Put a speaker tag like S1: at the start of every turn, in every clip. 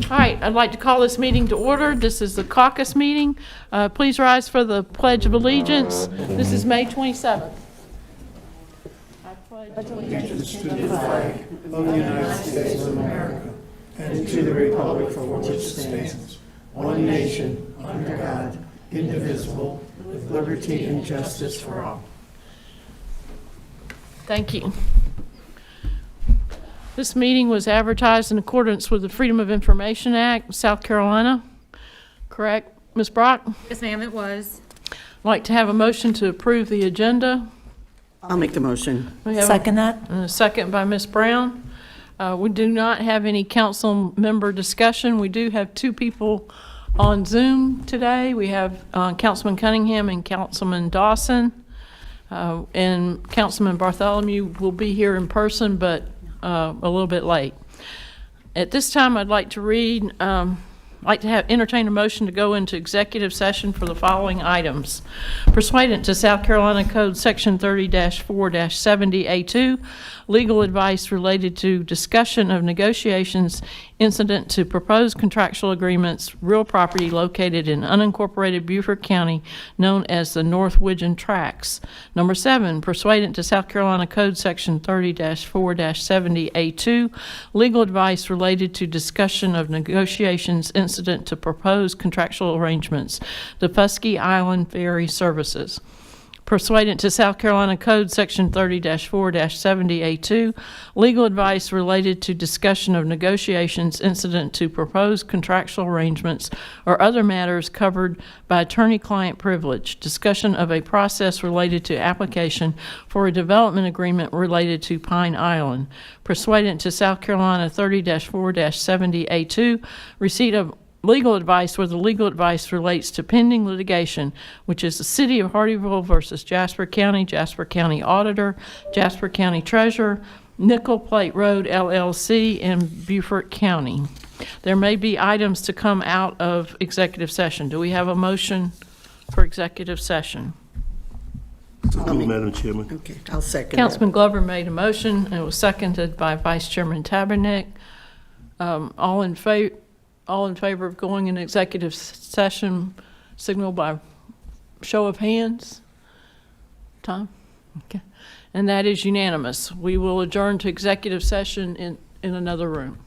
S1: All right, I'd like to call this meeting to order. This is the caucus meeting. Please rise for the Pledge of Allegiance. This is May 27th. I pledge
S2: allegiance to the flag of the United States of America and to the republic for which it stands, one nation, under God, indivisible, with liberty and justice for all.
S1: Thank you. This meeting was advertised in accordance with the Freedom of Information Act, South Carolina. Correct, Ms. Brock?
S3: Yes, ma'am, it was.
S1: I'd like to have a motion to approve the agenda.
S4: I'll make the motion.
S1: We have
S3: Second that.
S1: a second by Ms. Brown. We do not have any council member discussion. We do have two people on Zoom today. We have Councilman Cunningham and Councilman Dawson. And Councilman Bartholomew will be here in person, but a little bit late. At this time, I'd like to entertain a motion to go into executive session for the following items. Pursuant to South Carolina Code Section 30-4-70A2, legal advice related to discussion of negotiations incident to proposed contractual agreements, real property located in unincorporated Beaufort County, known as the North Widgeon Tracts. Number 7, pursuant to South Carolina Code Section 30-4-70A2, legal advice related to discussion of negotiations incident to proposed contractual arrangements, the Fusky Island Ferry Services. Pursuant to South Carolina Code Section 30-4-70A2, legal advice related to discussion of negotiations incident to proposed contractual arrangements or other matters covered by attorney-client privilege, discussion of a process related to application for a development agreement related to Pine Island. Pursuant to South Carolina 30-4-70A2, receipt of legal advice where the legal advice relates to pending litigation, which is the City of Hardeeville versus Jasper County Auditor, Jasper County Treasurer, Nickel Plate Road LLC, and Beaufort County. There may be items to come out of executive session. Do we have a motion for executive session?
S5: Madam Chairman.
S4: Okay, I'll second
S1: Councilman Glover made a motion, and it was seconded by Vice Chairman Tabernick. All in favor of going in executive session, signal by show of hands. Tom? Okay. And that is unanimous. We will adjourn to executive session in another room.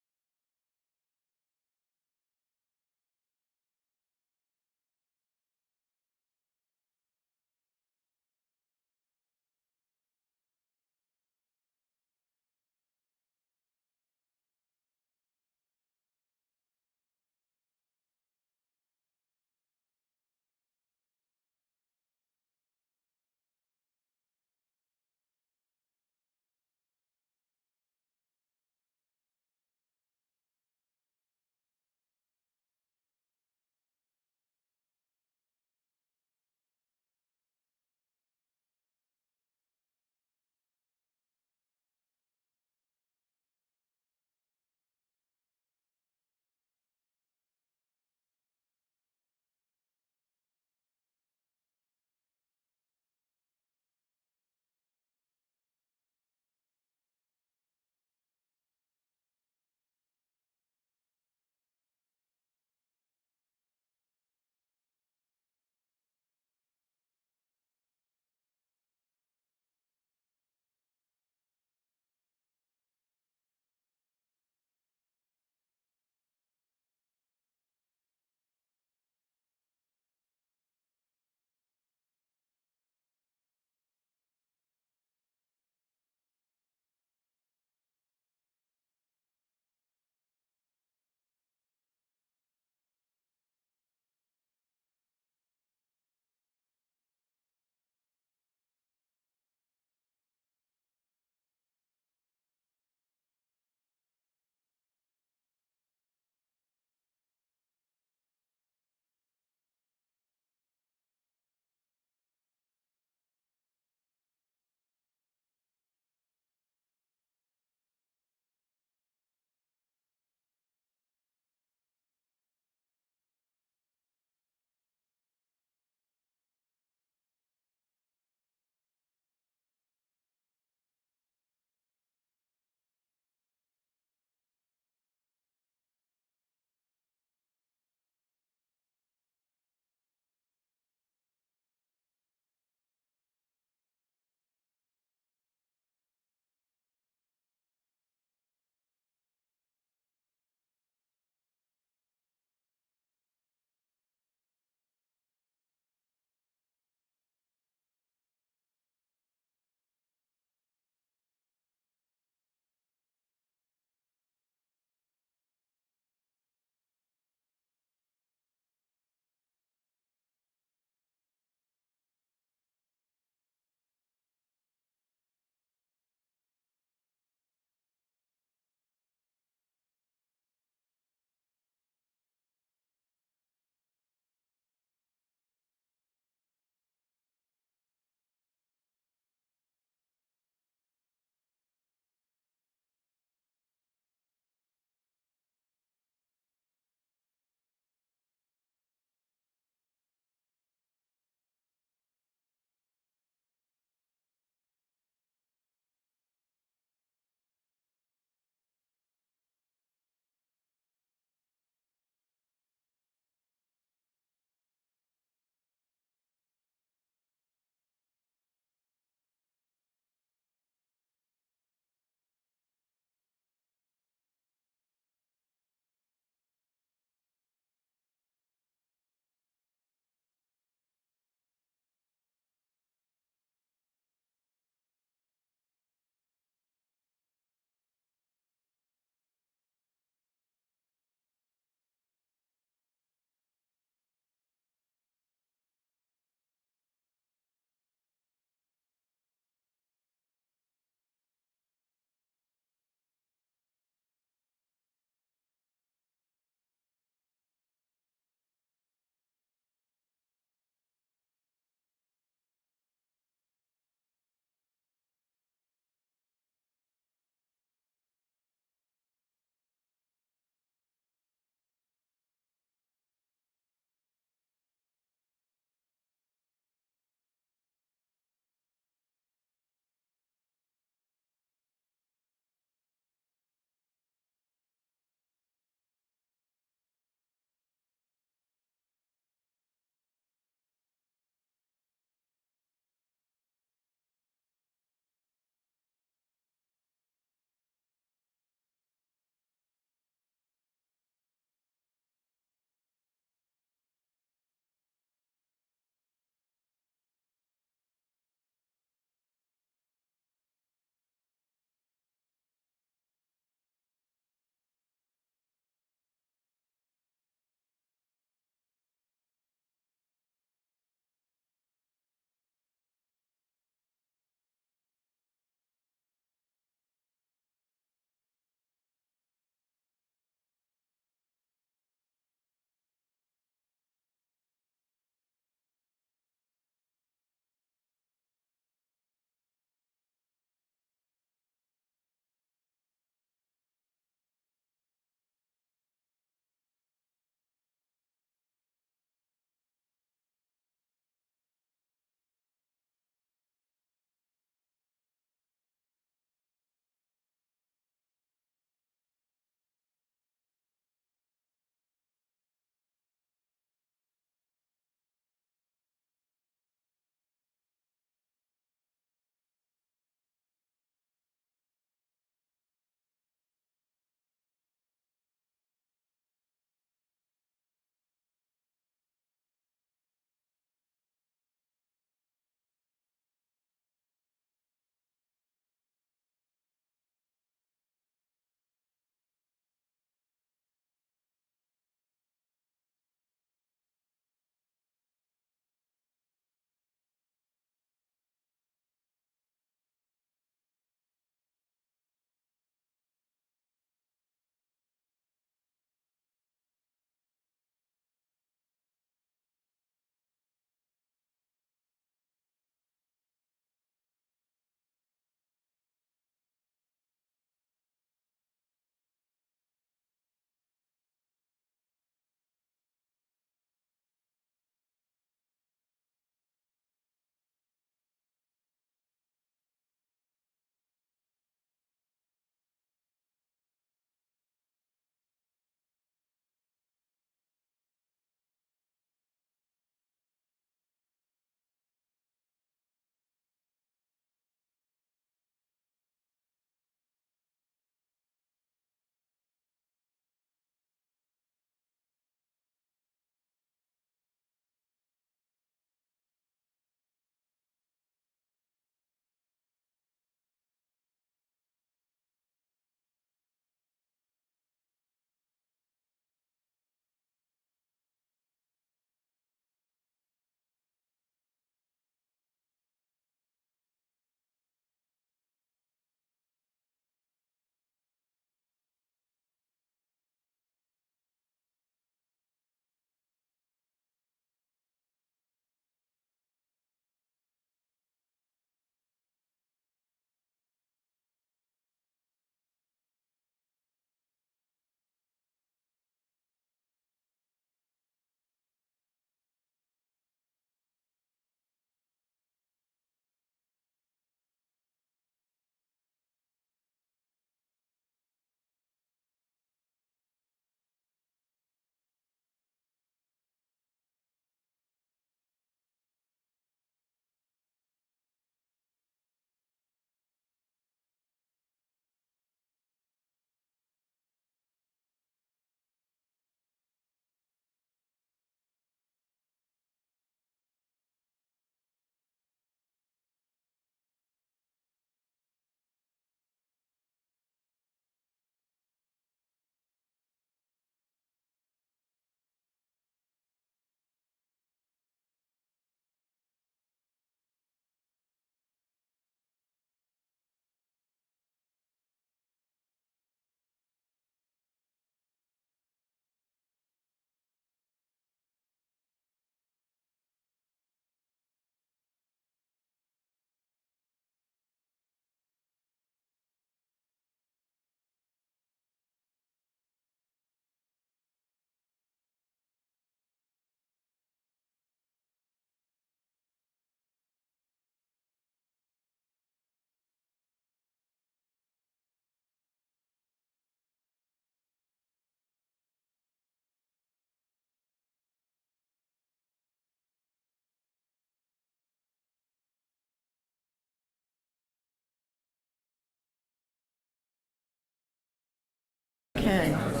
S1: Okay.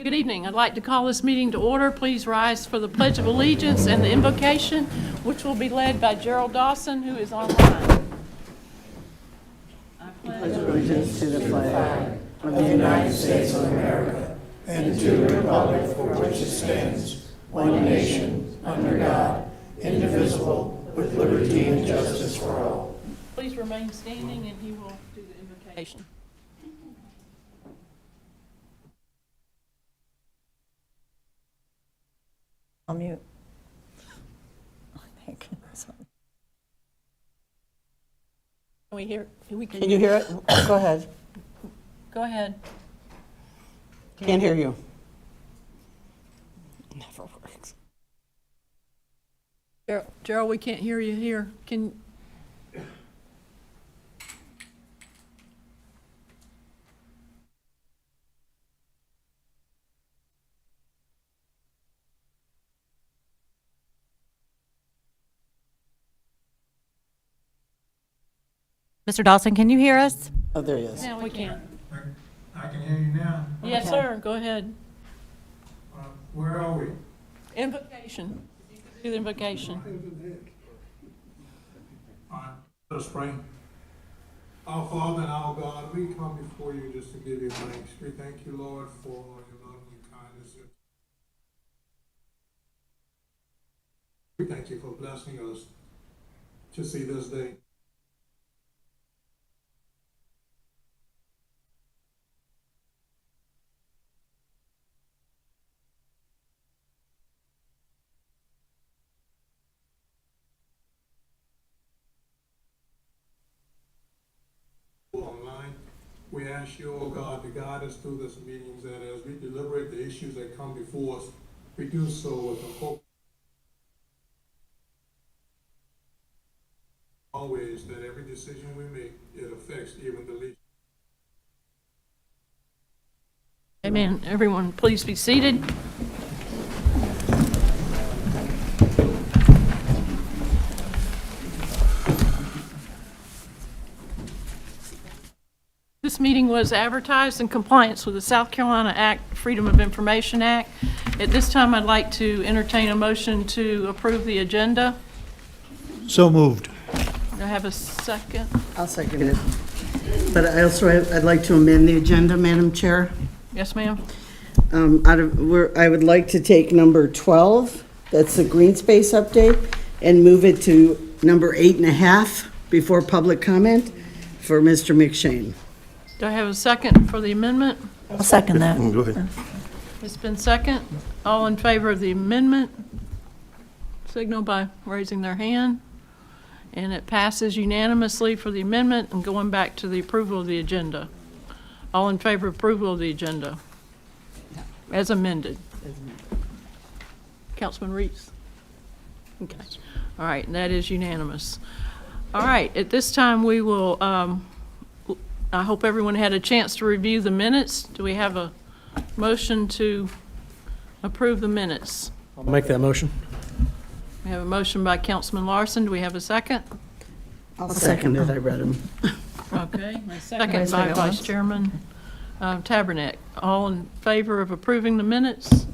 S1: Good evening. I'd like to call this meeting to order. Please rise for the Pledge of Allegiance and the invocation, which will be led by Gerald Dawson, who is online.
S4: Allegiance to the flag
S2: of the United States of America and to the republic for which it stands, one nation, under God, indivisible, with liberty and justice for all.
S1: Please remain standing, and he will do the invocation.
S3: I'll mute. Thank goodness.
S1: Can we hear?
S4: Can you hear it? Go ahead.
S1: Go ahead.
S4: Can't hear you. Never works.
S1: Gerald, we can't hear you here. Can
S3: Mr. Dawson, can you hear us?
S4: Oh, there he is.
S1: now we can.
S6: I can hear you now.
S1: Yes, sir. Go ahead.
S6: Where are we?
S1: Invocation. Do the invocation.
S6: Let us pray. Our Father and our God, we come before you just to give you thanks. We thank you, Lord, for your love and your kindness. We thank you for blessing us to see this day. Online, we ask you, oh God, to guide us through this meetings, that as we deliberate the issues that come before us, We do so with the hope always that every decision we make, it affects even the least.
S1: Amen. Everyone, please be seated. This meeting was advertised in compliance with the South Carolina Act, Freedom of Information Act. At this time, I'd like to entertain a motion to approve the agenda.
S2: So moved.
S1: Do I have a second?
S4: I'll second it. But I'd like to amend the agenda, Madam Chair.
S1: Yes, ma'am.
S4: I would like to take number 12, that's the green space update, and move it to number 8.5 before public comment for Mr. McShane.
S1: Do I have a second for the amendment?
S3: I'll second that.
S5: Go ahead.
S1: It's been second. All in favor of the amendment, signal by raising their hand. And it passes unanimously for the amendment and going back to the approval of the agenda. All in favor of approval of the agenda as amended. Councilman Reese? Okay. All right, and that is unanimous. All right, at this time, we will, I hope everyone had a chance to review the minutes. Do we have a motion to approve the minutes?
S7: I'll make that motion.
S1: We have a motion by Councilman Larson. Do we have a second?
S4: I'll second it, I read them.
S1: Okay. Second by Vice Chairman Tabernet. All in favor of approving the minutes?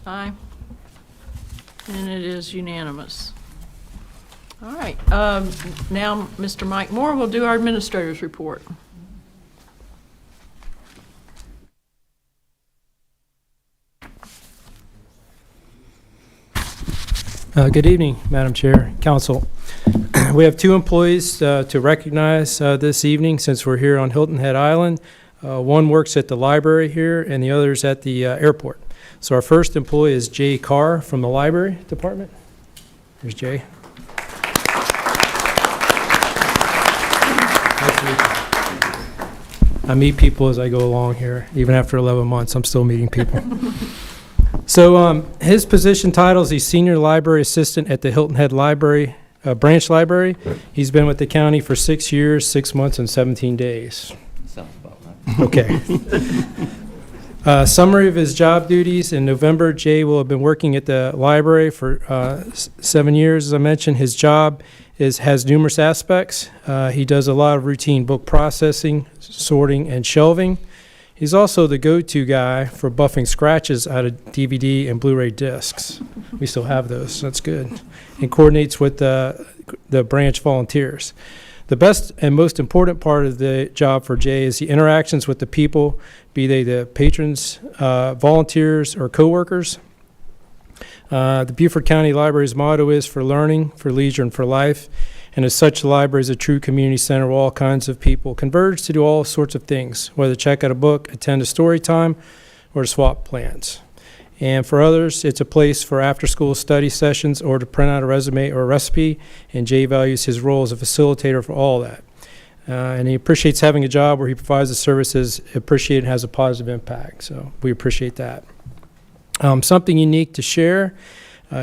S1: Aye. And it is unanimous. All right. Now, Mr. Mike Moore will do our administrator's report.
S7: Good evening, Madam Chair, Council. We have two employees to recognize this evening since we're here on Hilton Head Island. One works at the library here and the other's at the airport. So our first employee is Jay Carr from the library department. There's Jay. Nice to meet you. I meet people as I go along here. Even after 11 months, I'm still meeting people. So his position title is he's Senior Library Assistant at the Hilton Head Library, Branch Library. He's been with the county for 6 years, 6 months, and 17 days.
S8: Sounds about right.
S7: Okay. Summary of his job duties. In November, Jay will have been working at the library for 7 years. As I mentioned, his job has numerous aspects. He does a lot of routine book processing, sorting, and shelving. He's also the go-to guy for buffing scratches out of DVD and Blu-ray discs. We still have those, so that's good. And coordinates with the branch volunteers. The best and most important part of the job for Jay is the interactions with the people, be they the patrons, volunteers, or coworkers. The Beaufort County Library's motto is for learning, for leisure, and for life. And as such, the library is a true community center where all kinds of people converge to do all sorts of things, whether check out a book, attend a story time, or to swap plans. And for others, it's a place for after-school study sessions or to print out a resume or a recipe, and Jay values his role as a facilitator for all that. And he appreciates having a job where he provides the services appreciated and has a positive impact, so we appreciate that. Something unique to share,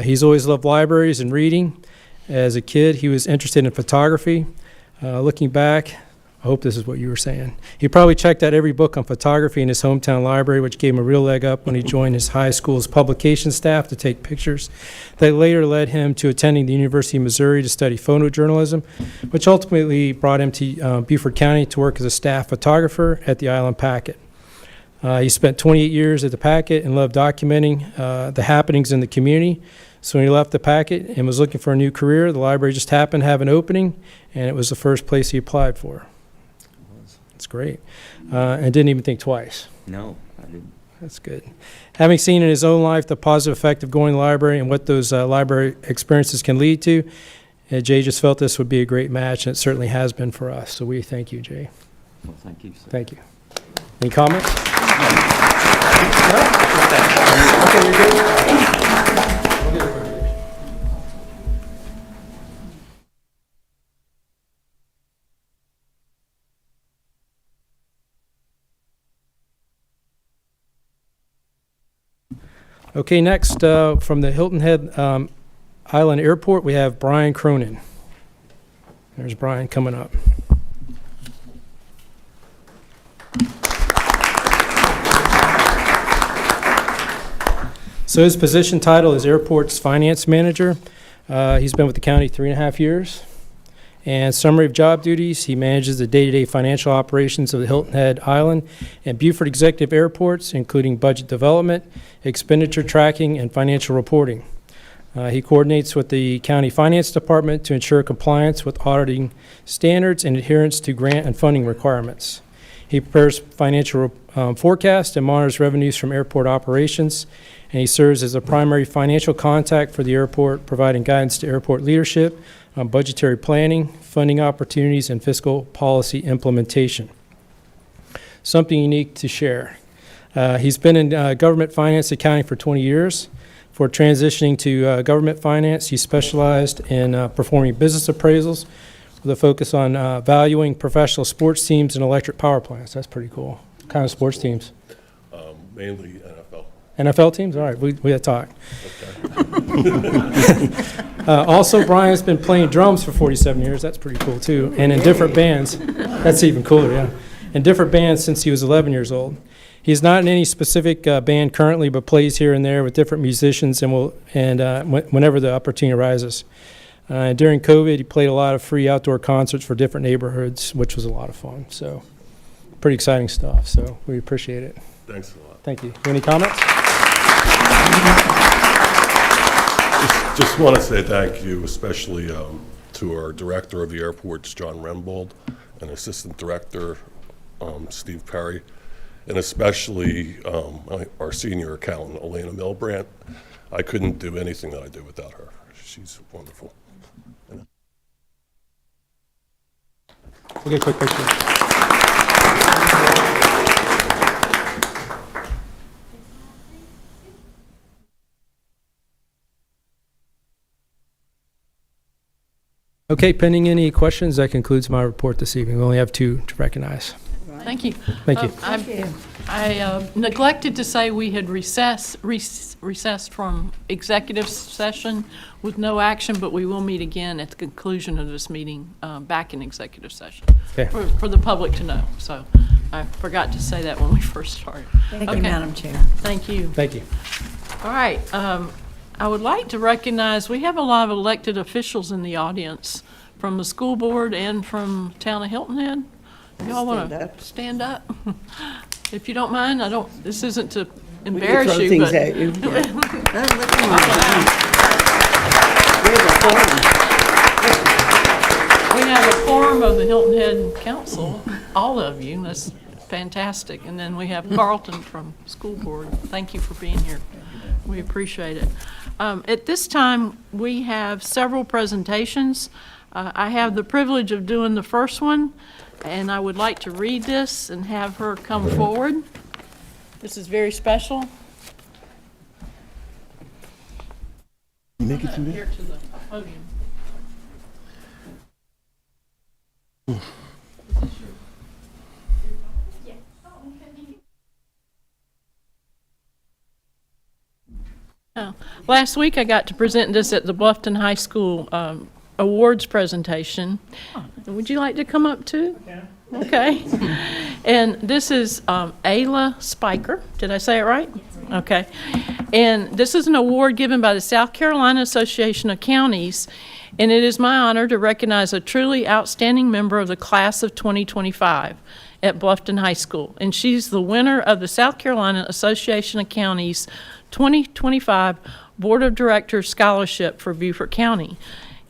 S7: he's always loved libraries and reading. As a kid, he was interested in photography. Looking back, I hope this is what you were saying. He probably checked out every book on photography in his hometown library, which gave him a real leg up when he joined his high school's publication staff to take pictures. That later led him to attending the University of Missouri to study photojournalism, which ultimately brought him to Beaufort County to work as a staff photographer at the Island Packet. He spent 28 years at the Packet and loved documenting the happenings in the community. So when he left the Packet and was looking for a new career, the library just happened to have an opening, and it was the first place he applied for. That's great. And didn't even think twice.
S8: No, I didn't.
S7: That's good. Having seen in his own life the positive effect of going to the library and what those library experiences can lead to, Jay just felt this would be a great match, and it certainly has been for us. So we thank you, Jay.
S8: Well, thank you, sir.
S7: Thank you. Any comments? No? Okay, you're good. Okay, next, from the Hilton Head Island Airport, we have Brian Cronin. There's Brian coming up. So his position title is Airport's Finance Manager. He's been with the county 3.5 years. And summary of job duties, he manages the day-to-day financial operations of the Hilton Head Island and Beaufort Executive Airports, including budget development, expenditure tracking, and financial reporting. He coordinates with the county finance department to ensure compliance with auditing standards and adherence to grant and funding requirements. He prepares financial forecasts and monitors revenues from airport operations, and he serves as a primary financial contact for the airport, providing guidance to airport leadership on budgetary planning, funding opportunities, and fiscal policy implementation. Something unique to share. He's been in government finance accounting for 20 years. For transitioning to government finance, he specialized in performing business appraisals with a focus on valuing professional sports teams and electric power plants. That's pretty cool. What kind of sports teams?
S5: Mainly NFL.
S7: NFL teams? All right, we had talk. Also, Brian's been playing drums for 47 years. That's pretty cool, too. And in different bands. That's even cooler, yeah. In different bands since he was 11 years old. He's not in any specific band currently, but plays here and there with different musicians whenever the opportunity arises. During COVID, he played a lot of free outdoor concerts for different neighborhoods, which was a lot of fun. So pretty exciting stuff. So we appreciate it.
S5: Thanks a lot.
S7: Thank you. Any comments?
S5: Just want to say thank you, especially to our director of the airports, John Rembold, and assistant director, Steve Perry, and especially our senior accountant, Elena Milbrandt. I couldn't do anything that I do without her. She's wonderful.
S7: We'll get a quick picture. Okay, pending any questions, that concludes my report this evening. We only have 2 to recognize.
S1: Thank you.
S7: Thank you.
S1: I neglected to say we had recessed from executive session with no action, but we will meet again at the conclusion of this meeting, back in executive session,
S7: Okay.
S1: for the public to know. So I forgot to say that when we first started.
S3: Thank
S1: Okay.
S3: you, Madam Chair.
S1: Thank you.
S7: Thank you.
S1: All right. I would like to recognize, we have a lot of elected officials in the audience from the school board and from town of Hilton Head. Y'all want to stand up? If you don't mind, this isn't to embarrass
S4: throw
S1: you,
S4: things
S1: but.
S4: at you.
S1: We have a quorum of the Hilton Head Council, all of you, that's fantastic. And then we have Carlton from school board. Thank you for being here. We appreciate it. At this time, we have several presentations. I have the privilege of doing the first one, and I would like to read this and have her come forward. This is very special.
S2: Make it through there?
S1: Here to the podium. Last week, I got to present this at the Bluffton High School awards presentation. Would you like to come up too? Yeah. Okay. And this is Ayla Spiker. Did I say it right? Yes. Okay. And this is an award given by the South Carolina Association of Counties, and it is my honor to recognize a truly outstanding member of the class of 2025 at Bluffton High School. And she's the winner of the South Carolina Association of Counties 2025 Board of Directors Scholarship for Beaufort County.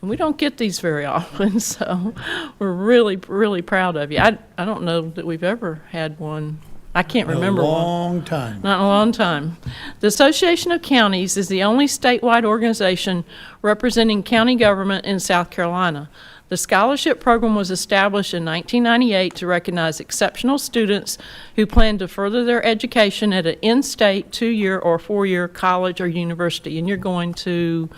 S1: And we don't get these very often, so we're really, really proud of you. I don't know that we've ever had one. I can't remember one.
S2: A long time.
S1: Not in a long time. The Association of Counties is the only statewide organization representing county government in South Carolina. The scholarship program was established in 1998 to recognize exceptional students who plan to further their education at an in-state 2-year or 4-year college or university. And you're going to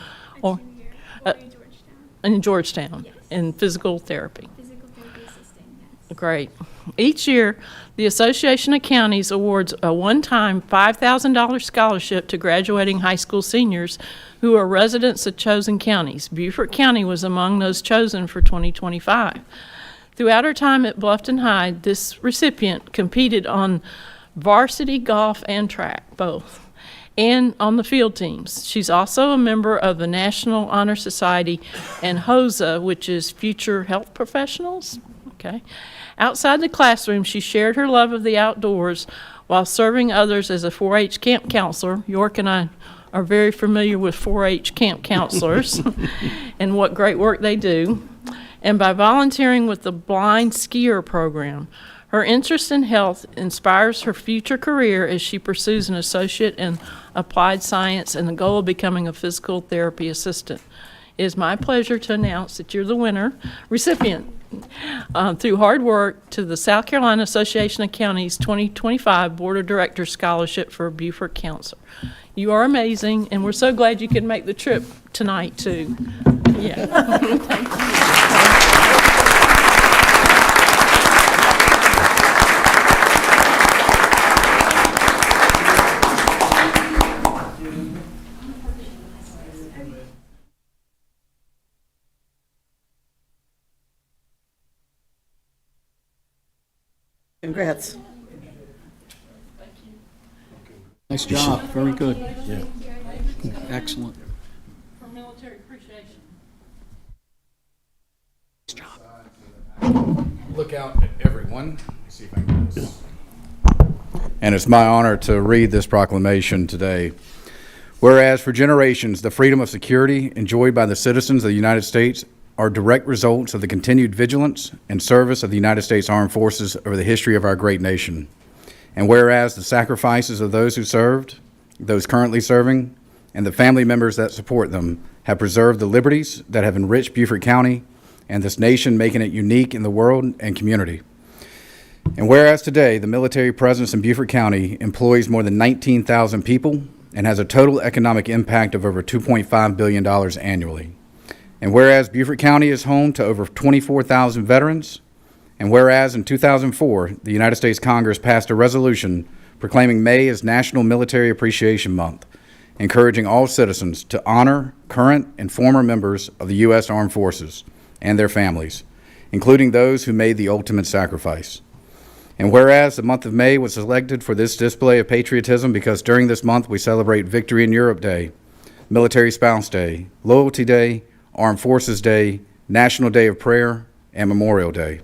S1: in Georgetown, yes. In physical therapy.
S9: Physical therapy assistant, yes.
S1: Great. Each year, the Association of Counties awards a one-time $5,000 scholarship to graduating high school seniors who are residents of chosen counties. Beaufort County was among those chosen for 2025. Throughout her time at Bluffton High, this recipient competed on varsity golf and track, both, and on the field teams. She's also a member of the National Honor Society and HOSA, which is Future Health Professionals. Okay. Outside the classroom, she shared her love of the outdoors while serving others as a 4-H camp counselor. York and I are very familiar with 4-H camp counselors and what great work they do, and by volunteering with the Blind Skier program. Her interest in health inspires her future career as she pursues an associate in applied science and the goal of becoming a physical therapy assistant. It is my pleasure to announce that you're the recipient, through hard work, to the South Carolina Association of Counties 2025 Board of Directors Scholarship for Beaufort Counselor. You are amazing, and we're so glad you could make the trip tonight, too. Yeah. Thank you.
S4: Congrats.
S8: Nice job, very good. Yeah. Excellent.
S1: For military appreciation.
S9: Look out at everyone. Let's see if I can do this. And it's my honor to read this proclamation today. Whereas for generations, the freedom of security enjoyed by the citizens of the United States are direct results of the continued vigilance and service of the United States Armed Forces over the history of our great nation. And whereas the sacrifices of those who served, those currently serving, and the family members that support them have preserved the liberties that have enriched Beaufort County and this nation, making it unique in the world and community. And whereas today the military presence in Beaufort County employs more than 19,000 people and has a total economic impact of over $2.5 billion annually. And whereas Beaufort County is home to over 24,000 veterans, and whereas in 2004, the United States Congress passed a resolution proclaiming May as National Military Appreciation Month, encouraging all citizens to honor current and former members of the U.S. Armed Forces and their families, including those who made the ultimate sacrifice. And whereas the month of May was selected for this display of patriotism because during this month we celebrate Victory in Europe Day, Military Spouse Day, Loyalty Day, Armed Forces Day, National Day of Prayer, and Memorial Day.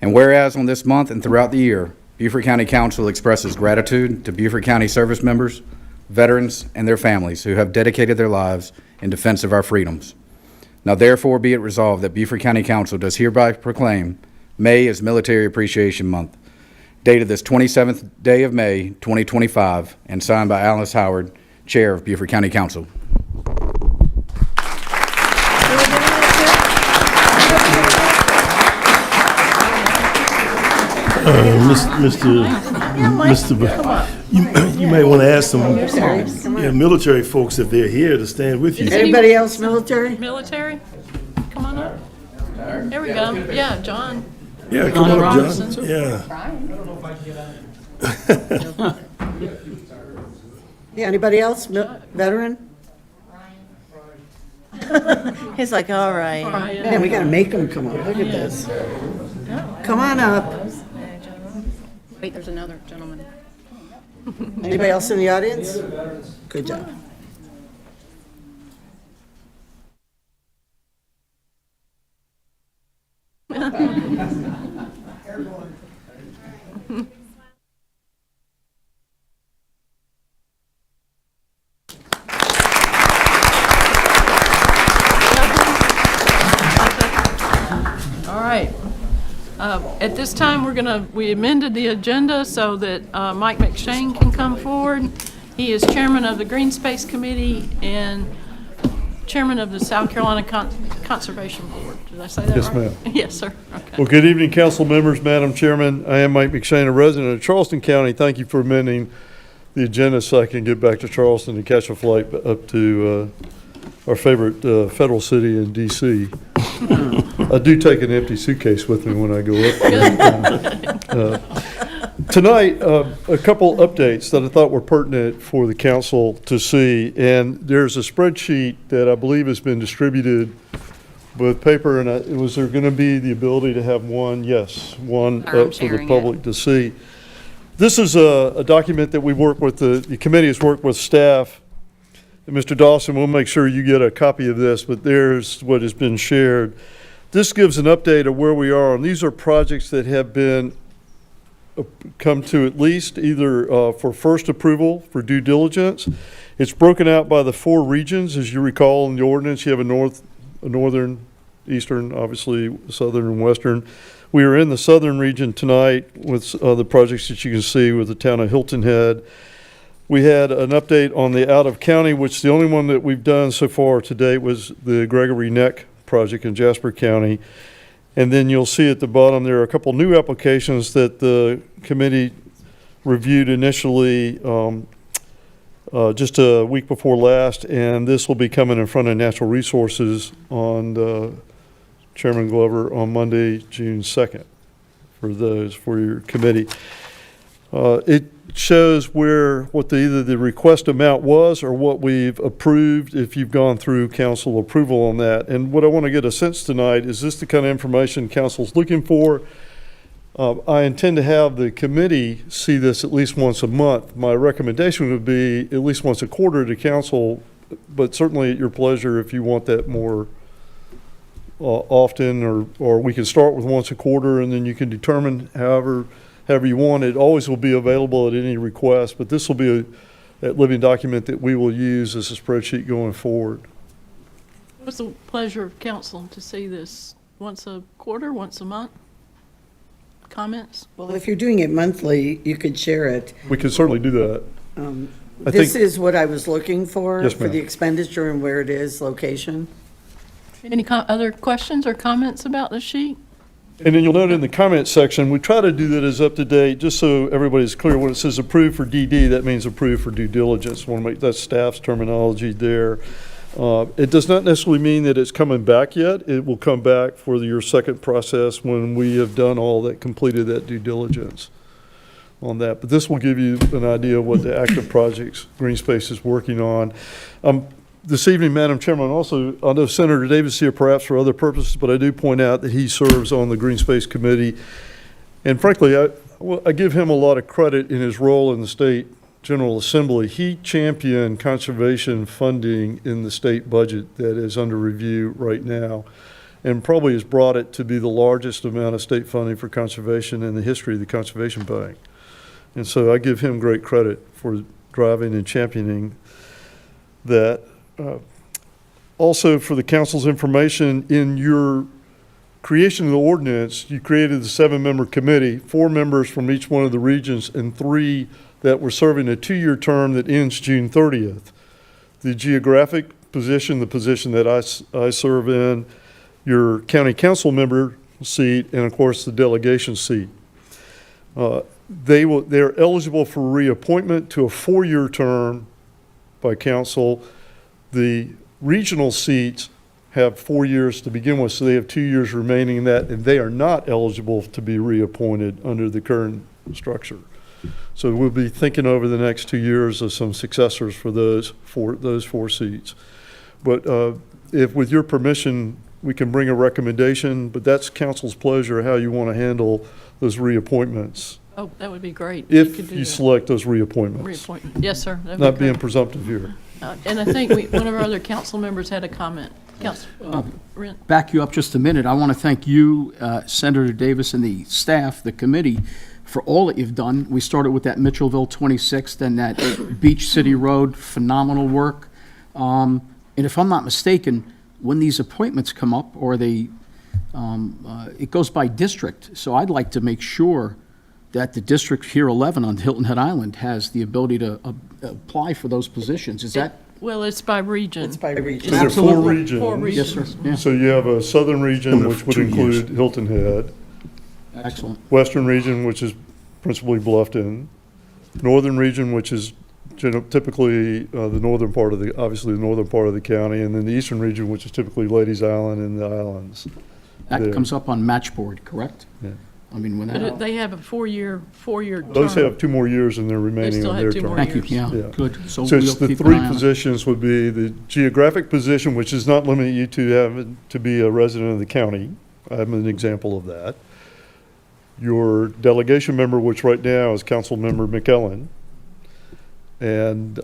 S9: And whereas on this month and throughout the year, Beaufort County Council expresses gratitude to Beaufort County service members, veterans, and their families who have dedicated their lives in defense of our freedoms. Now therefore be it resolved that Beaufort County Council does hereby proclaim May as Military Appreciation Month, dated this 27th day of May, 2025, and signed by Alice Howard, Chair of Beaufort County Council.
S2: You might want to ask some military folks if they're here to stand with you.
S4: Anybody else military?
S1: Military? Come on up. There we go. Yeah, John.
S2: Yeah, come on up,
S1: Robinson.
S2: John. Yeah.
S4: Yeah, anybody else? Veteran? He's like, all right. Yeah, we gotta make him come on. Look at this. Come on up.
S10: Wait, there's another gentleman.
S4: Anybody else in the audience? Good job.
S1: All right. At this time, we amended the agenda so that Mike McShane can come forward. He is chairman of the Green Space Committee and chairman of the South Carolina Conservation Board. Did I say that right?
S11: Yes, ma'am.
S1: Yes, sir. Okay.
S11: Well, good evening, council members, Madam Chairman. I am Mike McShane, a resident of Charleston County. Thank you for amending the agenda so I can get back to Charleston and catch a flight up to our favorite federal city in D.C. I do take an empty suitcase with me when I go up there. Tonight, a couple updates that I thought were pertinent for the council to see. And there's a spreadsheet that I believe has been distributed with paper. And was there going to be the ability to have one? Yes, one up for the public to see. This is a document that we work with, the committee has worked with staff. And Mr. Dawson, we'll make sure you get a copy of this, but there's what has been shared. This gives an update of where we are, and these are projects that have been come to at least either for first approval for due diligence. It's broken out by the 4 regions. As you recall in the ordinance, you have a northern, eastern, obviously southern and western. We are in the southern region tonight with the projects that you can see with the town of Hilton Head. We had an update on the out of county, which the only one that we've done so far to date was the Gregory Neck project in Jasper County. And then you'll see at the bottom there are a couple new applications that the committee reviewed initially just a week before last, and this will be coming in front of Natural Resources on Chairman Glover on Monday, June 2nd for your committee. It shows what either the request amount was or what we've approved if you've gone through council approval on that. And what I want to get a sense tonight, is this the kind of information council's looking for? I intend to have the committee see this at least once a month. My recommendation would be at least once a quarter to council, but certainly at your pleasure if you want that more often, or we can start with once a quarter and then you can determine however you want. It always will be available at any request, but this will be a living document that we will use as a spreadsheet going forward.
S1: What's the pleasure of council to see this once a quarter, once a month? Comments?
S4: Well, if you're doing it monthly, you could share it.
S11: We can certainly do that.
S4: This is what I was looking for.
S11: Yes,
S4: for
S11: ma'am.
S4: the expenditure and where it is, location.
S1: Any other questions or comments about the sheet?
S11: And then you'll note in the comments section, we try to do that as up to date, just so everybody's clear. When it says approved for DD, that means approved for due diligence. Want to make that staff's terminology there. It does not necessarily mean that it's coming back yet. It will come back for your second process when we have done all that, completed that due diligence on that. But this will give you an idea of what the active projects Green Space is working on. This evening, Madam Chairman, also, I know Senator Davis is here perhaps for other purposes, but I do point out that he serves on the Green Space Committee. And frankly, I give him a lot of credit in his role in the State General Assembly. He championed conservation funding in the state budget that is under review right now, and probably has brought it to be the largest amount of state funding for conservation in the history of the Conservation Bank. And so I give him great credit for driving and championing that. Also, for the council's information, in your creation of the ordinance, you created the 7-member committee, 4 members from each one of the regions, and 3 that were serving a 2-year term that ends June 30th. The geographic position, the position that I serve in, your county council member seat, and of course the delegation seat. They're eligible for reappointment to a 4-year term by council. The regional seats have 4 years to begin with, so they have 2 years remaining in that, and they are not eligible to be reappointed under the current structure. So we'll be thinking over the next 2 years of some successors for those 4 seats. But if, with your permission, we can bring a recommendation, but that's council's pleasure how you want to handle those reappointments.
S1: Oh, that would be great.
S11: If you select those reappointments.
S1: Reappointment. Yes, sir. That'd be
S11: Not being
S1: great.
S11: presumptive here.
S1: And I think one of our other council members had a comment. Rent.
S8: Back you up just a minute. I want to thank you, Senator Davis, and the staff, the committee, for all that you've done. We started with that Mitchellville 26th and that Beach City Road, phenomenal work. And if I'm not mistaken, when these appointments come up, or it goes by district. So I'd like to make sure that the district here, 11 on Hilton Head Island, has the ability to apply for those positions. Is that?
S1: Well, it's by region.
S4: It's by region.
S11: So there are 4
S8: Absolutely.
S11: regions.
S1: 4 regions.
S8: Yes, sir. Yeah.
S11: So you have a southern region, which would
S5: 2 years.
S11: include Hilton Head,
S8: Excellent.
S11: western region, which is principally Bluffton, northern region, which is typically obviously the northern part of the county, and then the eastern region, which is typically Ladies Island and the islands.
S8: That
S11: there.
S8: comes up on match board, correct?
S11: Yeah.
S8: I mean, when
S1: But
S8: that,
S1: they have a four-year term.
S11: Those have 2 more years and they're remaining
S1: still
S11: on
S1: have
S11: their
S1: 2 more
S11: term.
S8: thank you,
S1: years.
S8: yeah,
S11: Yeah.
S8: good. So
S11: So it's
S8: we'll
S11: the
S8: keep an
S11: 3
S8: eye on it.
S11: positions would be the geographic position, which is not limiting you to having to be a resident of the county. I'm an example of that. Your delegation member, which right now is Councilmember McKellen, and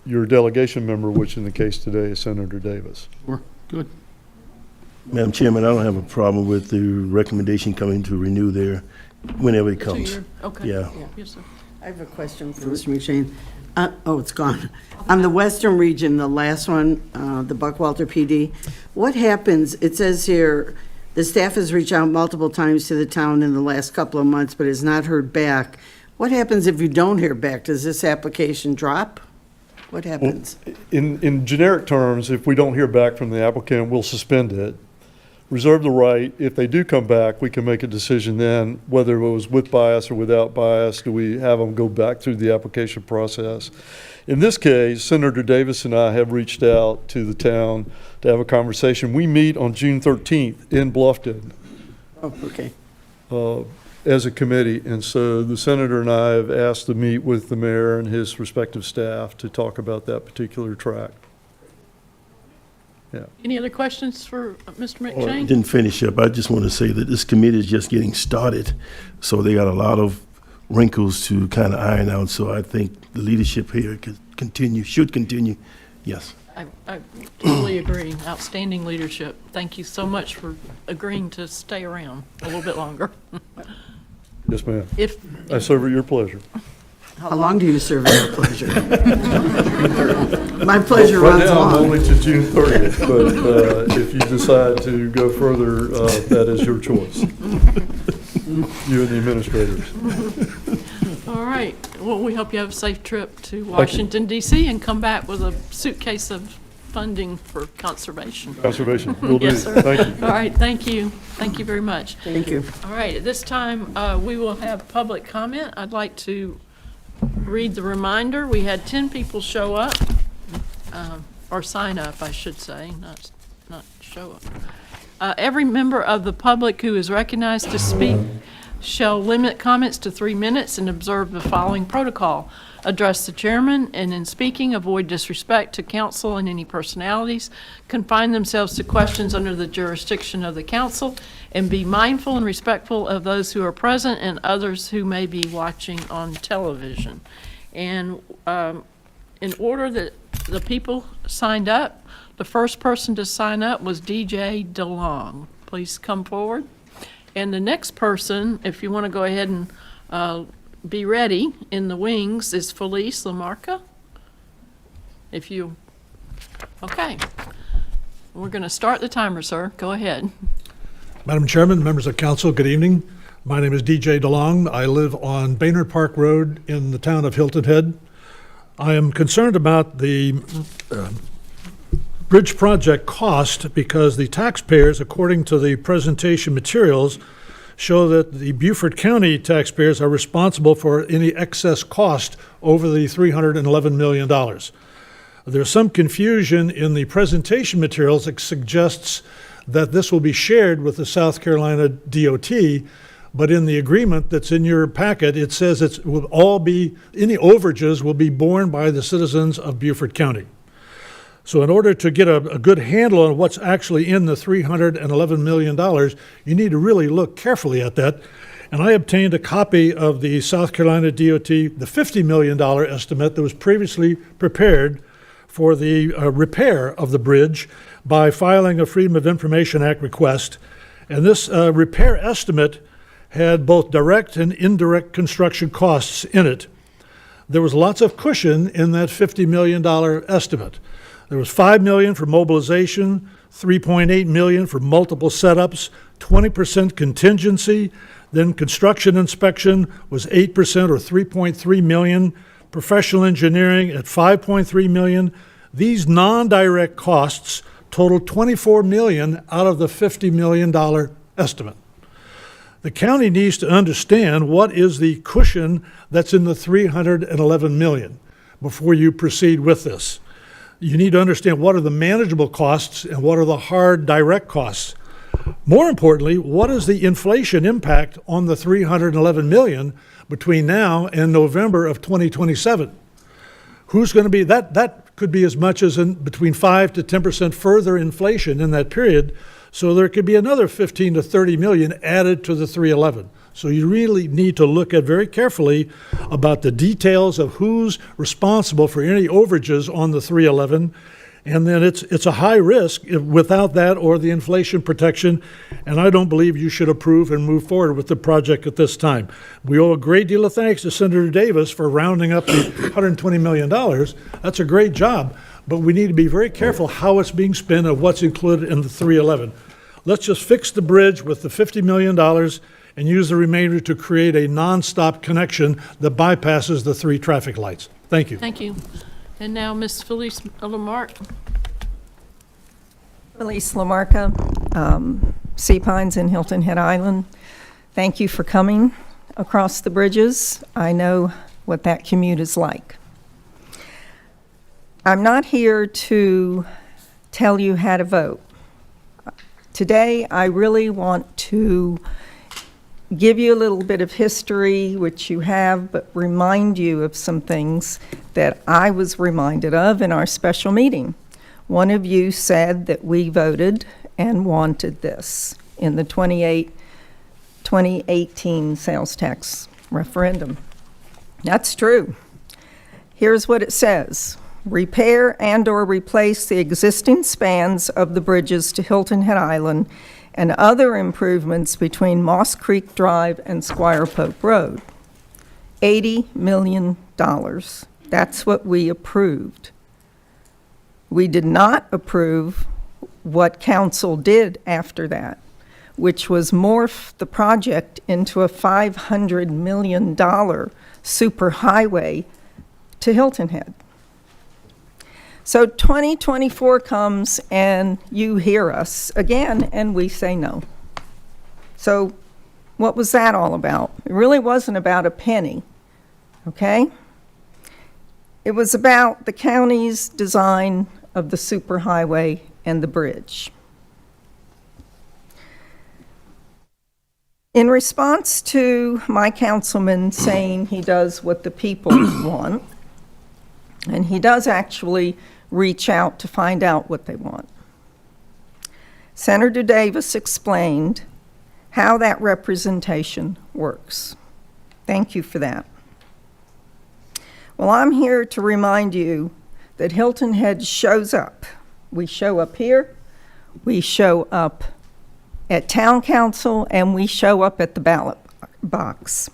S11: your delegation member, which in the case today is Senator Davis.
S8: Sure, good.
S2: Madam Chairman, I don't have a problem with the recommendation coming to renew there whenever it
S1: 2
S2: comes.
S1: year, okay.
S2: Yeah.
S1: Yes, sir.
S4: I have a question for Mr. McShane. Oh, it's gone. On the western region, the last one, the Buckwalter PD, what happens, it says here, the staff has reached out multiple times to the town in the last couple of months, but has not heard back. What happens if you don't hear back? Does this application drop? What happens?
S11: In generic terms, if we don't hear back from the applicant, we'll suspend it. Reserve the right, if they do come back, we can make a decision then, whether it was with bias or without bias, do we have them go back through the application process? In this case, Senator Davis and I have reached out to the town to have a conversation. We meet on June 13th in Bluffton
S4: Oh, okay.
S11: as a committee, and so the senator and I have asked to meet with the mayor and his respective staff to talk about that particular track.
S1: Any other questions for Mr.
S2: Well, I
S1: McShane?
S2: didn't finish up. I just want to say that this committee is just getting started, so they got a lot of wrinkles to kind of iron out. So I think the leadership here should continue. Yes.
S1: I totally agree. Outstanding leadership. Thank you so much for agreeing to stay around a little bit longer.
S11: Yes, ma'am.
S1: If,
S11: I serve at your pleasure.
S4: How long do you serve at your pleasure? My pleasure
S11: Right
S4: runs
S11: now, I'm
S4: long.
S11: only to June 30th, but if you decide to go further, that is your choice. You and the administrators.
S1: all right. Well, we hope you have a safe trip to Washington DC and come back with a suitcase of funding for conservation.
S11: Conservation, will do.
S1: Yes, sir.
S11: Thank you.
S1: All right, thank you. Thank you very much.
S4: Thank you.
S1: All right, at this time, we will have public comment. I'd like to read the reminder. We had 10 people show up, or sign up, I should say, not show up. Every member of the public who is recognized to speak shall limit comments to 3 minutes and observe the following protocol. Address the chairman, and in speaking, avoid disrespect to council and any personalities. Confine themselves to questions under the jurisdiction of the council, and be mindful and respectful of those who are present and others who may be watching on television. And in order that the people signed up, the first person to sign up was DJ DeLong. Please come forward. And the next person, if you want to go ahead and be ready in the wings, is Felice Lamarca. If you, okay. We're going to start the timer, sir. Go ahead.
S6: Madam Chairman, members of council, good evening. My name is DJ DeLong. I live on Baynard Park Road in the town of Hilton Head. I am concerned about the bridge project cost because the taxpayers, according to the presentation materials, show that the Beaufort County taxpayers are responsible for any excess cost over the $311 million. There's some confusion in the presentation materials that suggests that this will be shared with the South Carolina DOT, but in the agreement that's in your packet, it says it will all be, any overages will be borne by the citizens of Beaufort County. So in order to get a good handle on what's actually in the $311 million, you need to really look carefully at that. And I obtained a copy of the South Carolina DOT, the $50 million estimate that was previously prepared for the repair of the bridge by filing a Freedom of Information Act request. And this repair estimate had both direct and indirect construction costs in it. There was lots of cushion in that $50 million estimate. There was $5 million for mobilization, $3.8 million for multiple setups, 20% contingency, then construction inspection was 8% or $3.3 million, professional engineering at $5.3 million. These non-direct costs totaled $24 million out of the $50 million estimate. The county needs to understand what is the cushion that's in the $311 million before you proceed with this. You need to understand what are the manageable costs and what are the hard direct costs. More importantly, what is the inflation impact on the $311 million between now and November of 2027? Who's going to be, that could be as much as between 5 to 10% further inflation in that period. So there could be another 15 to 30 million added to the 311. So you really need to look at very carefully about the details of who's responsible for any overages on the 311. And then it's a high risk without that or the inflation protection. And I don't believe you should approve and move forward with the project at this time. We owe a great deal of thanks to Senator Davis for rounding up the $120 million. That's a great job. But we need to be very careful how it's being spent and what's included in the 311. Let's just fix the bridge with the $50 million and use the remainder to create a nonstop connection that bypasses the 3 traffic lights. Thank you.
S1: Thank you. And now, Ms. Felice Lamarck.
S12: Felice Lamarca, Sea Pines in Hilton Head Island. Thank you for coming across the bridges. I know what that commute is like. I'm not here to tell you how to vote. Today, I really want to give you a little bit of history, which you have, but remind you of some things that I was reminded of in our special meeting. One of you said that we voted and wanted this in the 2018 sales tax referendum. That's true. Here's what it says. Repair and/or replace the existing spans of the bridges to Hilton Head Island and other improvements between Moss Creek Drive and Squire Pope Road. $80 million. That's what we approved. We did not approve what council did after that, which was morph the project into a $500 million superhighway to Hilton Head. So 2024 comes and you hear us again and we say no. So what was that all about? It really wasn't about a penny, okay? It was about the county's design of the superhighway and the bridge. In response to my councilman saying he does what the people want, and he does actually reach out to find out what they want, Senator Davis explained how that representation works. Thank you for that. Well, I'm here to remind you that Hilton Head shows up. We show up here, we show up at Town Council, and we show up at the ballot box.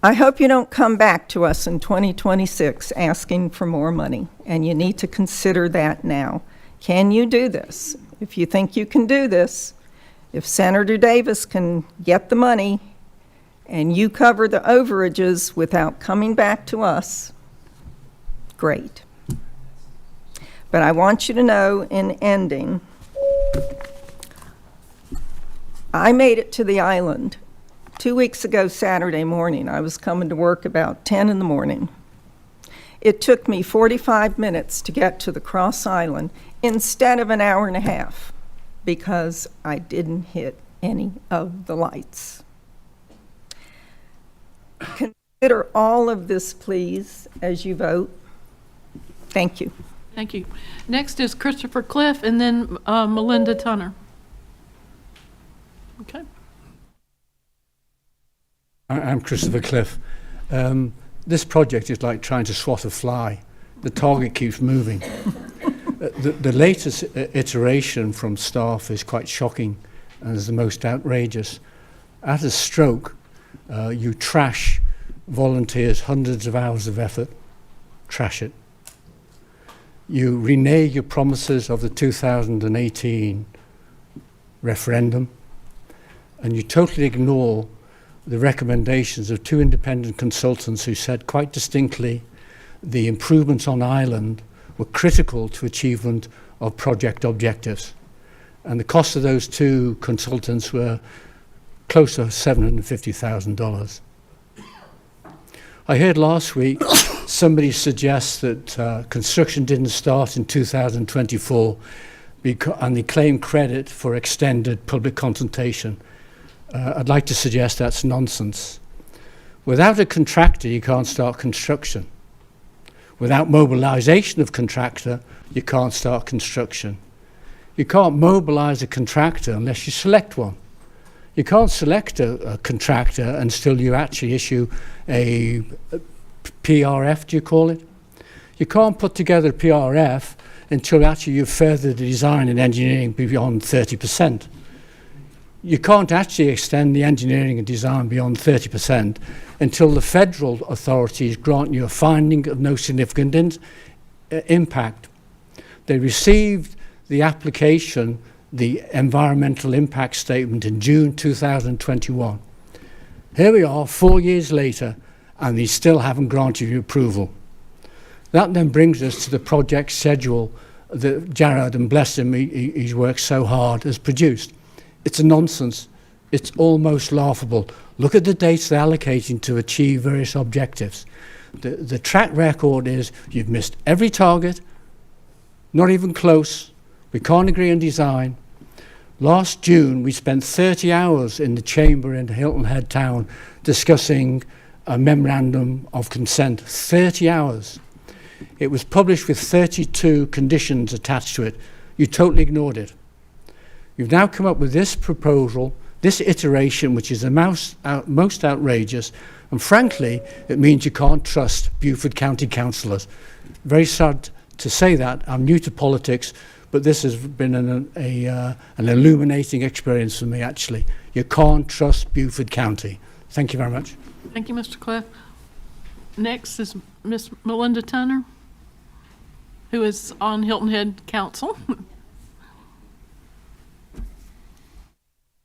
S12: I hope you don't come back to us in 2026 asking for more money, and you need to consider that now. Can you do this? If you think you can do this, if Senator Davis can get the money and you cover the overages without coming back to us, great. But I want you to know in ending, I made it to the island 2 weeks ago Saturday morning. I was coming to work about 10 in the morning. It took me 45 minutes to get to the Cross Island instead of an hour and a half because I didn't hit any of the lights. Consider all of this, please, as you vote. Thank you.
S1: Thank you. Next is Christopher Cliff and then Melinda Tunner. Okay.
S13: I'm Christopher Cliff. This project is like trying to swat a fly. The target keeps moving. The latest iteration from staff is quite shocking and is the most outrageous. At a stroke, you trash volunteers' hundreds of hours of effort, trash it. You renege your promises of the 2018 referendum, and you totally ignore the recommendations of 2 independent consultants who said quite distinctly the improvements on island were critical to achievement of project objectives. And the cost of those 2 consultants were close to $750,000. I heard last week somebody suggest that construction didn't start in 2024 and they claim credit for extended public consultation. I'd like to suggest that's nonsense. Without a contractor, you can't start construction. Without mobilization of contractor, you can't start construction. You can't mobilize a contractor unless you select one. You can't select a contractor until you actually issue a PRF, do you call it? You can't put together a PRF until actually you've furthered the design and engineering beyond 30%. You can't actually extend the engineering and design beyond 30% until the federal authorities grant you a finding of no significant impact. They received the application, the environmental impact statement, in June 2021. Here we are 4 years later, and they still haven't granted you approval. That then brings us to the project schedule that Jared, and bless him, he's worked so hard, has produced. It's a nonsense. It's almost laughable. Look at the dates they're allocating to achieve various objectives. The track record is you've missed every target, not even close. We can't agree on design. Last June, we spent 30 hours in the chamber in Hilton Head Town discussing a memorandum of consent. 30 hours. It was published with 32 conditions attached to it. You totally ignored it. You've now come up with this proposal, this iteration, which is the most outrageous, and frankly, it means you can't trust Beaufort County councillors. Very sad to say that. I'm new to politics, but this has been an illuminating experience for me, actually. You can't trust Beaufort County. Thank you very much.
S1: Thank you, Mr. Cliff. Next is Miss Melinda Tunner, who is on Hilton Head Council.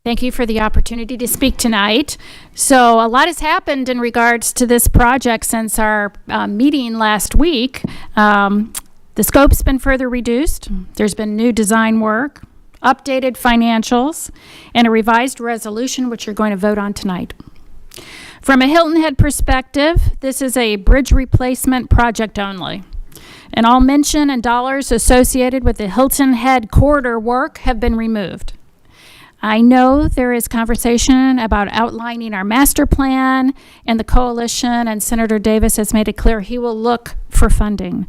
S14: Thank you for the opportunity to speak tonight. So a lot has happened in regards to this project since our meeting last week. The scope's been further reduced. There's been new design work, updated financials, and a revised resolution, which you're going to vote on tonight. From a Hilton Head perspective, this is a bridge replacement project only. And all mention and dollars associated with the Hilton Head corridor work have been removed. I know there is conversation about outlining our master plan, and the coalition and Senator Davis has made it clear he will look for funding.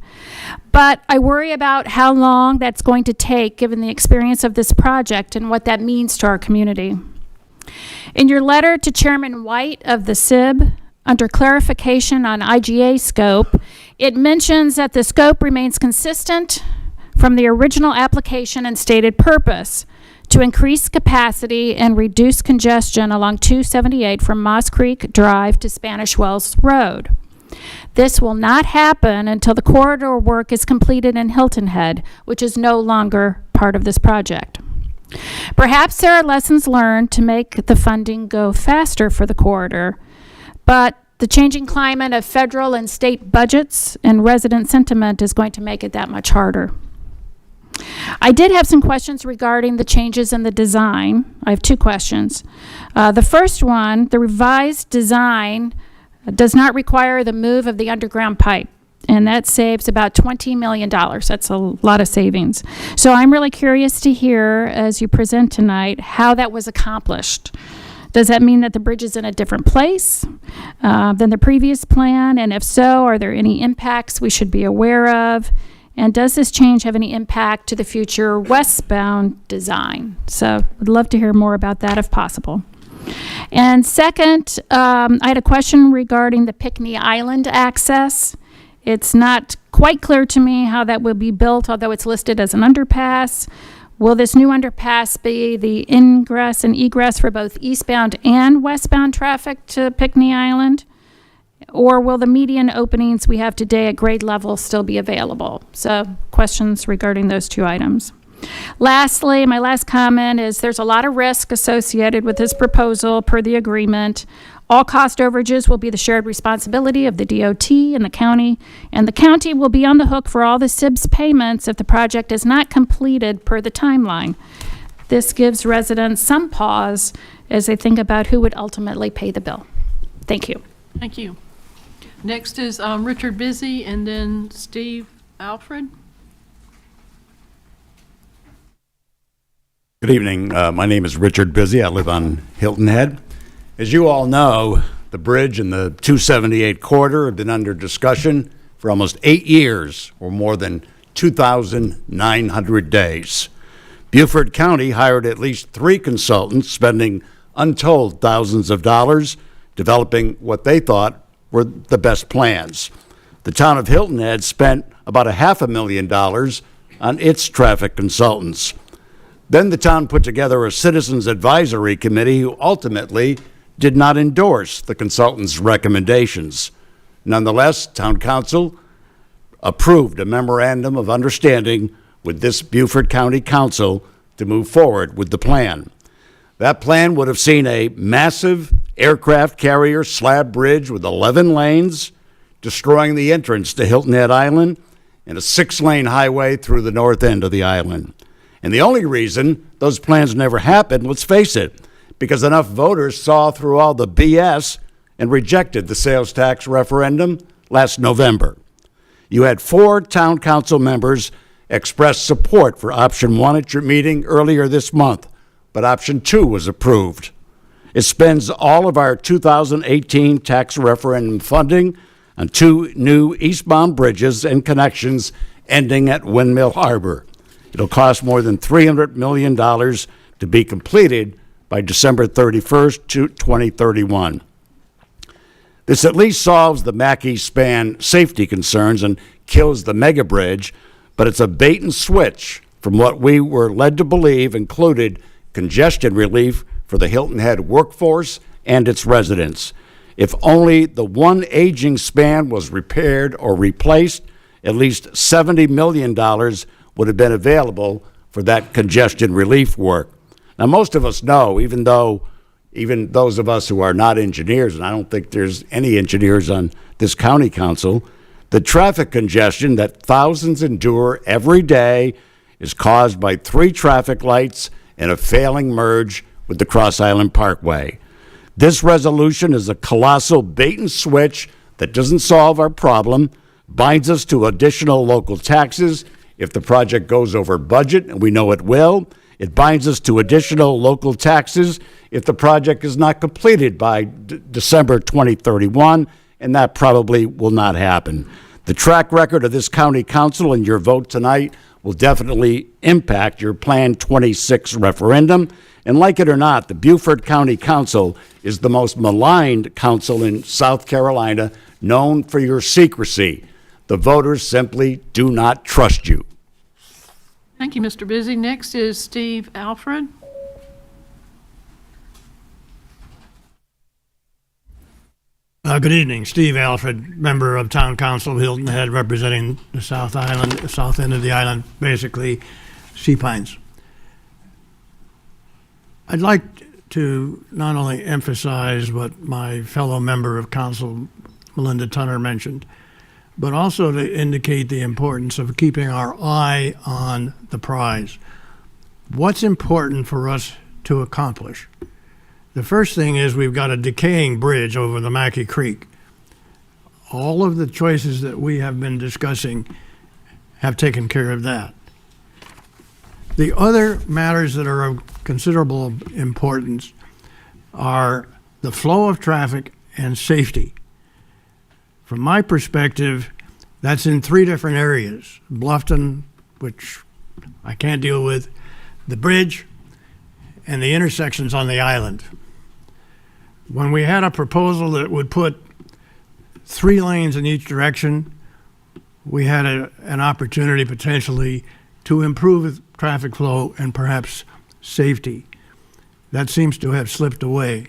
S14: But I worry about how long that's going to take given the experience of this project and what that means to our community. In your letter to Chairman White of the SIB, under clarification on IGA scope, it mentions that the scope remains consistent from the original application and stated purpose: to increase capacity and reduce congestion along 278 from Moss Creek Drive to Spanish Wells Road. This will not happen until the corridor work is completed in Hilton Head, which is no longer part of this project. Perhaps there are lessons learned to make the funding go faster for the corridor, but the changing climate of federal and state budgets and resident sentiment is going to make it that much harder. I did have some questions regarding the changes in the design. I have two questions. The first one, the revised design does not require the move of the underground pipe, and that saves about $20 million. That's a lot of savings. So I'm really curious to hear, as you present tonight, how that was accomplished. Does that mean that the bridge is in a different place than the previous plan? And if so, are there any impacts we should be aware of? And does this change have any impact to the future westbound design? So I'd love to hear more about that if possible. And second, I had a question regarding the Pinckney Island access. It's not quite clear to me how that will be built, although it's listed as an underpass. Will this new underpass be the ingress and egress for both eastbound and westbound traffic to Pinckney Island? Or will the median openings we have today at grade level still be available? So questions regarding those two items. Lastly, my last comment is there's a lot of risk associated with this proposal per the agreement. All cost overages will be the shared responsibility of the DOT and the county will be on the hook for all the SIBS payments if the project is not completed per the timeline. This gives residents some pause as they think about who would ultimately pay the bill. Thank you.
S1: Thank you. Next is Richard Busy, and then Steve Alfred.
S15: Good evening. My name is Richard Busy. I live on Hilton Head. As you all know, the bridge and the 278 corridor have been under discussion for almost 8 years, or more than 2,900 days. Beaufort County hired at least 3 consultants, spending untold thousands of dollars, developing what they thought were the best plans. The town of Hilton Head spent about $500,000 on its traffic consultants. Then the town put together a citizens advisory committee who ultimately did not endorse the consultants' recommendations. Nonetheless, town council approved a memorandum of understanding with this Beaufort County Council to move forward with the plan. That plan would have seen a massive aircraft carrier slab bridge with 11 lanes, destroying the entrance to Hilton Head Island, and a 6-lane highway through the north end of the island. And the only reason those plans never happened, let's face it, because enough voters saw through all the BS and rejected the sales tax referendum last November. You had 4 town council members express support for option 1 at your meeting earlier this month, but option 2 was approved. It spends all of our 2018 tax referendum funding on 2 new eastbound bridges and connections ending at Windmill Harbor. It'll cost more than $300 million to be completed by December 31st, 2031. This at least solves the Mackey span safety concerns and kills the mega bridge, but it's a bait and switch from what we were led to believe included congestion relief for the Hilton Head workforce and its residents. If only the one aging span was repaired or replaced, at least $70 million would have been available for that congestion relief work. Now, most of us know, even those of us who are not engineers, and I don't think there's any engineers on this county council, the traffic congestion that thousands endure every day is caused by 3 traffic lights and a failing merge with the Cross Island Parkway. This resolution is a colossal bait and switch that doesn't solve our problem, binds us to additional local taxes if the project goes over budget, and we know it will. It binds us to additional local taxes if the project is not completed by December 2031, and that probably will not happen. The track record of this county council and your vote tonight will definitely impact your Plan 26 referendum. And like it or not, the Beaufort County Council is the most maligned council in South Carolina, known for your secrecy. The voters simply do not trust you.
S1: Thank you, Mr. Busy. Next is Steve Alfred.
S2: Good evening, Steve Alfred, member of Town Council of Hilton Head, representing the South Island, south end of the island, basically Sea Pines. I'd like to not only emphasize what my fellow member of council, Melinda Tunner, mentioned, but also to indicate the importance of keeping our eye on the prize. What's important for us to accomplish? The first thing is we've got a decaying bridge over the Mackey Creek. All of the choices that we have been discussing have taken care of that. The other matters that are of considerable importance are the flow of traffic and safety. From my perspective, that's in 3 different areas. Bluffton, which I can't deal with, the bridge, and the intersections on the island. When we had a proposal that would put 3 lanes in each direction, we had an opportunity potentially to improve traffic flow and perhaps safety. That seems to have slipped away.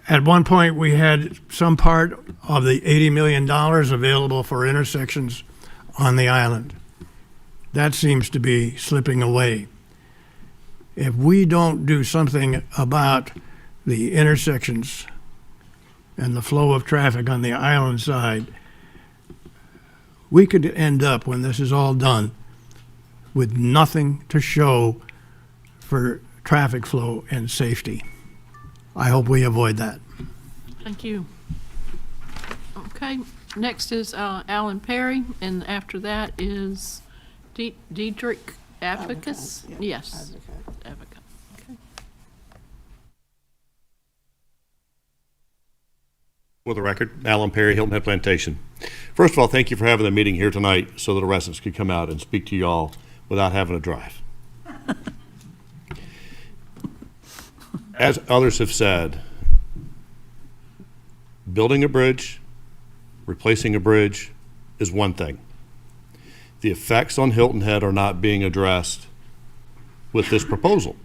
S2: At one point, we had some part of the $80 million available for intersections on the island. That seems to be slipping away. If we don't do something about the intersections and the flow of traffic on the island side, we could end up, when this is all done, with nothing to show for traffic flow and safety. I hope we avoid that.
S1: Thank you. Okay, next is Alan Perry, and after that is Dietrich Advocates? Yes. Advocate. Okay.
S16: For the record, Alan Perry, Hilton Head Plantation. First of all, thank you for having the meeting here tonight so that the residents could come out and speak to you all without having to drive. As others have said, building a bridge, replacing a bridge is one thing. The effects on Hilton Head are not being addressed with this proposal.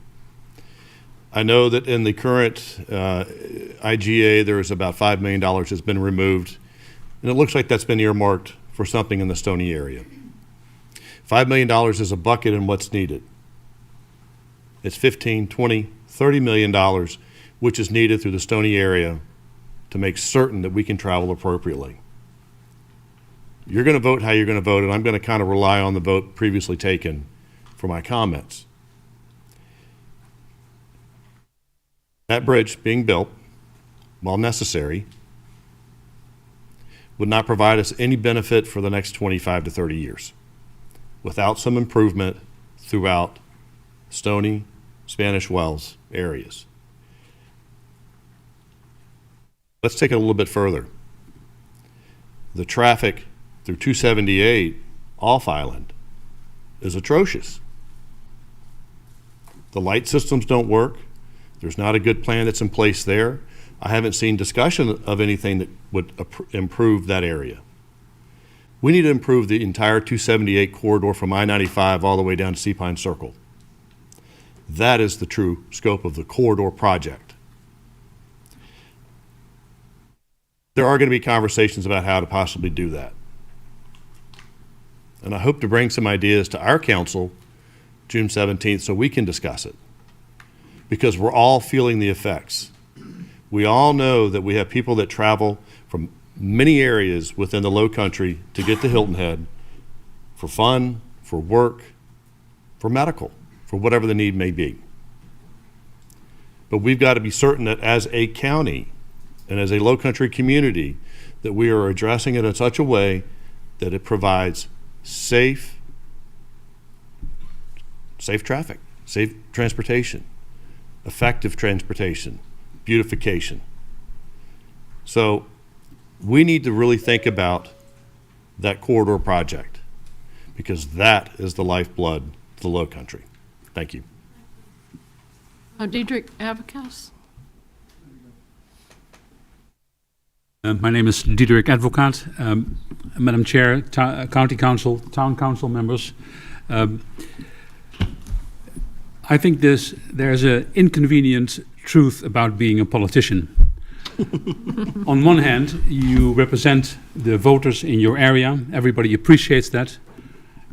S16: I know that in the current IGA, there is about $5 million that's been removed, and it looks like that's been earmarked for something in the Stony area. $5 million is a bucket in what's needed. It's 15, 20, $30 million, which is needed through the Stony area to make certain that we can travel appropriately. You're going to vote how you're going to vote, and I'm going to kind of rely on the vote previously taken for my comments. That bridge being built, while necessary, would not provide us any benefit for the next 25 to 30 years without some improvement throughout Stony, Spanish Wells areas. Let's take it a little bit further. The traffic through 278 off island is atrocious. The light systems don't work. There's not a good plan that's in place there. I haven't seen discussion of anything that would improve that area. We need to improve the entire 278 corridor from I-95 all the way down to Sea Pine Circle. That is the true scope of the corridor project. There are going to be conversations about how to possibly do that. And I hope to bring some ideas to our council June 17th so we can discuss it. Because we're all feeling the effects. We all know that we have people that travel from many areas within the Low Country to get to Hilton Head for fun, for work, for medical, for whatever the need may be. But we've got to be certain that as a county and as a Low Country community that we are addressing it in such a way that it provides safe traffic, safe transportation, effective transportation, beautification. So we need to really think about that corridor project because that is the lifeblood of the Low Country. Thank you.
S1: Diedrich Advocates?
S17: My name is Diederik Advocaat. Madam Chair, County Council, Town Council members. I think there's an inconvenient truth about being a politician. On one hand, you represent the voters in your area. Everybody appreciates that.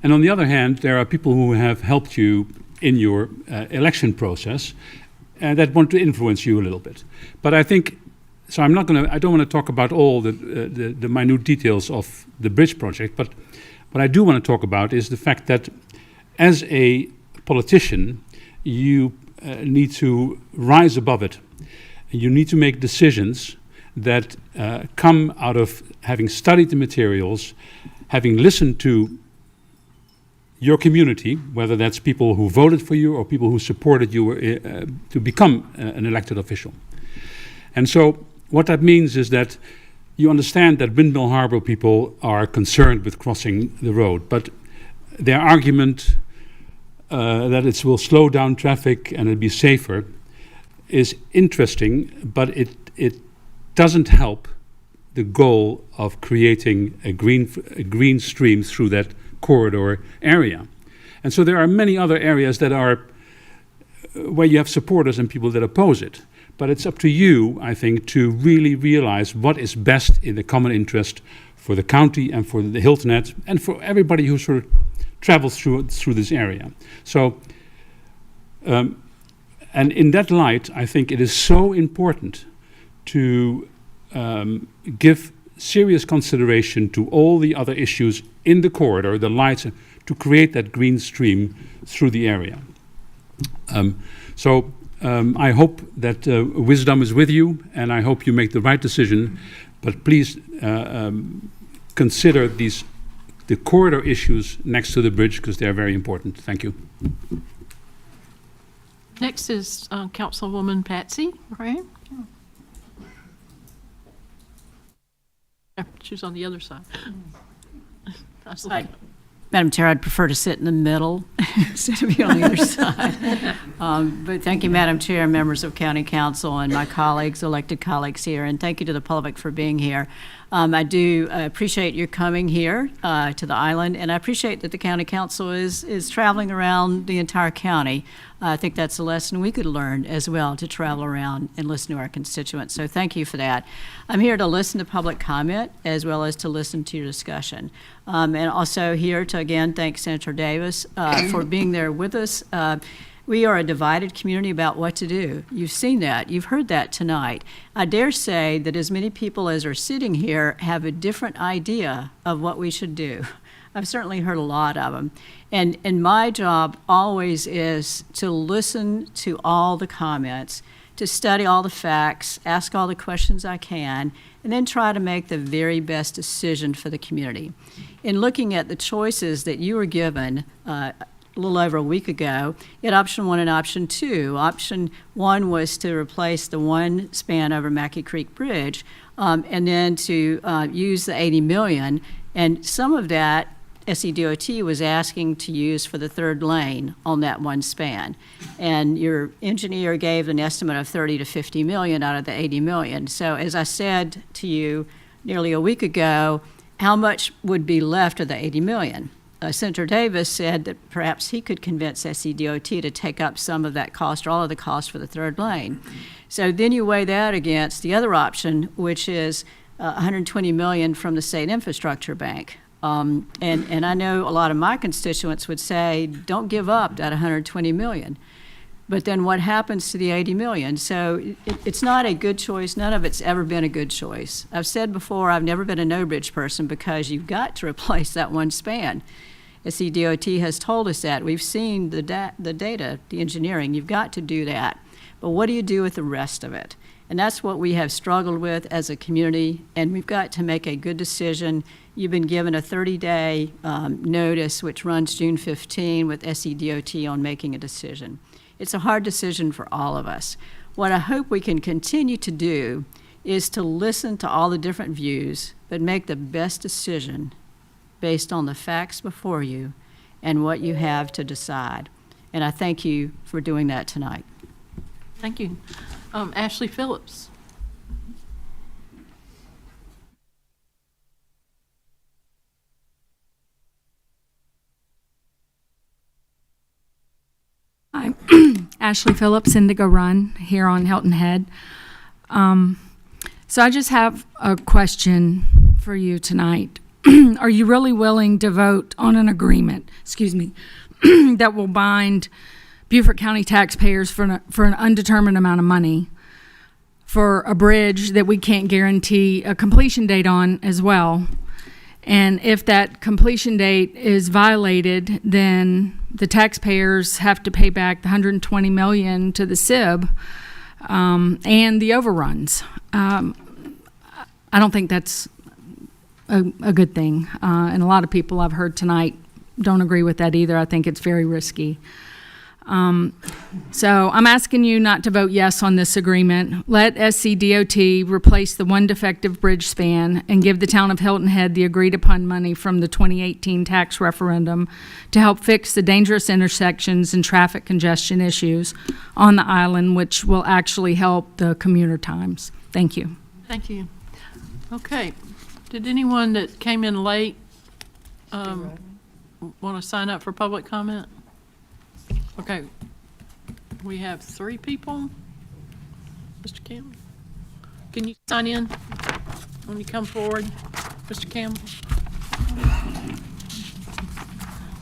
S17: And on the other hand, there are people who have helped you in your election process that want to influence you a little bit. But I think so I don't want to talk about all the minute details of the bridge project, but what I do want to talk about is the fact that as a politician, you need to rise above it. You need to make decisions that come out of having studied the materials, having listened to your community, whether that's people who voted for you or people who supported you to become an elected official. And so what that means is that you understand that Windmill Harbor people are concerned with crossing the road, but their argument that it will slow down traffic and it'll be safer is interesting, but it doesn't help the goal of creating a green stream through that corridor area. And so there are many other areas that are where you have supporters and people that oppose it. But it's up to you, I think, to really realize what is best in the common interest for the county and for the Hilton Head and for everybody who sort of travels through this area. So, and in that light, I think it is so important to give serious consideration to all the other issues in the corridor, the lights, to create that green stream through the area. I hope that wisdom is with you, and I hope you make the right decision. But please consider these the corridor issues next to the bridge because they're very important. Thank you.
S1: Next is Councilwoman Patsy, right? Yeah, she's on the other side. I was like,
S10: Madam Chair, I'd prefer to sit in the middle instead of be on the other side. But thank you, Madam Chair, members of County Council, and my colleagues, elected colleagues here, and thank you to the public for being here. I do appreciate your coming here to the island, and I appreciate that the County Council is traveling around the entire county. I think that's a lesson we could learn as well, to travel around and listen to our constituents. So thank you for that. I'm here to listen to public comment as well as to listen to your discussion. And also here to, again, thank Senator Davis for being there with us. We are a divided community about what to do. You've seen that. You've heard that tonight. I dare say that as many people as are sitting here have a different idea of what we should do. I've certainly heard a lot of them. And my job always is to listen to all the comments, to study all the facts, ask all the questions I can, and then try to make the very best decision for the community. In looking at the choices that you were given a little over a week ago, you had option 1 and option 2. Option 1 was to replace the one span over Mackey Creek Bridge, and then to use the $80 million, and some of that SCDOT was asking to use for the third lane on that one span. And your engineer gave an estimate of 30 to 50 million out of the 80 million. So as I said to you nearly a week ago, how much would be left of the 80 million? Senator Davis said that perhaps he could convince SCDOT to take up some of that cost or all of the cost for the third lane. So then you weigh that against the other option, which is 120 million from the State Infrastructure Bank. And I know a lot of my constituents would say, don't give up that 120 million. But then what happens to the 80 million? So it's not a good choice. None of it's ever been a good choice. I've said before, I've never been a no-bridge person because you've got to replace that one span. SCDOT has told us that. We've seen the data, the engineering. You've got to do that. But what do you do with the rest of it? And that's what we have struggled with as a community, and we've got to make a good decision. You've been given a 30-day notice, which runs June 15, with SCDOT on making a decision. It's a hard decision for all of us. What I hope we can continue to do is to listen to all the different views, but make the best decision based on the facts before you and what you have to decide. And I thank you for doing that tonight.
S1: thank you. Ashley Phillips.
S18: Hi, Ashley Phillips, Indigo Run, here on Hilton Head. So I just have a question for you tonight. Are you really willing to vote on an agreement, that will bind Beaufort County taxpayers for an undetermined amount of money for a bridge that we can't guarantee a completion date on as well? And if that completion date is violated, then the taxpayers have to pay back the $120 million to the SIB and the overruns. I don't think that's a good thing. And a lot of people I've heard tonight don't agree with that either. I think it's very risky. So I'm asking you not to vote yes on this agreement. Let SCDOT replace the one defective bridge span and give the town of Hilton Head the agreed upon money from the 2018 tax referendum to help fix the dangerous intersections and traffic congestion issues on the island, which will actually help the commuter times. Thank you.
S1: Thank you. Okay. Did anyone that came in late want to sign up for public comment? Okay, we have 3 people. Mr. Campbell, can you sign in when you come forward, Mr. Campbell?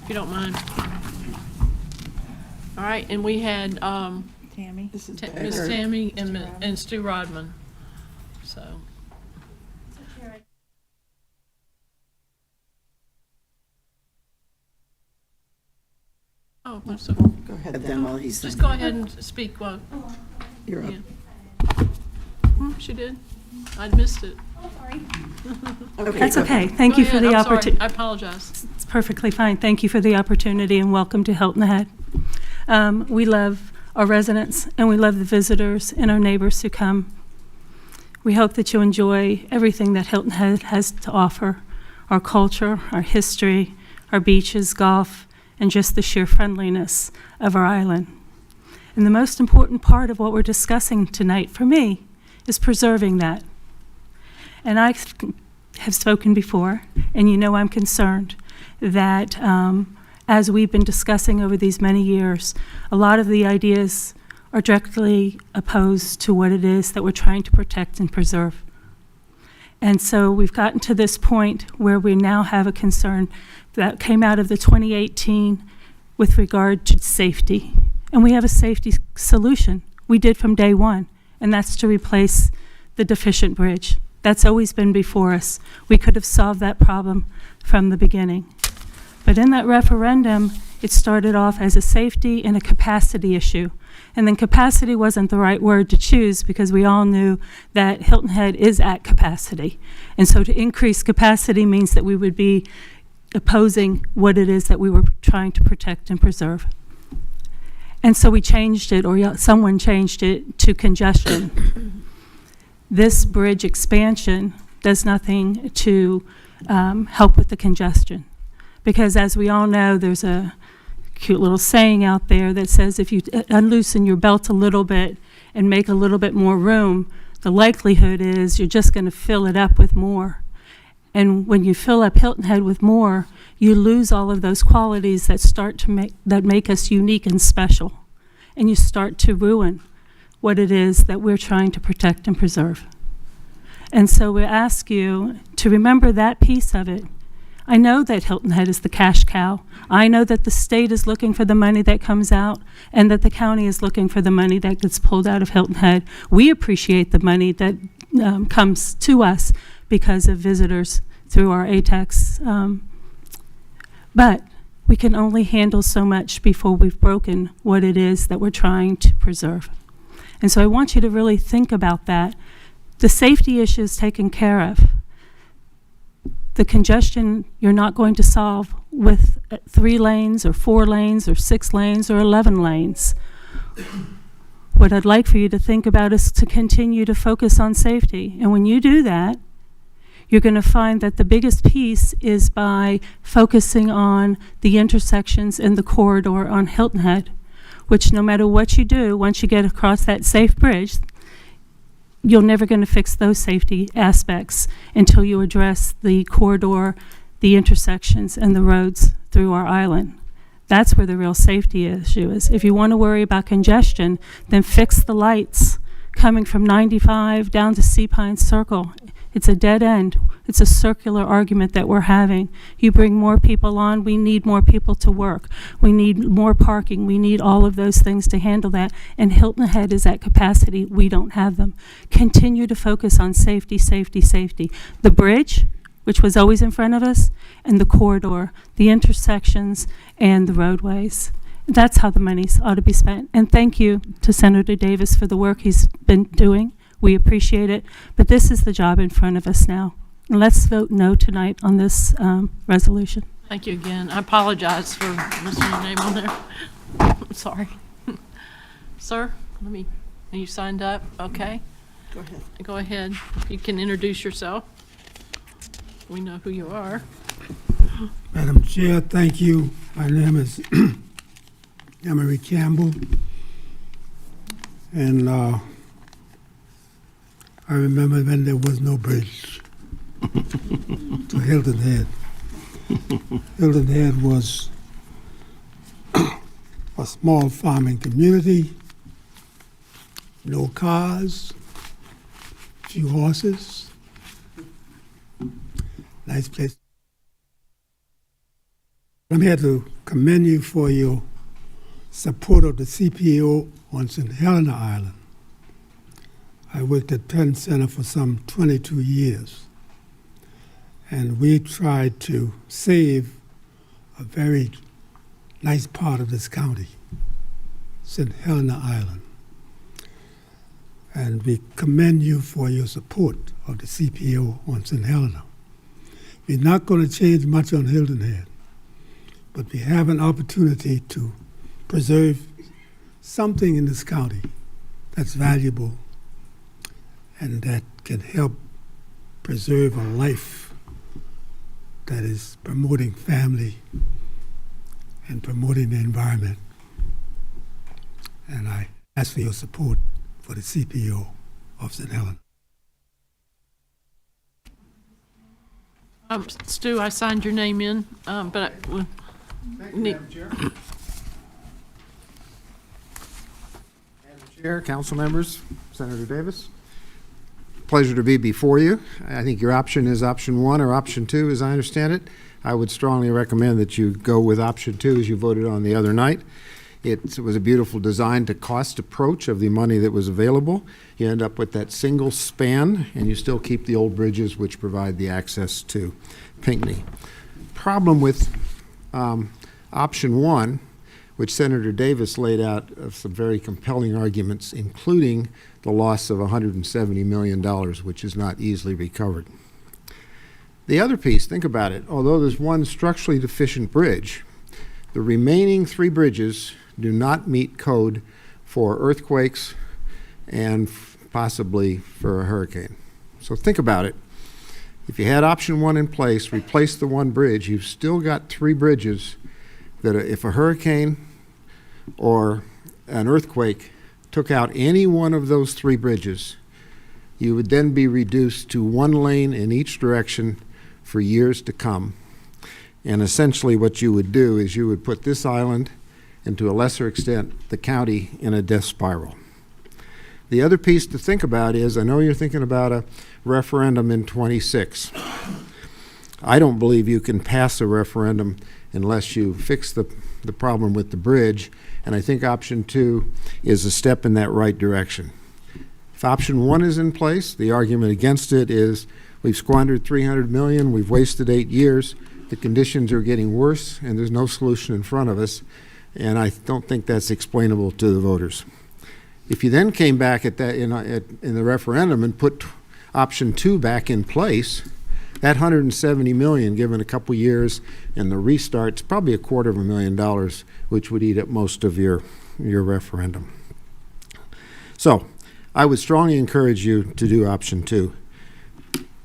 S1: If you don't mind. All right, and we had
S3: Tammy.
S1: Miss Tammy and Stu Rodman. So. Oh, so
S4: Go ahead then while he's
S1: just go ahead and speak while
S4: you're up.
S1: she did. I'd missed it.
S19: That's okay. Thank you for the opportunity.
S1: I apologize.
S19: It's perfectly fine. Thank you for the opportunity and welcome to Hilton Head. We love our residents and we love the visitors and our neighbors who come. We hope that you enjoy everything that Hilton Head has to offer, our culture, our history, our beaches, golf, and just the sheer friendliness of our island. And the most important part of what we're discussing tonight for me is preserving that. And I have spoken before, and you know I'm concerned that as we've been discussing over these many years, a lot of the ideas are directly opposed to what it is that we're trying to protect and preserve. And so we've gotten to this point where we now have a concern that came out of the 2018 with regard to safety. And we have a safety solution. We did from day one, and that's to replace the deficient bridge. That's always been before us. We could have solved that problem from the beginning. But in that referendum, it started off as a safety and a capacity issue. And then capacity wasn't the right word to choose because we all knew that Hilton Head is at capacity. And so to increase capacity means that we would be opposing what it is that we were trying to protect and preserve. And so we changed it, or someone changed it, to congestion. This bridge expansion does nothing to help with the congestion. Because as we all know, there's a cute little saying out there that says if you unloosen your belt a little bit and make a little bit more room, the likelihood is you're just going to fill it up with more. And when you fill up Hilton Head with more, you lose all of those qualities that make us unique and special. And you start to ruin what it is that we're trying to protect and preserve. And so we ask you to remember that piece of it. I know that Hilton Head is the cash cow. I know that the state is looking for the money that comes out and that the county is looking for the money that gets pulled out of Hilton Head. We appreciate the money that comes to us because of visitors through our ATEX. But we can only handle so much before we've broken what it is that we're trying to preserve. And so I want you to really think about that. The safety issue is taken care of. The congestion you're not going to solve with 3 lanes or 4 lanes or 6 lanes or 11 lanes. What I'd like for you to think about is to continue to focus on safety. And when you do that, you're going to find that the biggest piece is by focusing on the intersections in the corridor on Hilton Head, which no matter what you do, once you get across that safe bridge, you're never going to fix those safety aspects until you address the corridor, the intersections, and the roads through our island. That's where the real safety issue is. If you want to worry about congestion, then fix the lights coming from 95 down to Sea Pine Circle. It's a dead end. It's a circular argument that we're having. You bring more people on, we need more people to work. We need more parking. We need all of those things to handle that. And Hilton Head is at capacity. We don't have them. Continue to focus on safety, safety, safety. The bridge, which was always in front of us, and the corridor, the intersections, and the roadways. That's how the money ought to be spent. And thank you to Senator Davis for the work he's been doing. We appreciate it, but this is the job in front of us now. And let's vote no tonight on this resolution.
S1: Thank you again. I apologize for missing your name on there. I'm sorry. Sir, are you signed up? Okay.
S4: Go ahead.
S1: Go ahead. You can introduce yourself. We know who you are.
S2: Madam Chair, thank you. My name is Emery Campbell, and I remember when there was no bridge to Hilton Head. Hilton Head was a small farming community, no cars, few horses, nice place. I'm here to commend you for your support of the CPO on St. Helena Island. I worked at Penn Center for some 22 years, and we tried to save a very nice part of this county, St. Helena Island. And we commend you for your support. of the CPO on St. Helena. We're not going to change much on Hilton Head, but we have an opportunity to preserve something in this county that's valuable and that can help preserve a life that is promoting family and promoting the environment. And I ask for your support for the CPO of St. Helena.
S1: Stu, I signed your name in, but
S20: Chair, council members, Senator Davis. Pleasure to be before you. I think your option is option 1 or option 2, as I understand it. I would strongly recommend that you go with option 2 as you voted on the other night. It was a beautiful design to cost approach of the money that was available. You end up with that single span, and you still keep the old bridges which provide the access to Pinckney. Problem with option 1, which Senator Davis laid out some very compelling arguments, including the loss of $170 million, which is not easily recovered. The other piece, think about it, although there's one structurally deficient bridge, the remaining 3 bridges do not meet code for earthquakes and possibly for a hurricane. So think about it. If you had option 1 in place, replace the 1 bridge, you've still got 3 bridges that if a hurricane or an earthquake took out any one of those 3 bridges, you would then be reduced to 1 lane in each direction for years to come. And essentially what you would do is you would put this island, and to a lesser extent, the county, in a death spiral. The other piece to think about is, I know you're thinking about a referendum in 26. I don't believe you can pass a referendum unless you fix the problem with the bridge, and I think option 2 is a step in that right direction. If option 1 is in place, the argument against it is we've squandered $300 million, we've wasted 8 years, the conditions are getting worse, and there's no solution in front of us, and I don't think that's explainable to the voters. If you then came back at that in the referendum and put option 2 back in place, that $170 million, given a couple years and the restart's probably $250,000, which would eat up most of your referendum. So I would strongly encourage you to do option 2.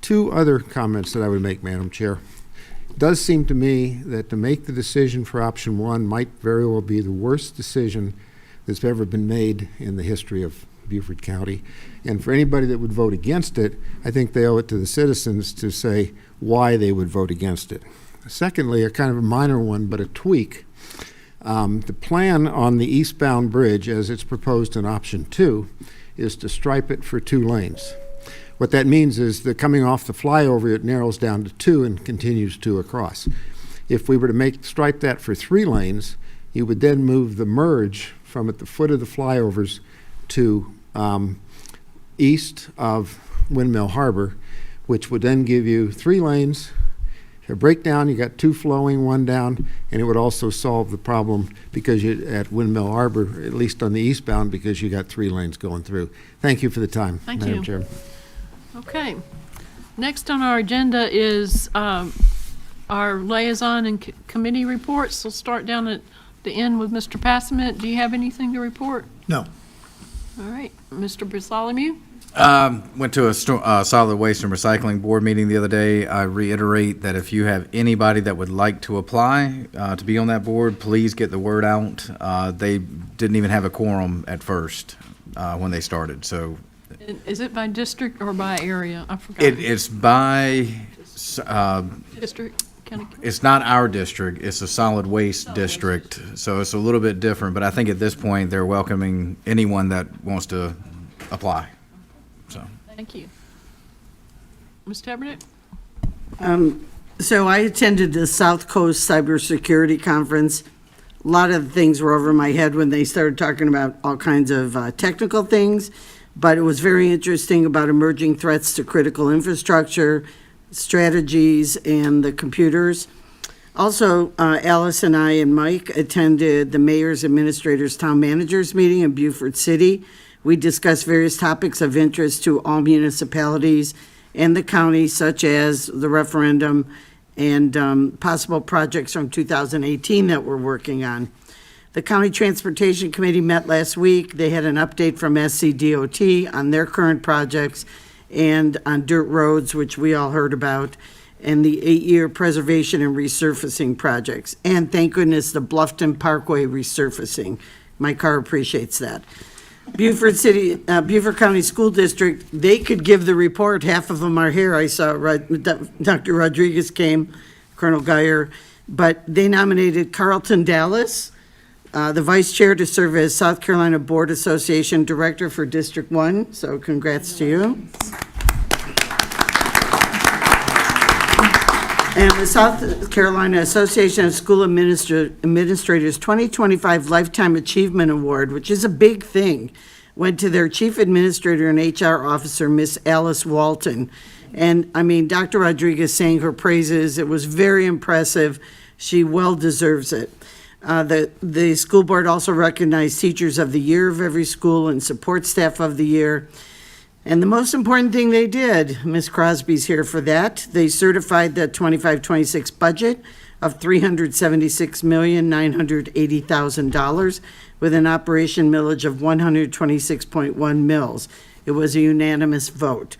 S20: 2 other comments that I would make, Madam Chair. It does seem to me that to make the decision for option 1 might very well be the worst decision that's ever been made in the history of Beaufort County. And for anybody that would vote against it, I think they owe it to the citizens to say why they would vote against it. Secondly, a kind of a minor one, but a tweak. The plan on the eastbound bridge, as it's proposed in option 2, is to stripe it for 2 lanes. What that means is that coming off the flyover, it narrows down to 2 and continues 2 across. If we were to stripe that for 3 lanes, you would then move the merge from at the foot of the flyovers to east of Windmill Harbor, which would then give you 3 lanes. If you break down, you got 2 flowing, 1 down, and it would also solve the problem because at Windmill Harbor, at least on the eastbound, because you got 3 lanes going through. Thank you for the time, Madam Chair.
S1: Okay. Next on our agenda is our liaison and committee reports. We'll start down at the end with Mr. Passament. Do you have anything to report?
S2: No.
S1: All right. Mr. Bartholomew?
S9: Went to a solid waste and recycling board meeting the other day. I reiterate that if you have anybody that would like to apply to be on that board, please get the word out. They didn't even have a quorum at first when they started, so.
S1: Is it by district or by area? I forgot.
S9: It's by
S1: district.
S9: It's not our district, it's a solid waste district, so it's a little bit different, but I think at this point they're welcoming anyone that wants to apply. So.
S1: Thank you. Ms. Tabernet?
S4: So I attended the South Coast Cybersecurity Conference. A lot of things were over my head when they started talking about all kinds of technical things, but it was very interesting about emerging threats to critical infrastructure, strategies, and the computers. Also, Alice and I and Mike attended the Mayor's Administrators Town Managers meeting in Beaufort City. We discussed various topics of interest to all municipalities and the county, such as the referendum and possible projects from 2018 that we're working on. The County Transportation Committee met last week. They had an update from SCDOT on their current projects and on dirt roads, which we all heard about, and the 8-year preservation and resurfacing projects. And thank goodness, the Bluffton Parkway resurfacing. My car appreciates that. Beaufort County School District, they could give the report. Half of them are here. I saw Dr. Rodriguez came, Colonel Geyer, but they nominated Carlton Dallas, the vice chair, to serve as South Carolina Board Association Director for District 1. So congrats to you. And the South Carolina Association of School Administrators 2025 Lifetime Achievement Award, which is a big thing, went to their Chief Administrator and HR Officer, Miss Alice Walton. And I mean, Dr. Rodriguez sang her praises. It was very impressive. She well deserves it. The school board also recognized Teachers of the Year of every school and Support Staff of the Year. And the most important thing they did, Ms. Crosby's here for that, they certified the 25-26 budget of $376,980,000 with an operation millage of 126.1 mils. It was a unanimous vote.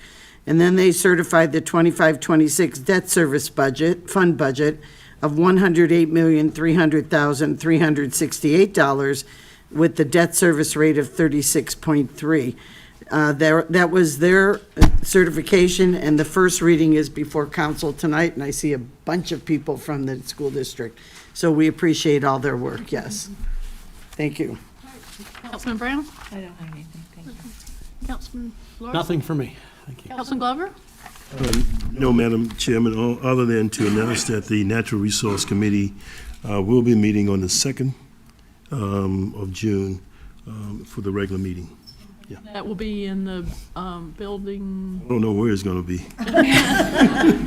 S4: And then they certified the 25-26 debt service budget, fund budget of $108,300,368 with the debt service rate of 36.3. That was their certification, and the first reading is before council tonight, and I see a bunch of people from the school district. So we appreciate all their work, yes. Thank you.
S1: Councilman Brown?
S3: I don't have anything, thank you.
S1: Councilman Flores?
S2: Nothing for me. Thank you.
S1: Councilman Glover?
S21: No, Madam Chairman, other than to announce that the Natural Resource Committee will be meeting on the 2nd of June for the regular meeting. Yeah.
S1: That will be in the building.
S21: I don't know where it's going to be.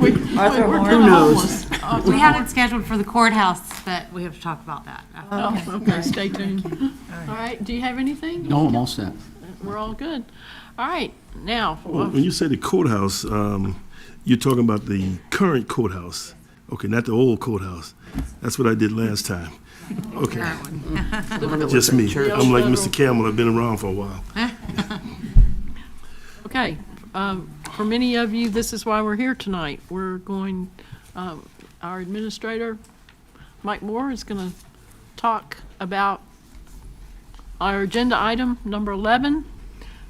S4: Who knows?
S3: We have it scheduled for the courthouse, but we have to talk about that.
S1: Oh, okay, stay tuned. All right, do you have anything?
S8: No, I'm all set.
S1: We're all good. All right, now.
S21: When you say the courthouse, you're talking about the current courthouse. Okay, not the old courthouse. That's what I did last time. Okay. Just me. I'm like Mr. Campbell. I've been around for a while.
S1: Okay, for many of you, this is why we're here tonight. We're going, our administrator, Mike Moore, is going to talk about our agenda item number 11,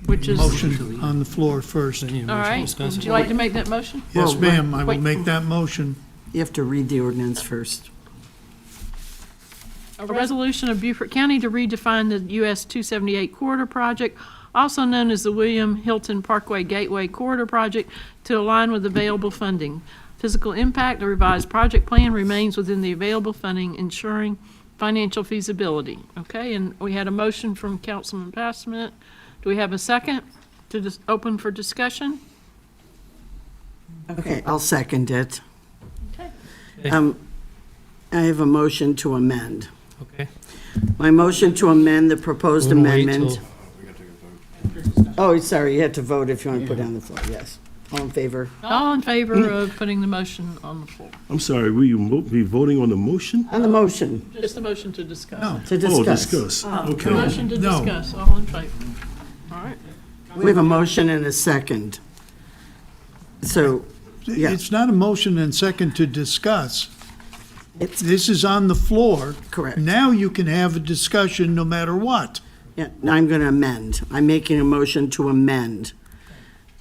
S1: which is.
S2: Motion on the floor first.
S1: All right, would you like to make that motion?
S2: Yes, ma'am, I will
S1: Wait.
S2: make that motion.
S4: You have to read the ordinance first.
S1: A resolution of Beaufort County to redefine the US 278 corridor project, also known as the William Hilton Parkway Gateway Corridor Project, to align with available funding. Physical impact, the revised project plan remains within the available funding, ensuring financial feasibility. Okay, and we had a motion from Councilman Passmore. Do we have a second to just open for discussion?
S4: Okay, I'll second it.
S1: Okay.
S4: I have a motion to amend.
S7: Okay.
S4: My motion to amend the proposed
S7: We'll wait
S4: amendment. Oh, sorry, you have to vote if you want to put it on the floor, yes. All in favor?
S1: All in favor of putting the motion on the floor?
S21: I'm sorry, will you be voting on the motion?
S4: On the motion.
S1: Just a motion to discuss.
S4: No. To discuss.
S21: Oh, discuss. Okay.
S1: Motion to
S2: No.
S1: discuss, all in favor? All right.
S4: We have a motion and a second. So, yeah.
S2: It's not a motion and second to discuss. This is on the floor.
S4: Correct.
S2: Now you can have a discussion no matter what.
S4: Yeah, I'm going to amend. I'm making a motion to amend.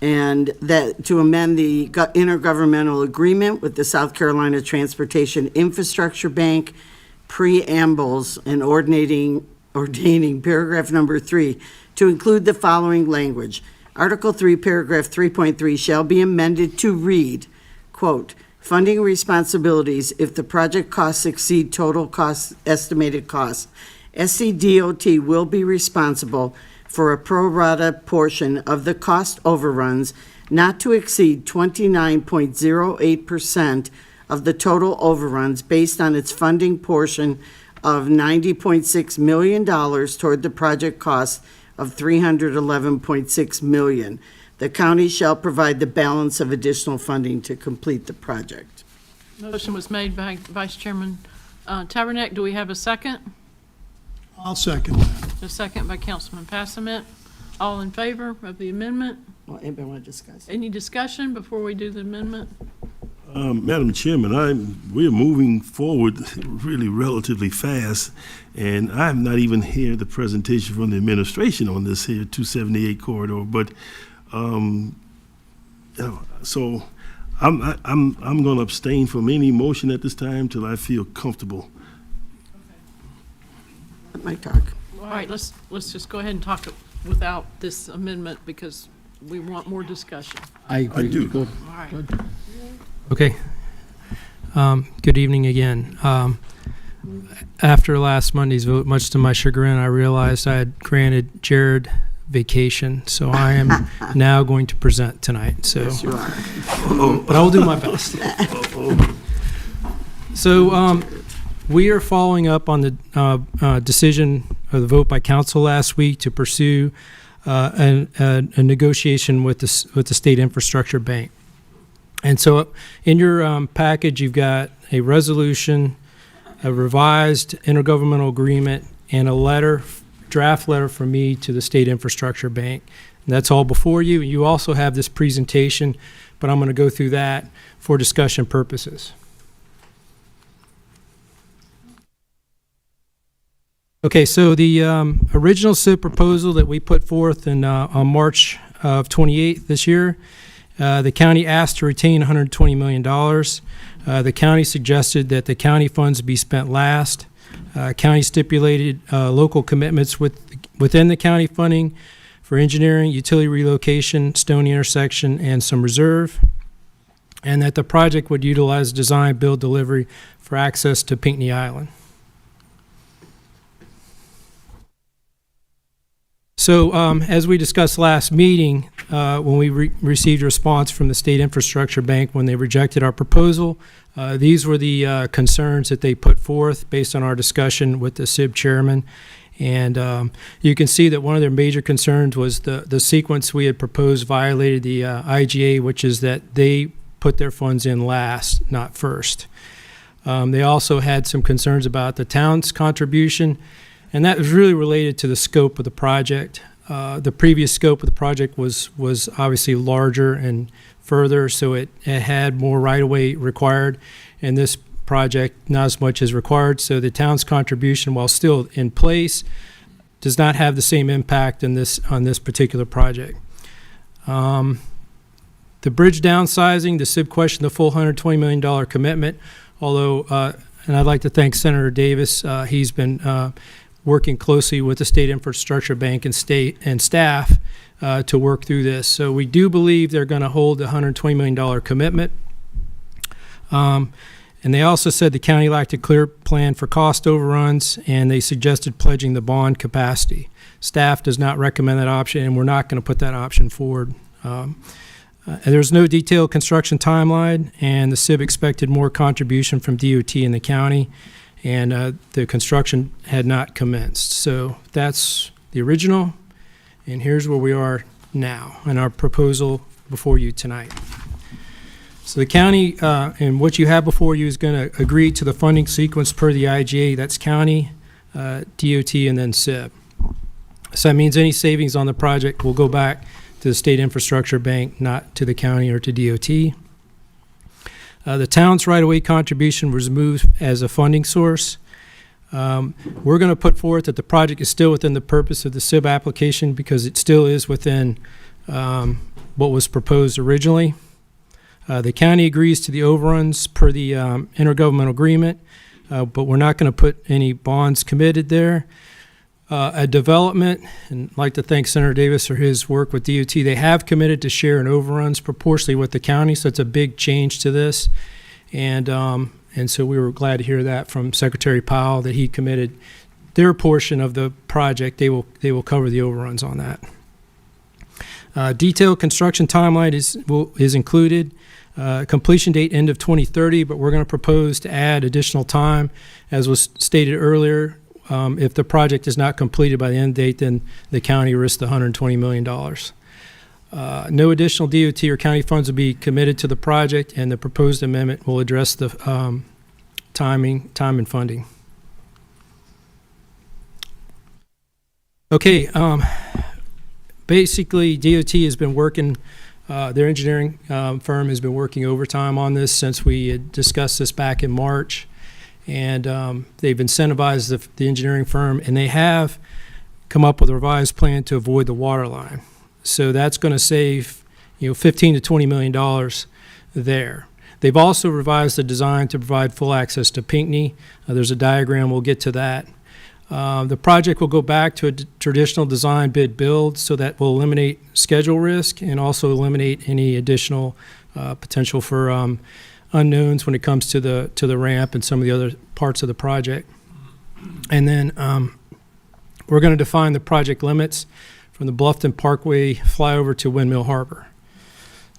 S4: And that, to amend the intergovernmental agreement with the South Carolina Transportation Infrastructure Bank, preambles, and ordaining paragraph number 3 to include the following language. Article 3, paragraph 3.3 shall be amended to read, quote, funding responsibilities if the project costs exceed total cost, estimated costs. SCDOT will be responsible for a pro rata portion of the cost overruns not to exceed 29.08% of the total overruns based on its funding portion of $90.6 million toward the project cost of $311.6 million. The county shall provide the balance of additional funding to complete the project.
S1: Motion was made by Vice Chairman Tabernac. Do we have a second?
S2: I'll second that.
S1: A second by Councilman Passament. All in favor of the amendment?
S4: Well, anybody want to discuss?
S1: Any discussion before we do the amendment?
S21: Madam Chairman, we're moving forward really relatively fast, and I have not even heard the presentation from the administration on this here 278 corridor. But so I'm going to abstain from any motion at this time till I feel comfortable.
S4: Let Mike talk.
S1: All right, let's just go ahead and talk without this amendment because we want more discussion.
S8: I agree.
S21: do.
S8: Good.
S1: All right.
S8: Good.
S7: Okay. Good evening again. After last Monday's vote, much to my chagrin, I realized I had granted Jared vacation, so I am now going to present tonight. So,
S4: Yes, you are.
S7: but I will do my best. So, we are following up on the decision of the vote by council last week to pursue a negotiation with the State Infrastructure Bank. And so in your package, you've got a resolution, a revised intergovernmental agreement, and a draft letter from me to the State Infrastructure Bank. And that's all before you. You also have this presentation, but I'm going to go through that for discussion purposes. Okay, so the original SIB proposal that we put forth on March of 28th this year, the county asked to retain $120 million. The county suggested that the county funds be spent last. County stipulated local commitments within the county funding for engineering, utility relocation, Stony intersection, and some reserve, and that the project would utilize design, build, delivery for access to Pinckney Island. So as we discussed last meeting, when we received a response from the State Infrastructure Bank when they rejected our proposal, these were the concerns that they put forth based on our discussion with the SIB chairman. And you can see that one of their major concerns was the sequence we had proposed violated the IGA, which is that they put their funds in last, not first. They also had some concerns about the town's contribution, and that was really related to the scope of the project. The previous scope of the project was obviously larger and further, so it had more right-of-way required. And this project, not as much is required, so the town's contribution, while still in place, does not have the same impact on this particular project. The bridge downsizing, the SIB questioned the full $120 million commitment, although, and I'd like to thank Senator Davis, he's been working closely with the State Infrastructure Bank and staff to work through this. So we do believe they're going to hold the $120 million commitment. And they also said the county lacked a clear plan for cost overruns, and they suggested pledging the bond capacity. Staff does not recommend that option, and we're not going to put that option forward. There's no detailed construction timeline, and the SIB expected more contribution from DOT and the county, and the construction had not commenced. So that's the original, and here's where we are now in our proposal before you tonight. So the county, and what you have before you is going to agree to the funding sequence per the IGA. That's county, DOT, and then SIB. So that means any savings on the project will go back to the State Infrastructure Bank, not to the county or to DOT. The town's right-of-way contribution was moved as a funding source. We're going to put forth that the project is still within the purpose of the SIB application because it still is within what was proposed originally. The county agrees to the overruns per the intergovernmental agreement, but we're not going to put any bonds committed there. A development, and I'd like to thank Senator Davis for his work with DOT. They have committed to share in overruns proportionally with the county, so it's a big change to this. And so we were glad to hear that from Secretary Powell that he committed their portion of the project. They will cover the overruns on that. Detailed construction timeline is included. Completion date end of 2030, but we're going to propose to add additional time, as was stated earlier. If the project is not completed by the end date, then the county risks the $120 million. No additional DOT or county funds will be committed to the project, and the proposed amendment will address the time and funding. Okay, basically DOT has been working, their engineering firm has been working overtime on this since we had discussed this back in March, and they've incentivized the engineering firm, and they have come up with a revised plan to avoid the water line. So that's going to save, $15 to $20 million there. They've also revised the design to provide full access to Pinckney. There's a diagram, we'll get to that. The project will go back to a traditional design bid build, so that will eliminate schedule risk and also eliminate any additional potential for unknowns when it comes to the ramp and some of the other parts of the project. And then we're going to define the project limits from the Bluffton Parkway flyover to Windmill Harbor.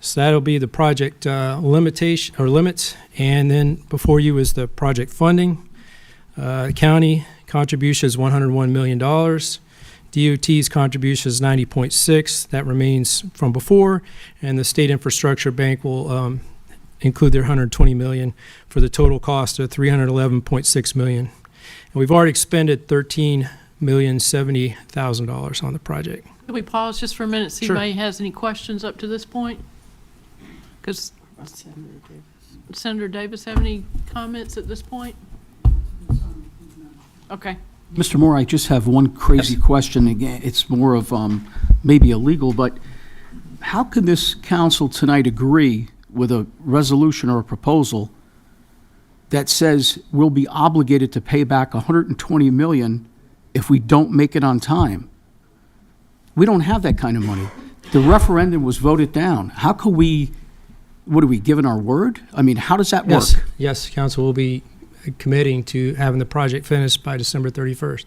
S7: So that'll be the project limitation or limits. And then before you is the project funding. County contribution is $101 million. DOT's contribution is 90.6. That remains from before. And the State Infrastructure Bank will include their $120 million for the total cost of $311.6 million. And we've already expended $13,070,000 on the project.
S1: Can we pause just for a minute, see if
S7: Sure.
S1: anybody has any questions up to this point? Because Senator Davis have any comments at this point? Okay.
S8: Mr. Moore, I just have one crazy question. Again, it's more of maybe illegal, but how could this council tonight agree with a resolution or a proposal that says we'll be obligated to pay back $120 million if we don't make it on time? We don't have that kind of money. The referendum was voted down. How could we, what are we, given our word? I mean, how does that work?
S7: Yes, council will be committing to having the project finished by December 31st,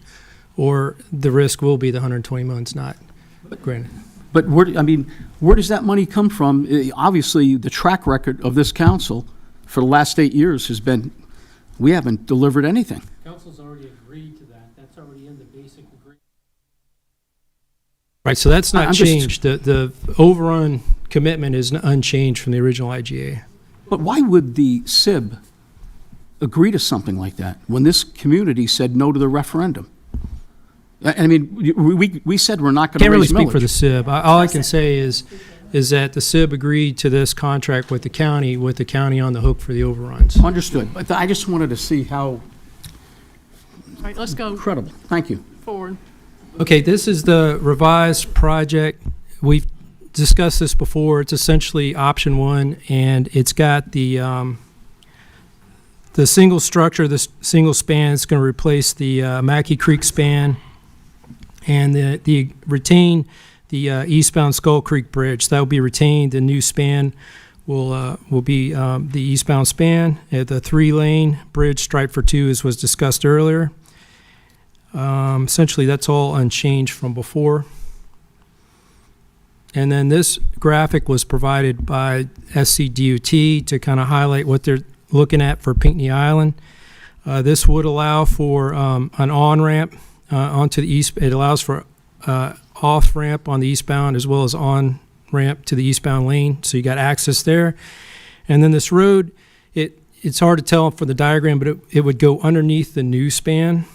S7: or the risk will be the 120 months not granted.
S8: But where does that money come from? Obviously, the track record of this council for the last 8 years has been, we haven't delivered anything.
S7: Council's already agreed to that. That's already in the basic agreement. Right, so that's not changed. The overrun commitment is unchanged from the original IGA.
S8: But why would the SIB agree to something like that when this community said no to the referendum? I mean, we said we're not going to
S7: Can't really
S8: raise
S7: speak for
S8: millage.
S7: the SIB. All I can say is that the SIB agreed to this contract with the county on the hook for the overruns.
S8: Understood. But I just wanted to see how
S1: All right, let's go
S8: incredible. Thank you.
S1: forward.
S7: Okay, this is the revised project. We've discussed this before. It's essentially option one, and it's got the single structure, the single span. It's going to replace the Mackey Creek span, and the retain the eastbound Skull Creek Bridge. That will be retained. The new span will be the eastbound span. The 3-lane bridge striped for 2, as was discussed earlier. Essentially, that's all unchanged from before. And then this graphic was provided by SCDOT to kind of highlight what they're looking at for Pinckney Island. This would allow for an on-ramp onto the east. It allows for off-ramp on the eastbound as well as on-ramp to the eastbound lane, so you got access there. And then this road, it's hard to tell from the diagram, but it would go underneath the new span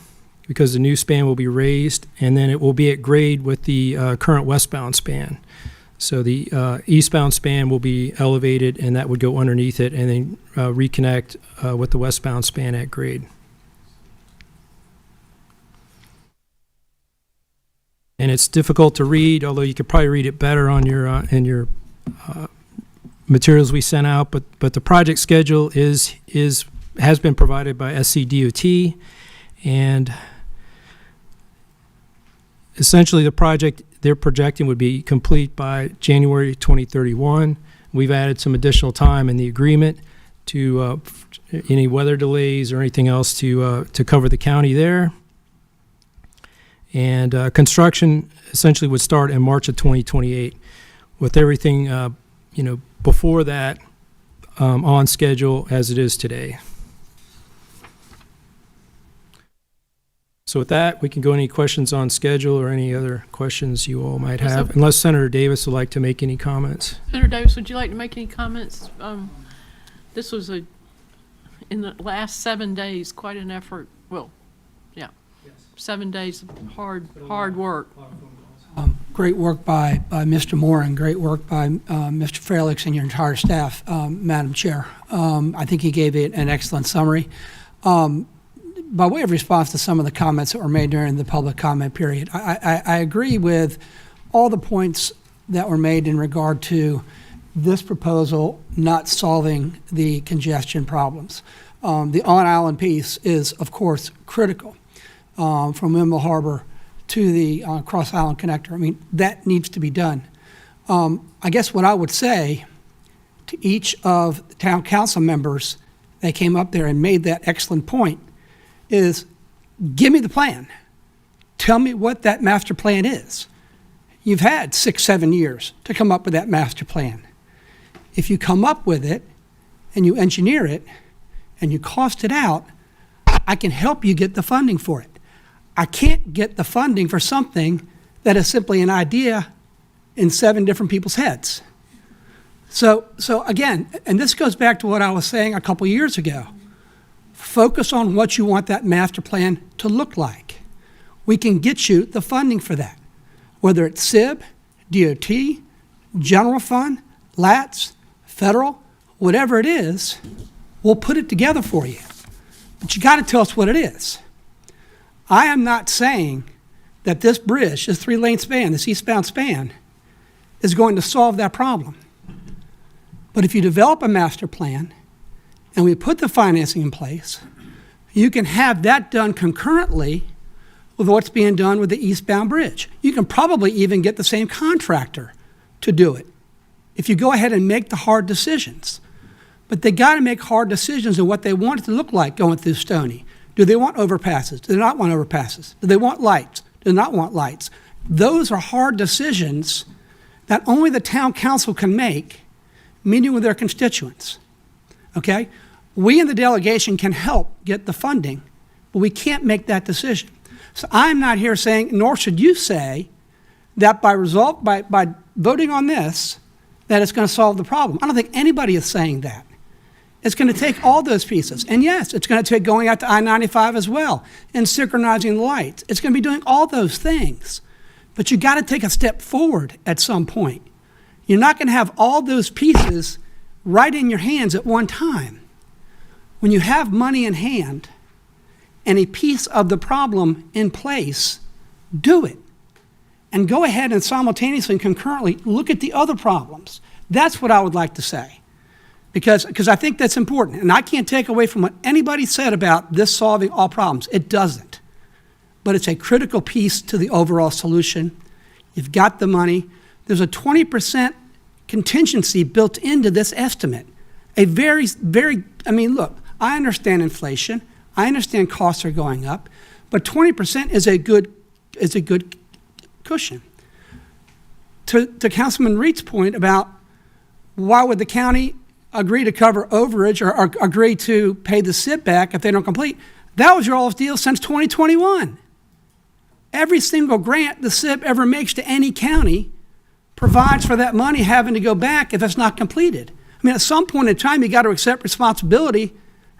S7: because the new span will be raised, and then it will be at grade with the current westbound span. So the eastbound span will be elevated, and that would go underneath it and then reconnect with the westbound span at grade. And it's difficult to read, although you could probably read it better on your in your materials we sent out. But the project schedule has been provided by SCDOT, and essentially the project they're projecting would be complete by January 2031. We've added some additional time in the agreement to any weather delays or anything else to cover the county there. And construction essentially would start in March of 2028, with everything before that on schedule as it is today. So with that, we can go any questions on schedule or any other questions you all might have, unless Senator Davis would like to make any comments.
S1: Senator Davis, would you like to make any comments? This was in the last 7 days, quite an effort. Well, yeah, 7 days of hard work.
S5: Great work by Mr. Moore and great work by Mr. Fralix and your entire staff, Madam Chair. I think he gave it an excellent summary. By way of response to some of the comments that were made during the public comment period, I agree with all the points that were made in regard to this proposal not solving the congestion problems. The on-island piece is, of course, critical from Wimble Harbor to the cross-island connector. I mean, that needs to be done. I guess what I would say to each of the town council members that came up there and made that excellent point is, give me the plan. Tell me what that master plan is. You've had 6-7 years to come up with that master plan. If you come up with it and you engineer it and you cost it out, I can help you get the funding for it. I can't get the funding for something that is simply an idea in 7 different people's heads. So again, and this goes back to what I was saying a couple years ago, focus on what you want that master plan to look like. We can get you the funding for that, whether it's SIB, DOT, general fund, LATS, federal, whatever it is, we'll put it together for you. But you got to tell us what it is. I am not saying that this bridge, this 3-lane span, this eastbound span, is going to solve that problem. But if you develop a master plan and we put the financing in place, you can have that done concurrently with what's being done with the eastbound bridge. You can probably even get the same contractor to do it if you go ahead and make the hard decisions. But they got to make hard decisions on what they want it to look like going through Stony. Do they want overpasses? Do they not want overpasses? Do they want lights? Do they not want lights? Those are hard decisions that only the town council can make, meeting with their constituents. Okay? We in the delegation can help get the funding, but we can't make that decision. So I'm not here saying, nor should you say, that by voting on this, that it's going to solve the problem. I don't think anybody is saying that. It's going to take all those pieces. And yes, it's going to take going out to I-95 as well and synchronizing the lights. It's going to be doing all those things. But you got to take a step forward at some point. You're not going to have all those pieces right in your hands at one time. When you have money in hand and a piece of the problem in place, do it. And go ahead and simultaneously and concurrently look at the other problems. That's what I would like to say. Because I think that's important. And I can't take away from what anybody said about this solving all problems. It doesn't. But it's a critical piece to the overall solution. You've got the money. There's a 20% contingency built into this estimate. A very, I mean, look, I understand inflation. I understand costs are going up. But 20% is a good cushion. To Councilman Reed's point about why would the county agree to cover overage or agree to pay the SIP back if they don't complete, that was your all's deal since 2021. Every single grant the SIP ever makes to any county provides for that money having to go back if it's not completed. I mean, at some point in time, you got to accept responsibility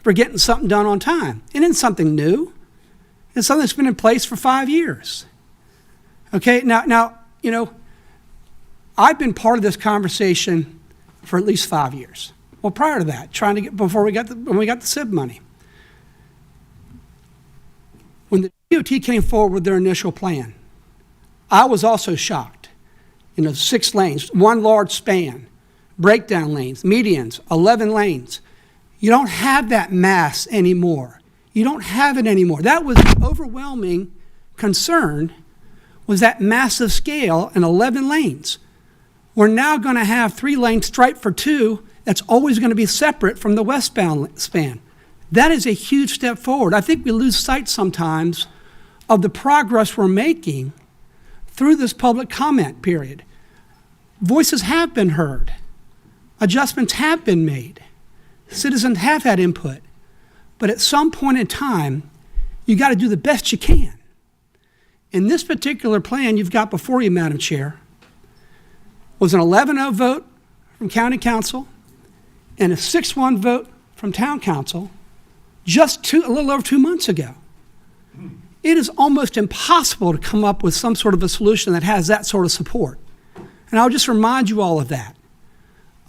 S5: for getting something done on time. It isn't something new. It's something that's been in place for 5 years. Okay, now, you know, I've been part of this conversation for at least 5 years. Well, prior to that, when we got the SIB money. When the DOT came forward with their initial plan, I was also shocked. You know, 6 lanes, 1 large span, breakdown lanes, medians, 11 lanes. You don't have that mass anymore. You don't have it anymore. That was the overwhelming concern, was that massive scale and 11 lanes. We're now going to have 3 lanes striped for 2 that's always going to be separate from the westbound span. That is a huge step forward. I think we lose sight sometimes of the progress we're making through this public comment period. Voices have been heard. Adjustments have been made. Citizens have had input. But at some point in time, you got to do the best you can. in this particular plan you've got before you, Madam Chair, was an 11-0 vote from County Council and a 6-1 vote from Town Council just a little over 2 months ago. It is almost impossible to come up with some sort of a solution that has that sort of support. And I'll just remind you all of that.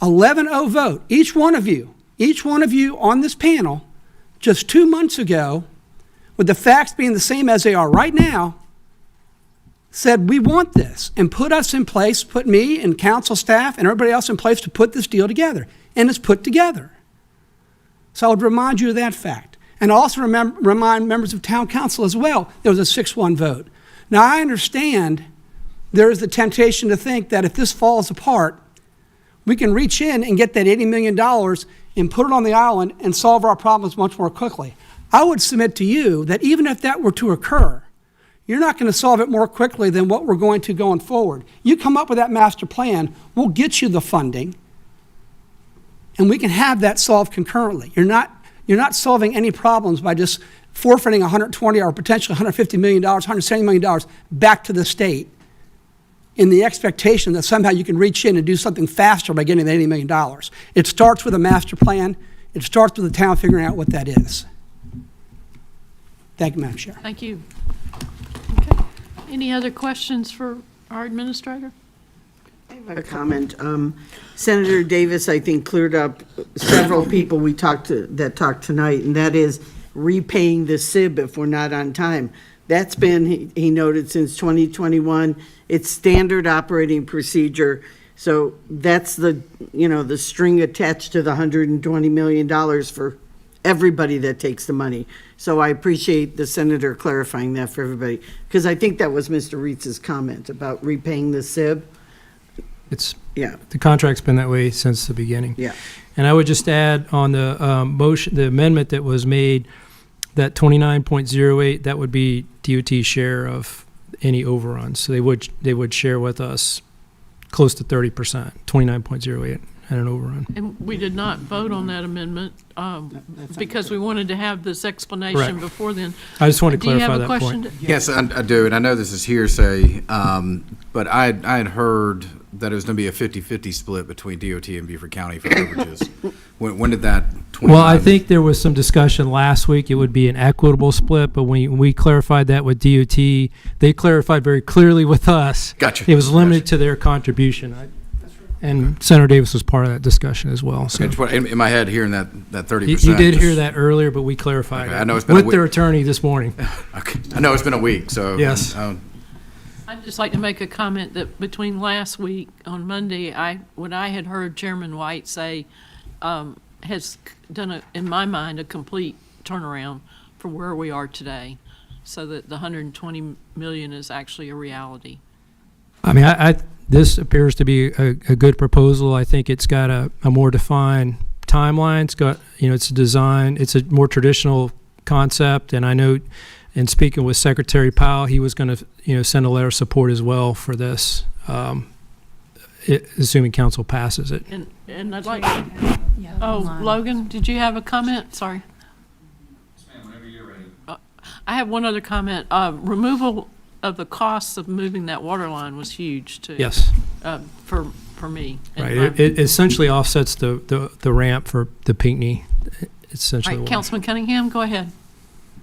S5: 11-0 vote, each one of you on this panel, just 2 months ago, with the facts being the same as they are right now, said we want this and put us in place, put me and council staff and everybody else in place to put this deal together. And it's put together. So I would remind you of that fact. And also remind members of town council as well, there was a 6-1 vote. Now I understand there is the temptation to think that if this falls apart, we can reach in and get that $80 million and put it on the island and solve our problems much more quickly. I would submit to you that even if that were to occur, you're not going to solve it more quickly than what we're going to going forward. You come up with that master plan, we'll get you the funding, and we can have that solved concurrently. You're not solving any problems by just forfeiting $120 or potentially $150 million, $170 million back to the state in the expectation that somehow you can reach in and do something faster by getting the $80 million. It starts with a master plan. It starts with the town figuring out what that is. Thank you, Madam Chair.
S1: Thank you. Okay. Any other questions for our administrator?
S4: I have a comment. Senator Davis, I think, cleared up several people that talked tonight, and that is repaying the SIB if we're not on time. That's been, he noted, since 2021. It's standard operating procedure. So that's the string attached to the $120 million for everybody that takes the money. So I appreciate the senator clarifying that for everybody, because I think that was Mr. Reitz's comment about repaying the SIB.
S7: The contract's been that way since the beginning.
S4: Yeah.
S7: And I would just add on the motion, the amendment that was made, that 29.08, that would be DOT's share of any overruns. So they would share with us close to 30%, 29.08 and an overrun.
S1: And we did not vote on that amendment because we wanted to have this explanation
S7: Correct.
S1: before then.
S7: I just wanted to
S1: Do you
S7: clarify
S1: have a
S7: that
S1: question?
S7: point.
S9: Yes, I do, and I know this is hearsay, but I had heard that it was going to be a 50-50 split between DOT and Beaufort County for overages. When did that?
S7: Well, I think there was some discussion last week. It would be an equitable split, but when we clarified that with DOT, they clarified very clearly with us.
S9: Gotcha.
S7: It was limited to their contribution. And Senator Davis was part of that discussion as well. So
S9: In my head, hearing that 30%.
S7: you did hear that earlier, but we clarified
S9: Okay,
S7: it
S9: I know it's been a
S7: with
S9: week.
S7: their attorney this morning.
S9: Okay. I know it's been a week, so.
S7: Yes.
S1: I'd just like to make a comment that between last week on Monday, what I had heard Chairman White say has done, in my mind, a complete turnaround for where we are today, so that the $120 million is actually a reality.
S7: I mean, this appears to be a good proposal. I think it's got a more defined timeline. It's got, it's a design, it's a more traditional concept. And I know in speaking with Secretary Powell, he was going to, send a letter of support as well for this, assuming council passes it.
S1: And I'd like Logan, did you have a comment? Sorry.
S11: Yes, ma'am, whenever you're ready.
S1: I have one other comment. Removal of the costs of moving that water line was huge too.
S7: Yes.
S1: For me.
S7: Right. It essentially offsets the ramp for the Pinckney. It's essentially.
S1: Right. Councilman Cunningham, go ahead.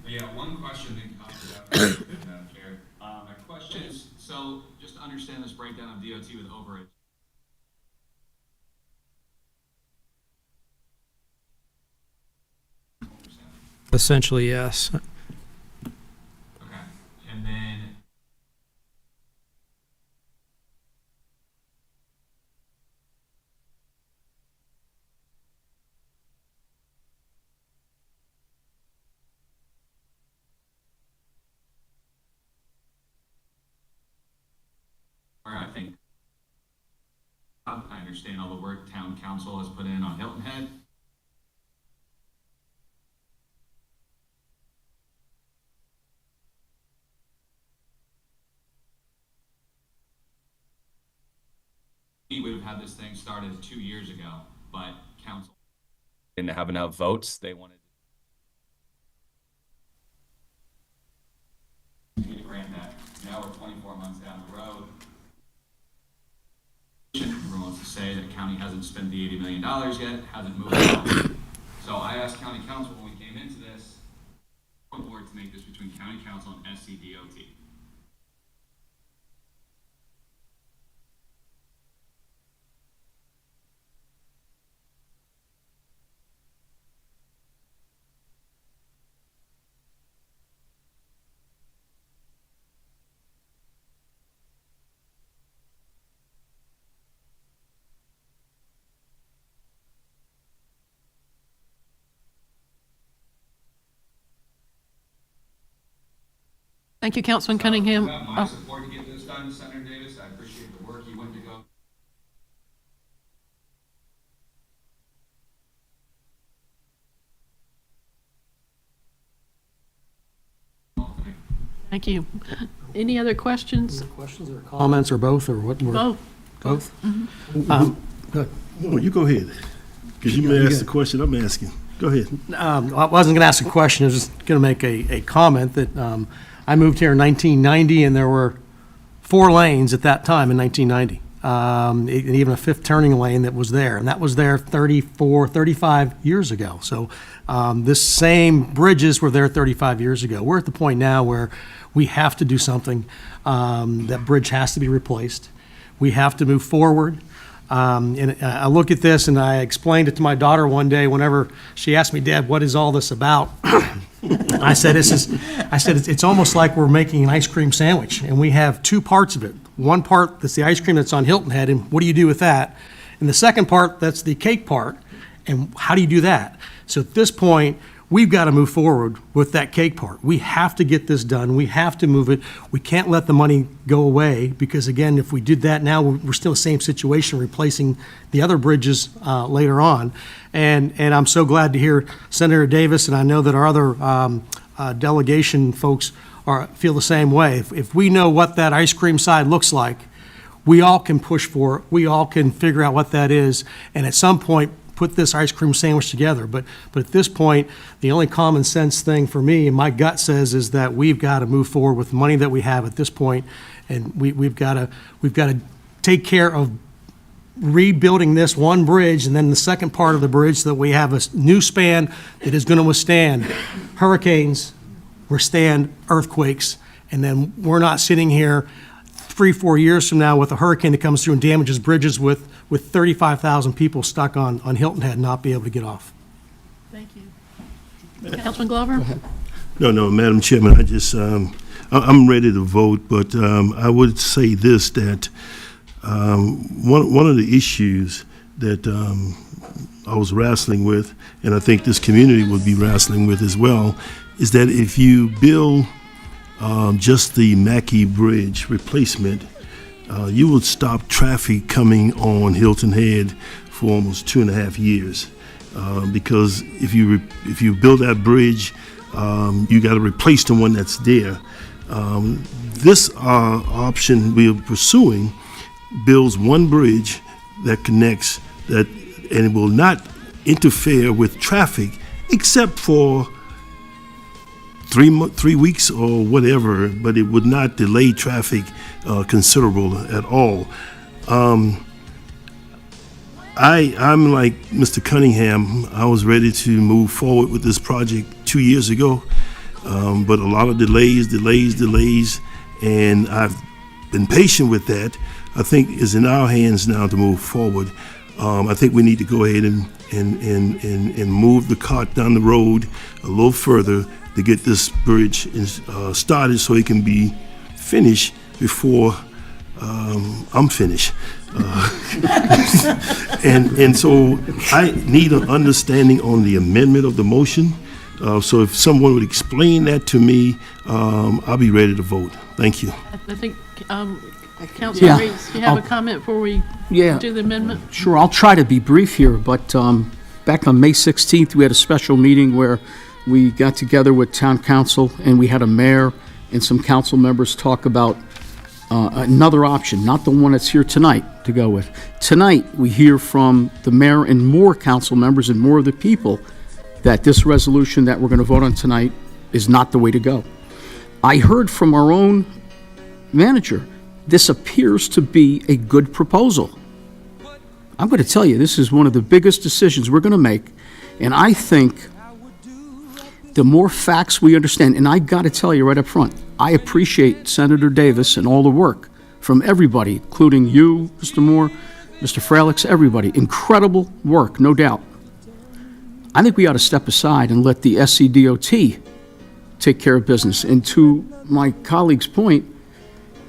S11: Yeah, one question that comes up, Madam Chair. My question is, so just to understand this breakdown of DOT with overage.
S7: Essentially, yes.
S11: Okay, and then I think I understand all the work town council has put in on Hilton Head. We would have had this thing started 2 years ago, but council didn't have enough votes. They wanted to grant that Now we're 24 months down the road. Everyone wants to say that county hasn't spent the $80 million yet, hasn't moved on. So I asked county council when we came into this, for the board to make this between county council and SCDOT.
S1: Thank you, Councilman Cunningham.
S11: You have my support to get this done, Senator Davis. I appreciate the work you went to go.
S1: Thank you. Any other questions?
S6: Questions or comments, or both, or what?
S1: Both.
S6: Both? Good.
S21: Oh, you go ahead, because you may ask the question I'm asking. Go ahead.
S6: I wasn't going to ask a question, I was just going to make a comment that I moved here in 1990, and there were 4 lanes at that time in 1990, and even a 5th turning lane that was there, and that was there 35 years ago. So this same bridges were there 35 years ago. We're at the point now where we have to do something. That bridge has to be replaced. We have to move forward. And I look at this, and I explained it to my daughter one day whenever she asked me, Dad, what is all this about? I said, it's almost like we're making an ice cream sandwich, and we have 2 parts of it. One part that's the ice cream that's on Hilton Head, and what do you do with that? And the second part, that's the cake part, and how do you do that? So at this point, we've got to move forward with that cake part. We have to get this done. We have to move it. We can't let the money go away, because again, if we did that now, we're still in the same situation, replacing the other bridges later on. And I'm so glad to hear Senator Davis, and I know that our other delegation folks feel the same way. If we know what that ice cream side looks like, we all can push for it. We all can figure out what that is, and at some point, put this ice cream sandwich together. But at this point, the only common sense thing for me, and my gut says, is that we've got to move forward with the money that we have at this point, and we've got to take care of rebuilding this one bridge, and then the second part of the bridge, so that we have a new span that is going to withstand hurricanes, withstand earthquakes, and then we're not sitting here 3-4 years from now with a hurricane that comes through and damages bridges with 35,000 people stuck on Hilton Head and not be able to get off.
S1: Thank you. Councilman Glover?
S21: No, Madam Chairman, I just, I'm ready to vote, but I would say this, that one of the issues that I was wrestling with, and I think this community would be wrestling with as well, is that if you build just the Mackey Bridge replacement, you would stop traffic coming on Hilton Head for almost 2.5 years. Because if you build that bridge, you got to replace the one that's there. This option we are pursuing builds one bridge that connects that, and it will not interfere with traffic except for 3 weeks or whatever, but it would not delay traffic considerable at all. I'm like Mr. Cunningham. I was ready to move forward with this project 2 years ago, but a lot of delays, and I've been patient with that. I think it's in our hands now to move forward. I think we need to go ahead and move the cart down the road a little further to get this bridge started so it can be finished before I'm finished. And so I need an understanding on the amendment of the motion. So if someone would explain that to me, I'll be ready to vote. Thank you.
S1: I think, Councilman Reese, you have a comment before we do the amendment?
S8: Sure, I'll try to be brief here, but back on May 16th, we had a special meeting where we got together with town council, and we had a mayor and some council members talk about another option, not the one that's here tonight to go with. Tonight, we hear from the mayor and more council members and more of the people that this resolution that we're going to vote on tonight is not the way to go. I heard from our own manager, this appears to be a good proposal. I'm going to tell you, this is one of the biggest decisions we're going to make, and I think the more facts we understand, and I got to tell you right up front, I appreciate Senator Davis and all the work from everybody, including you, Mr. Moore, Mr. Fralix, everybody. Incredible work, no doubt. I think we ought to step aside and let the SCDOT take care of business. And to my colleague's point,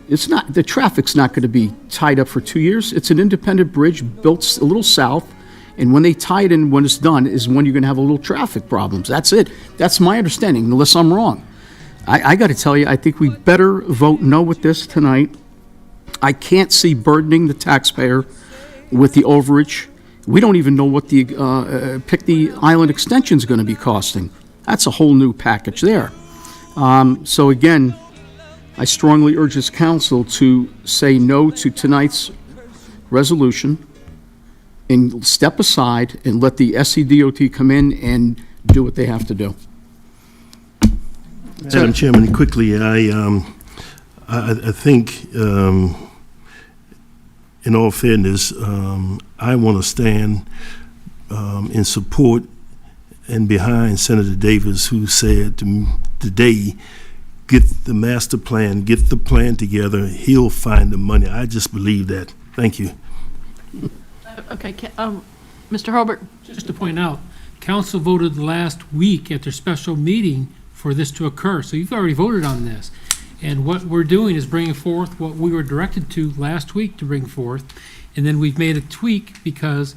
S8: the traffic's not going to be tied up for 2 years. It's an independent bridge built a little south, and when they tie it in, when it's done, is when you're going to have a little traffic problems. That's it. That's my understanding, unless I'm wrong. I got to tell you, I think we better vote no with this tonight. I can't see burdening the taxpayer with the overage. We don't even know what the Pick the Island extension is going to be costing. That's a whole new package there. So again, I strongly urge this council to say no to tonight's resolution and step aside and let the SCDOT come in and do what they have to do.
S21: Madam Chairman, quickly, I think, in all fairness, I want to stand in support and behind Senator Davis, who said today, get the master plan, get the plan together, he'll find the money. I just believe that. Thank you.
S1: Okay, Mr. Hurlbert?
S5: Just to point out, council voted last week at their special meeting for this to occur, so you've already voted on this. And what we're doing is bringing forth what we were directed to last week to bring forth, and then we've made a tweak because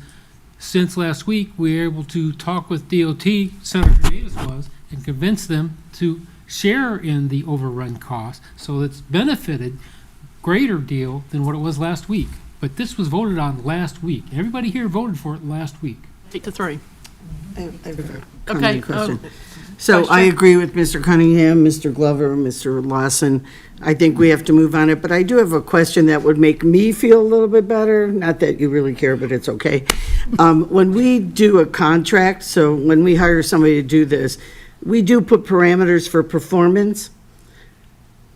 S5: since last week, we were able to talk with DOT, Senator Davis was, and convince them to share in the overrun cost, so it's benefited greater deal than what it was last week. But this was voted on last week. Everybody here voted for it last week.
S1: 8-3.
S4: I have a
S1: Okay,
S4: comment question. So I
S1: question?
S4: agree with Mr. Cunningham, Mr. Glover, Mr. Lawson. I think we have to move on it, but I do have a question that would make me feel a little bit better. Not that you really care, but it's okay. When we do a contract, so when we hire somebody to do this, we do put parameters for performance.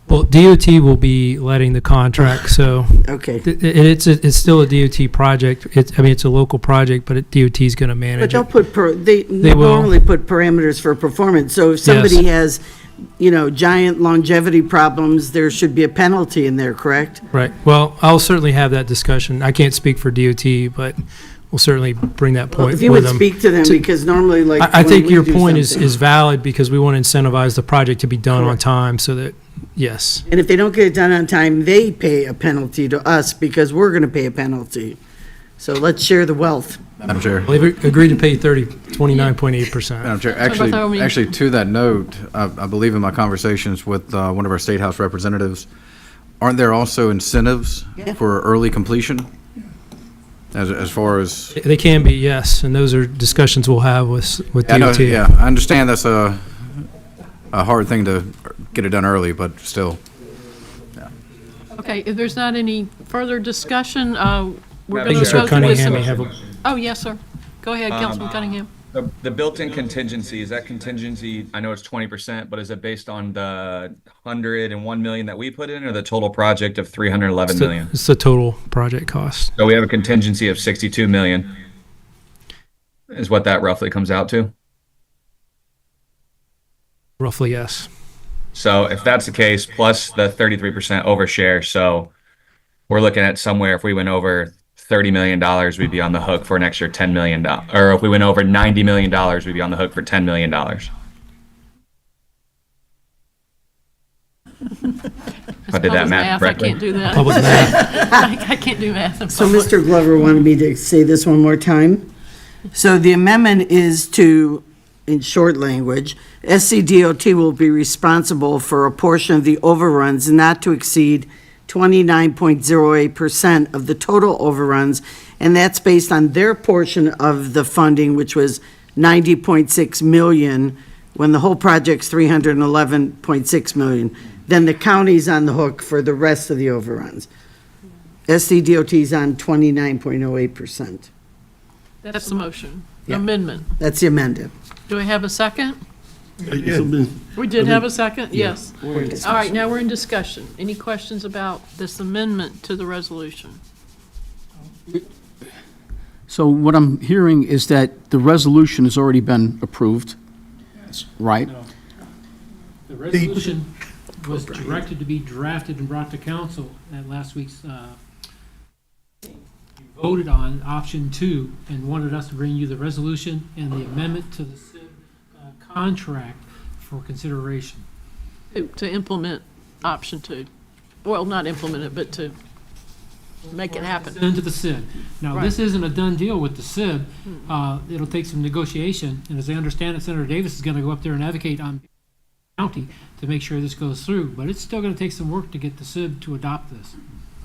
S7: Well, DOT will be letting the contract, so.
S4: Okay.
S7: It's still a DOT project. It's a local project, but DOT is going to
S4: But
S7: manage
S4: they'll
S7: it.
S4: put, they
S7: will.
S4: normally put parameters for performance. So if somebody has, giant longevity problems, there should be a penalty in there, correct?
S7: Right. Well, I'll certainly have that discussion. I can't speak for DOT, but we'll certainly bring that point
S4: If you
S7: with
S4: would
S7: them.
S4: speak to them, because normally like.
S7: I
S4: when
S7: think
S4: we
S7: your
S4: do
S7: point is
S4: something-
S7: valid because we want to incentivize the project to be done on
S4: Correct.
S7: time so that, yes.
S4: And if they don't get it done on time, they pay a penalty to us because we're going to pay a penalty. So let's share the wealth.
S9: Madam Chair.
S7: Well, they've agreed to pay 29.8%.
S9: Madam Chair,
S1: Bartholomew.
S9: actually, to that note, I believe in my conversations with one of our State House representatives, aren't there also incentives for early completion? As far as...
S7: They can be, yes, and those are discussions we'll have with
S9: I know,
S7: DOT.
S9: yeah, I understand that's a hard thing to get it done early, but still.
S1: Okay, if there's not any further discussion, we're
S11: Madam
S1: going to
S11: Chair.
S1: go
S7: Mr.
S1: through this.
S7: Cunningham, you have a...
S1: Oh, yes, sir. Go ahead, Councilman Cunningham.
S11: The built-in contingency, is that contingency, I know it's 20%, but is it based on the 101 million that we put in or the total project of 311 million?
S7: It's the total project cost.
S11: So we have a contingency of 62 million. Is what that roughly comes out to?
S7: Roughly, yes.
S11: So if that's the case, plus the 33% overshare, so we're looking at somewhere, if we went over $30 million, we'd be on the hook for an extra $10 million. Or if we went over $90 million, we'd be on the hook for $10 million.
S1: As
S11: I did that math
S1: I
S11: correctly.
S1: can't do that.
S7: Public math.
S1: I can't do math. in
S4: So
S1: public.
S4: Mr. Glover wanted me to say this one more time. So the amendment is to, in short language, SCDOT will be responsible for a portion of the overruns not to exceed 29.08% of the total overruns, and that's based on their portion of the funding, which was 90.6 million, when the whole project's 311.6 million. Then the county's on the hook for the rest of the overruns. SCDOT's on 29.08%.
S1: That's the motion.
S4: Yeah.
S1: Amendment.
S4: That's the amended.
S1: Do we have a second? We did have a second?
S21: Yeah.
S1: Yes. All right, now we're in discussion. Any questions about this amendment to the resolution?
S8: So what I'm hearing is that the resolution has already been approved, right?
S5: The resolution was directed to be drafted and brought to council at last week's, you voted on option 2 and wanted us to bring you the resolution and the amendment to the SIB contract for consideration.
S1: To implement option 2. Well, not implement it, but to make it happen.
S5: Into the SIB. Now,
S1: Right.
S5: this isn't a done deal with the SIB. It'll take some negotiation, and as I understand it, Senator Davis is going to go up there and advocate on county to make sure this goes through, but it's still going to take some work to get the SIB to adopt this.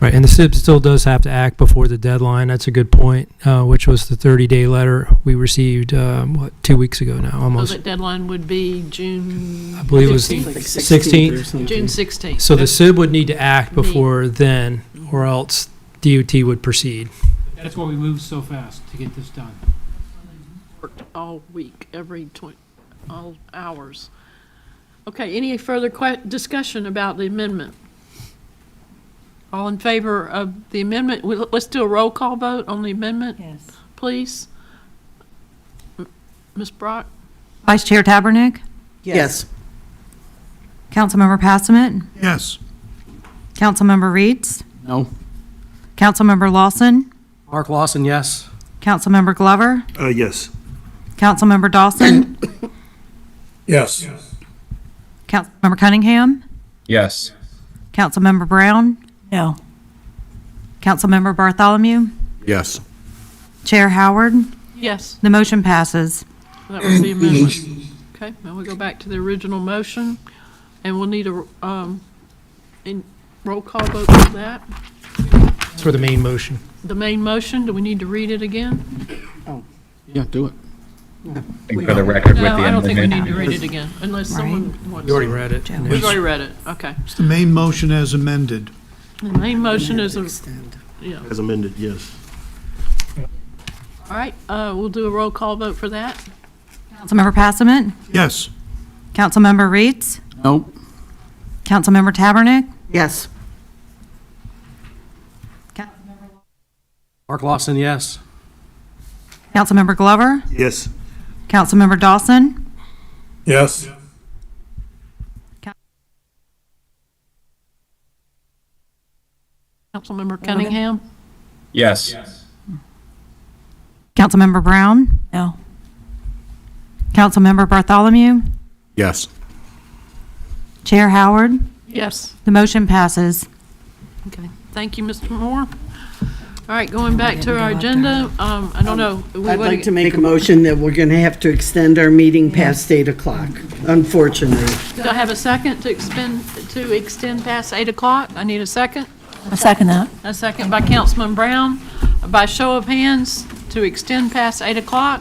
S7: Right, and the SIB still does have to act before the deadline. That's a good point, which was the 30-day letter we received, 2 weeks ago now,
S1: So
S7: almost.
S1: that deadline would be June
S7: I believe it was
S1: 16th?
S7: 16th.
S1: June 16th.
S7: So the SIB would need to act before then, or else DOT would proceed.
S5: That's why we moved so fast to get this done.
S1: Worked all week, all hours. Okay, any further discussion about the amendment? All in favor of the amendment? Let's do a roll call vote on the amendment.
S3: Yes.
S1: Please. Ms. Brock?
S3: Vice Chair Tabernick?
S4: Yes.
S3: Councilmember Passament?
S2: Yes.
S3: Councilmember Reeds?
S8: No?
S3: Councilmember Lawson?
S6: Mark Lawson, yes.
S3: Councilmember Glover?
S21: Yes.
S3: Councilmember Dawson?
S2: Yes.
S3: Councilmember Cunningham?
S11: Yes.
S3: Councilmember Brown? No. Councilmember Bartholomew?
S9: Yes.
S3: Chair Howard?
S1: Yes,
S3: The motion passes.
S1: that was the amendment. Okay, now we go back to the original motion, and we'll need a roll call vote for that.
S7: That's for the main motion.
S1: The main motion, do we need to read it again?
S8: Yeah, do it.
S11: I think for the record with
S1: No,
S11: the
S1: I don't think we
S11: amendment.
S1: need to read it again, unless someone wants.
S7: You already read it.
S1: We've already read it, okay.
S2: It's the main motion as amended.
S1: The main motion is a, yeah.
S21: As amended, yes.
S1: All right, we'll do a roll call vote for that.
S3: Councilmember Passament?
S2: Yes.
S3: Councilmember Reeds?
S8: No?
S3: Councilmember Tabernick?
S4: Yes.
S6: Mark Lawson, yes.
S3: Councilmember Glover?
S21: Yes.
S3: Councilmember Dawson?
S2: Yes.
S1: Councilmember Cunningham?
S11: Yes.
S3: Councilmember Brown? No. Councilmember Bartholomew?
S9: Yes.
S3: Chair Howard?
S1: Yes.
S3: The motion passes.
S1: Okay, thank you, Mr. Moore. All right, going back to our agenda, I don't know.
S4: I'd like to make a motion that we're going to have to extend our meeting past 8 o'clock, unfortunately.
S1: Do I have a second to extend past 8 o'clock? I need a second.
S3: I second that.
S1: A second by Councilman Brown. By show of hands, to extend past 8 o'clock.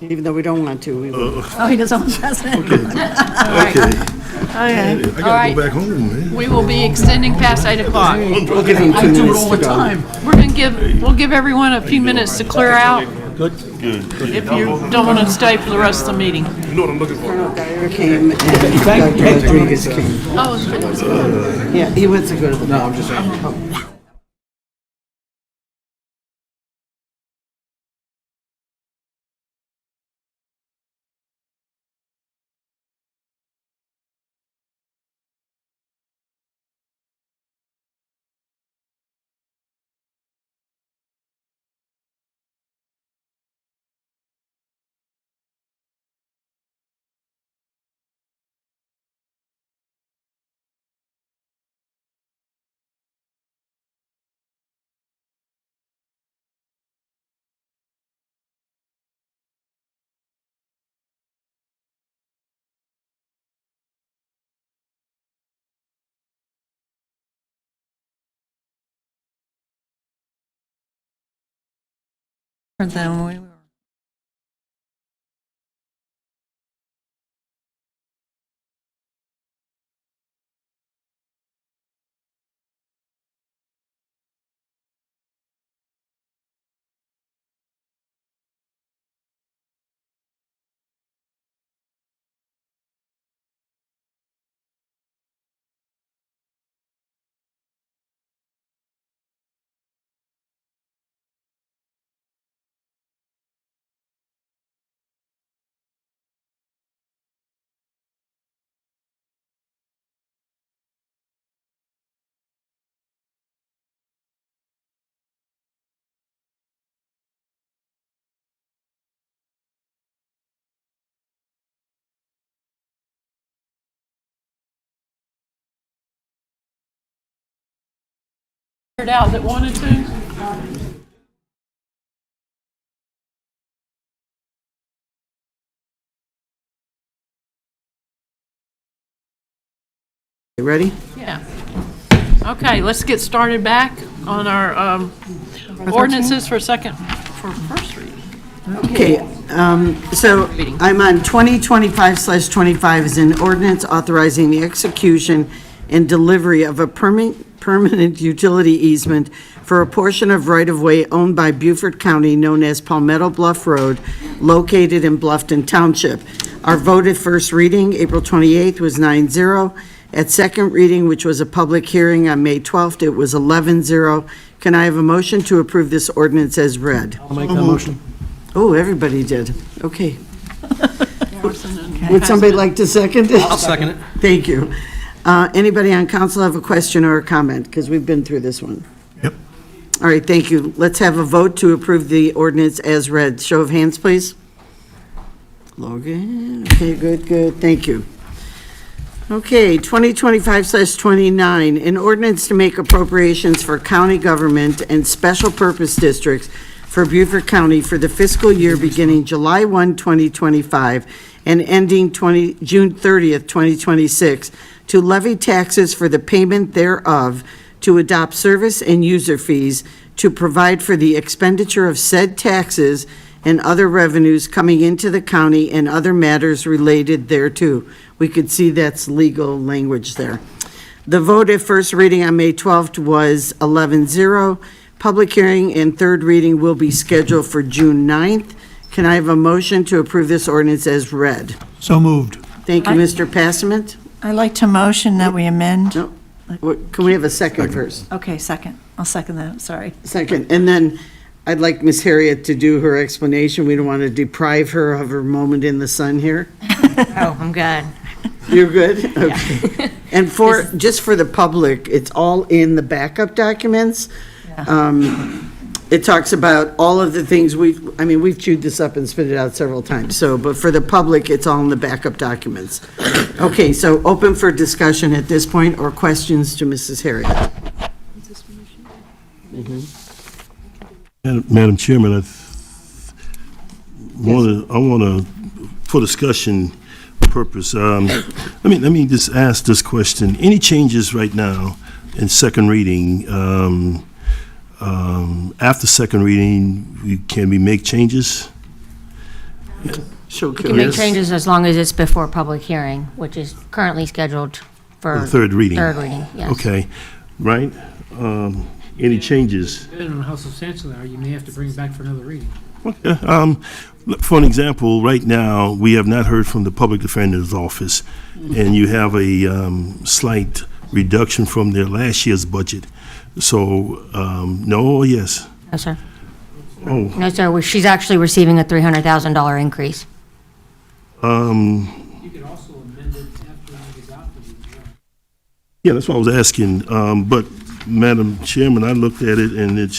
S4: Even though we don't want to, we will.
S3: Oh, he doesn't want president.
S21: I
S1: All
S21: gotta
S1: right.
S21: go back home, man.
S1: We will be extending past 8 o'clock.
S4: We'll give him 2 minutes to go.
S1: We'll give everyone a few minutes to clear out
S21: Good.
S1: if you don't want to stay for the rest of the meeting.
S21: You know what I'm looking for?
S4: Dyer came and Dr. Rodriguez came.
S1: Oh,
S4: Yeah, he went to go to the. No, I'm just saying.
S3: Than we were.
S1: Figured out that wanted to?
S4: You ready?
S1: Yeah. Okay, let's get started back on our ordinances for first reading.
S4: Okay, so I'm on 2025/25 is an ordinance authorizing the execution and delivery of a permanent utility easement for a portion of right-of-way owned by Beaufort County known as Palmetto Bluff Road, located in Bluffton Township. Our vote at first reading, April 28th, was 9-0. At second reading, which was a public hearing on May 12th, it was 11-0. Can I have a motion to approve this ordinance as read?
S6: I'll make that motion.
S4: Oh, everybody did. Okay. Would somebody like to second it?
S6: I'll second it.
S4: Thank you. Anybody on council have a question or a comment? Because we've been through this one.
S21: Yep.
S4: All right, thank you. Let's have a vote to approve the ordinance as read. Show of hands, please. Logan, okay, good, thank you. Okay, 2025/29, an ordinance to make appropriations for county government and special purpose districts for Beaufort County for the fiscal year beginning July 1, 2025 and ending June 30th, 2026, to levy taxes for the payment thereof, to adopt service and user fees, to provide for the expenditure of said taxes and other revenues coming into the county and other matters related thereto. We could see that's legal language there. The vote at first reading on May 12th was 11-0. Public hearing and third reading will be scheduled for June 9th. Can I have a motion to approve this ordinance as read?
S2: So moved.
S4: Thank you, Mr. Passament.
S12: I'd like to motion that we amend.
S4: No, can we have a second first?
S12: Okay, second. I'll second that, sorry.
S4: Second, and then I'd like Ms. Harriet to do her explanation. We don't want to deprive her of her moment in the sun here.
S3: Oh, I'm good.
S4: You're good? Okay. And just for the public, it's all in the backup documents. It talks about all of the things we've chewed this up and spit it out several times, but for the public, it's all in the backup documents. Okay, so open for discussion at this point, or questions to Mrs. Harriet.
S21: Madam Chairman, I want to, for discussion purpose, let me just ask this question. Any changes right now in second reading? After second reading, can we make changes?
S4: Sure.
S3: You can make changes as long as it's before public hearing, which is currently scheduled for
S21: Third reading.
S3: Third reading, yes.
S21: Okay, right. Any changes?
S5: Depending on how substantial they are, you may have to bring it back for another reading.
S21: Okay. For an example, right now, we have not heard from the Public Defender's Office, and you have a slight reduction from their last year's budget. So, no or yes?
S3: No, sir.
S21: Oh.
S3: No, sir, she's actually receiving a $300,000 increase.
S5: You can also amend it after it is adopted.
S21: Yeah, that's what I was asking. But, Madam Chairman, I looked at it and it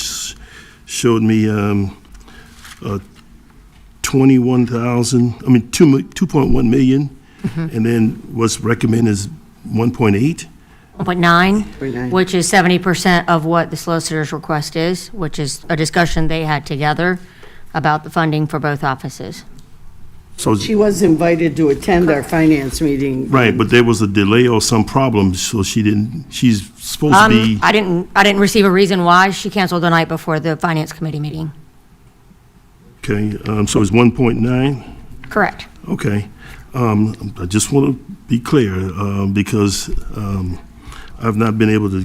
S21: showed me 2.1 million, and then what's recommended is 1.8.
S3: 1.9, which is 70% of what the solicitor's request is, which is a discussion they had together about the funding for both offices.
S21: So
S4: She was invited to attend our finance meeting.
S21: right, but there was a delay or some problem, so she's supposed to be.
S3: I didn't receive a reason why. She canceled the night before the finance committee meeting.
S21: Okay, so it's 1.9?
S3: Correct.
S21: Okay. I just want to be clear, because I've not been able to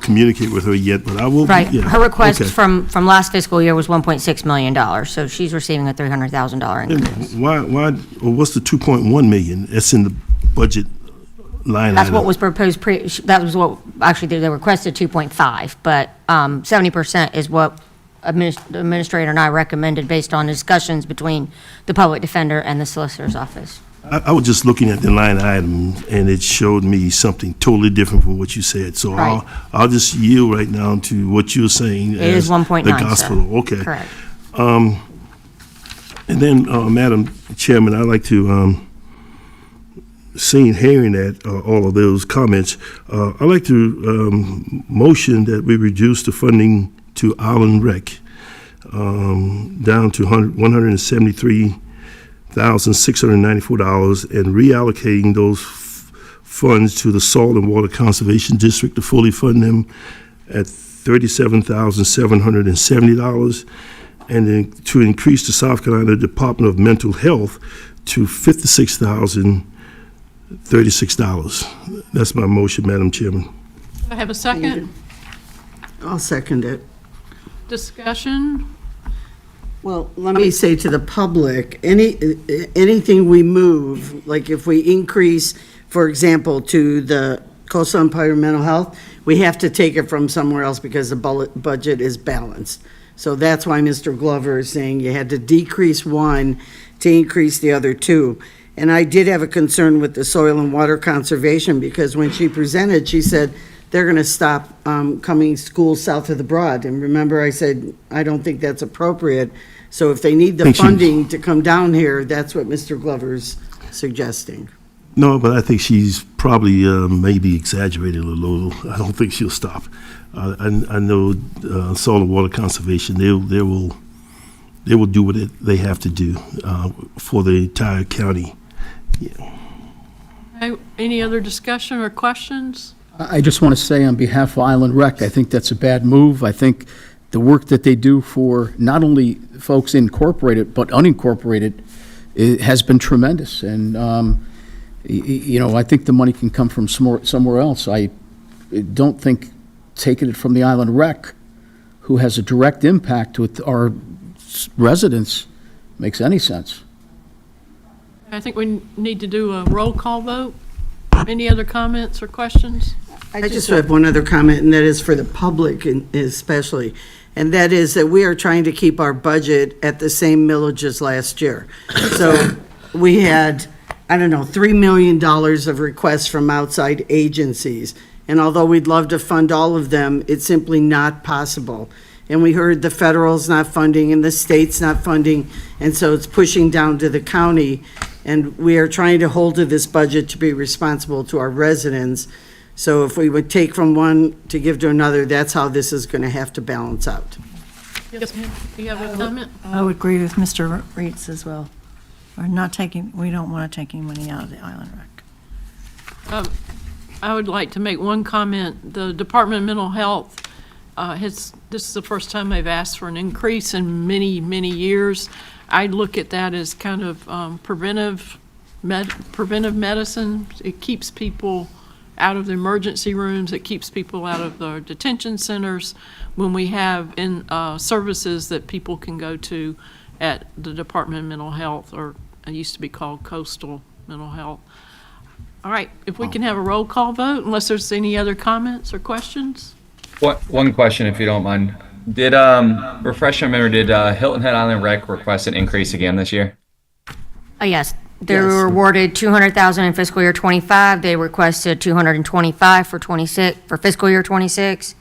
S21: communicate with her yet, but I will.
S3: Right.
S21: Yeah,
S3: Her request
S21: okay.
S3: from last fiscal year was $1.6 million, so she's receiving a $300,000 increase.
S21: Why, what's the 2.1 million? That's in the budget line
S3: That's
S21: item.
S3: what was proposed that was what, actually, they requested 2.5, but 70% is what the administrator and I recommended based on discussions between the public defender and the solicitor's office.
S21: I was just looking at the line item, and it showed me something totally different from what you said. So
S3: Right.
S21: I'll just yield right now to what you're saying.
S3: It is 1.9,
S21: the gospel.
S3: sir.
S21: Okay.
S3: Correct.
S21: And then, Madam Chairman, I'd like to hearing that, all of those comments, I'd like to motion that we reduce the funding to Island Rec down to $173,694 and reallocating those funds to the Salt and Water Conservation District to fully fund them at $37,770, and then to increase the South Carolina Department of Mental Health to $56,036. That's my motion, Madam Chairman.
S1: Do I have a second?
S4: I'll second it.
S1: Discussion?
S4: Well, let me say to the public, anything we move, like if we increase, for example, to the Coastal Empire Mental Health, we have to take it from somewhere else because the budget is balanced. So that's why Mr. Glover is saying you had to decrease one to increase the other two. And I did have a concern with the soil and water conservation because when she presented, she said they're going to stop coming schools south of the Broad. And remember, I said, I don't think that's appropriate. So if they need the funding to come down here, that's what Mr. Glover's suggesting.
S21: No, but I think she's probably maybe exaggerating a little. I don't think she'll stop. I know Soil and Water Conservation, they will do what they have to do for the entire county. Yeah.
S1: Any other discussion or questions?
S8: I just want to say on behalf of Island Rec, I think that's a bad move. I think the work that they do for not only folks incorporated, but unincorporated, it has been tremendous. And, I think the money can come from somewhere else. I don't think taking it from the Island Rec, who has a direct impact with our residents, makes any sense.
S1: I think we need to do a roll call vote. Any other comments or questions?
S4: I just have one other comment, and that is for the public especially, and that is that we are trying to keep our budget at the same millage as last year. So we had, $3 million of requests from outside agencies, and although we'd love to fund all of them, it's simply not possible. And we heard the federal's not funding and the state's not funding, and so it's pushing down to the county. And we are trying to hold to this budget to be responsible to our residents. So if we would take from one to give to another, that's how this is going to have to balance out.
S1: Yes, ma'am. Do you have a comment?
S12: I would agree with Mr. Reitz as well. We don't want to take any money out of the Island Rec.
S1: I would like to make one comment. The Department of Mental Health this is the first time they've asked for an increase in many, many years. I look at that as kind of preventive medicine. It keeps people out of the emergency rooms. It keeps people out of the detention centers when we have services that people can go to at the Department of Mental Health, or it used to be called Coastal Mental Health. All right, if we can have a roll call vote, unless there's any other comments or questions?
S11: One question, if you don't mind. Did, refresh my memory, did Hilton Head Island Rec request an increase again this year?
S3: Yes, they were awarded $200,000 in fiscal year '25. They requested $225 for fiscal year '26.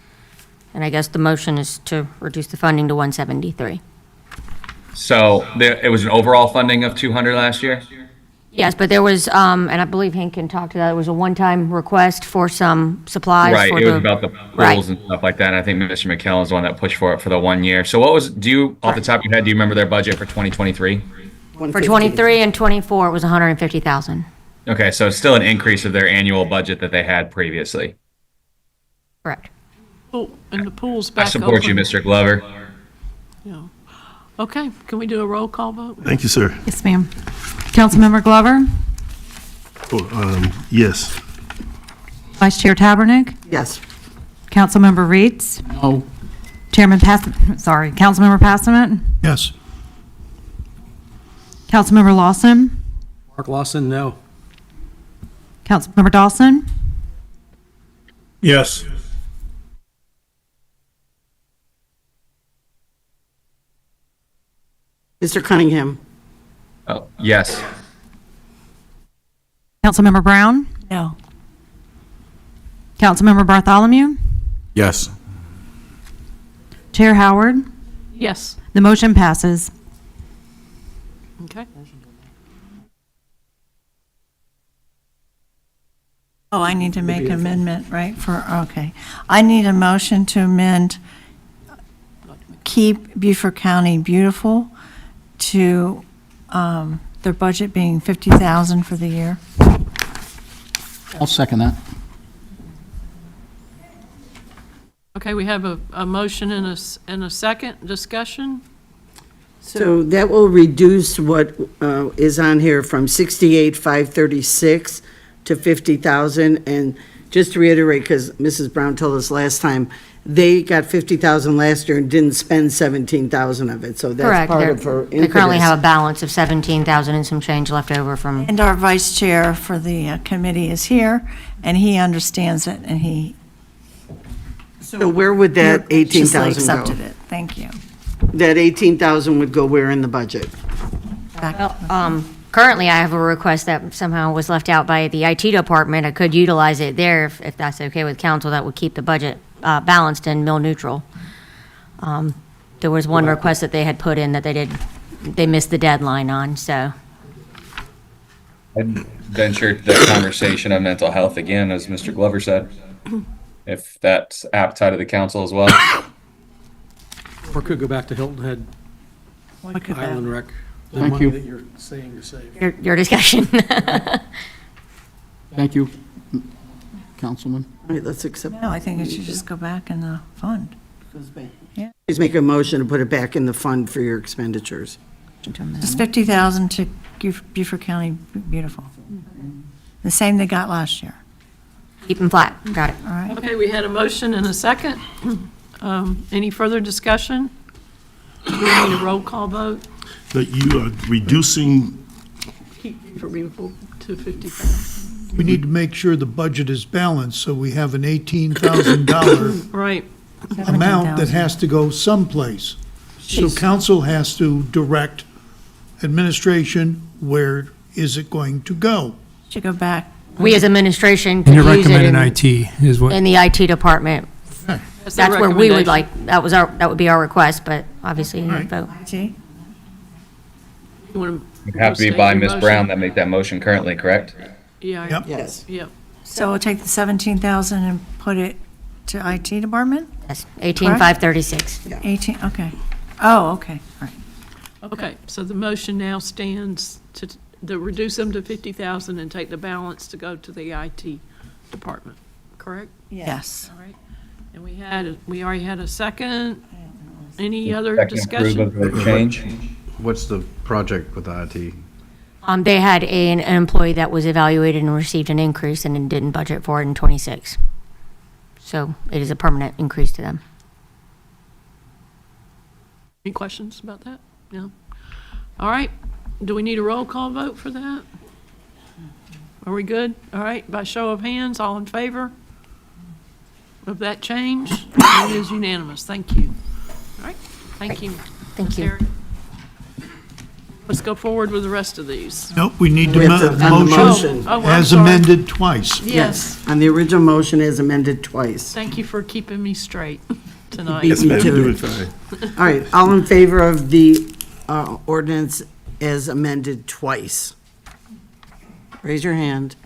S3: And I guess the motion is to reduce the funding to $173.
S11: So it was an overall funding of 200 last year?
S3: Yes, but there was, and I believe Hank can talk to that, it was a one-time request for some supplies.
S11: Right,
S3: for
S11: it was about the pools and stuff like that. And I think Mr. McKellen is the one that pushed for it for the 1 year. So off the top of your head, do you remember their budget for 2023?
S3: For '23 and '24, it was $150,000.
S11: Okay, so it's still an increase of their annual budget that they had previously.
S3: Correct.
S1: And the pool's back
S11: I support
S1: open.
S11: you, Mr. Glover.
S1: Yeah. Okay, can we do a roll call vote?
S21: Thank you, sir.
S18: Yes, ma'am. Councilmember Glover?
S21: Yes.
S18: Vice Chair Tabernick?
S4: Yes.
S18: Councilmember Reitz?
S8: No.
S18: Councilmember Passman?
S21: Yes.
S18: Councilmember Lawson?
S6: Mark Lawson, no.
S18: Councilmember Dawson?
S21: Yes.
S4: Mr. Cunningham?
S11: Oh, yes.
S18: Councilmember Brown?
S12: No.
S18: Councilmember Bartholomew?
S9: Yes.
S18: Chair Howard?
S1: Yes.
S18: The motion passes.
S1: Okay.
S12: Oh, I need to make an amendment, right, okay. I need a motion to amend, keep Beaufort County beautiful to their budget being $50,000 for the year.
S8: I'll second that.
S1: Okay, we have a motion and a second discussion.
S4: So that will reduce what is on here from 68,536 to 50,000. And just to reiterate, because Mrs. Brown told us last time, they got 50,000 last year and didn't spend 17,000 of it. So that's
S3: Correct.
S4: part of her
S3: They currently
S4: impetus.
S3: have a balance of 17,000 and some change left over from.
S12: And our vice chair for the committee is here, and he understands it, and he
S4: So where would that
S12: graciously
S4: 18,000 go?
S12: accepted it. Thank you.
S4: That 18,000 would go where in the budget?
S3: Currently, I have a request that somehow was left out by the IT department. I could utilize it there if that's okay with council. That would keep the budget balanced and mill neutral. There was one request that they had put in that they missed the deadline on, so.
S11: I'd venture the conversation of mental health again, as Mr. Glover said, if that's appetite of the council as well.
S6: Or could go back to Hilton Head Island Rec. The
S8: Thank
S6: money
S8: you.
S6: that you're saying to save.
S3: Your discussion.
S8: Thank you, Councilman.
S4: All right, let's accept.
S12: No, I think it should just go back in the fund. Yeah.
S4: Please make a motion to put it back in the fund for your expenditures.
S12: It's 50,000 to Beaufort County beautiful. The same they got last year.
S3: Keep them flat. Got it.
S12: All right.
S1: Okay, we had a motion and a second. Any further discussion? Do we need a roll call vote?
S21: That you are reducing,
S1: Keep for people to 50,000.
S2: We need to make sure the budget is balanced, so we have an $18,000
S1: Right.
S2: amount that has to go someplace. So
S1: Jeez.
S2: council has to direct administration, where is it going to go?
S12: Should go back.
S3: We as administration
S7: And
S3: could
S7: you're
S3: use it
S7: recommending IT is what?
S3: in the IT department.
S1: That's their
S3: That's where we would
S1: recommendation.
S3: like, that would be our request, but obviously you
S2: Right.
S3: vote.
S12: IT?
S1: You wanna
S11: It'd have to be
S1: restate
S11: by
S1: your
S11: Ms.
S1: motion?
S11: Brown that make that motion currently, correct?
S1: Yeah.
S2: Yep.
S4: Yes.
S1: Yep.
S12: So we'll take the 17,000 and put it to IT department?
S3: Yes, 18,536.
S12: 18, okay. Oh, okay, all right.
S1: Okay, so the motion now stands to reduce them to 50,000 and take the balance to go to the IT department, correct?
S12: Yes.
S1: All right. And we already had a second. Any other
S11: Second
S1: discussion?
S11: approve of the change.
S9: What's the project with IT?
S3: They had an employee that was evaluated and received an increase and then didn't budget for it in '26. So it is a permanent increase to them.
S1: Any questions about that? No? All right. Do we need a roll call vote for that? Are we good? All right, by show of hands, all in favor of that change? It is unanimous. Thank you. All right, thank you.
S3: Thank you.
S1: Terry. Let's go forward with the rest of these.
S2: Nope, we need to
S4: We have to- on the motion.
S1: Oh, I'm
S2: as
S1: sorry.
S2: amended twice.
S1: Yes,
S4: On the original motion is amended twice.
S1: thank you for keeping me straight tonight.
S4: Yes, ma'am.
S21: you're
S4: to
S21: doing
S4: it.
S21: fine.
S4: All right, all in favor of the ordinance as amended twice? Raise your hand.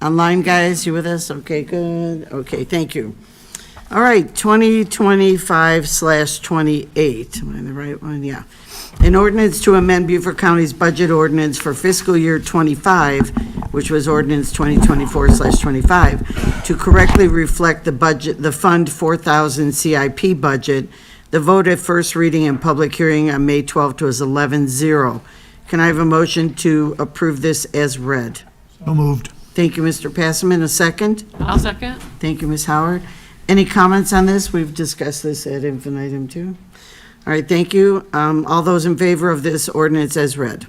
S4: Online, guys, you with us? Okay, good. Okay, thank you. All right, 2025/28. Am I the right one? Yeah. An ordinance to amend Beaufort County's budget ordinance for fiscal year '25, which was ordinance 2024/25, to correctly reflect the budget, the Fund 4,000 CIP budget. The vote at first reading and public hearing on May 12th was 11-0. Can I have a motion to approve this as read?
S2: So moved.
S4: Thank you, Mr. Passman. A second?
S1: I'll second.
S4: Thank you, Ms. Howard. Any comments on this? We've discussed this ad infinitum too. All right, thank you. All those in favor of this ordinance as read?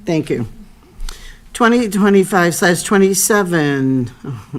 S4: Thank you. 2025/27,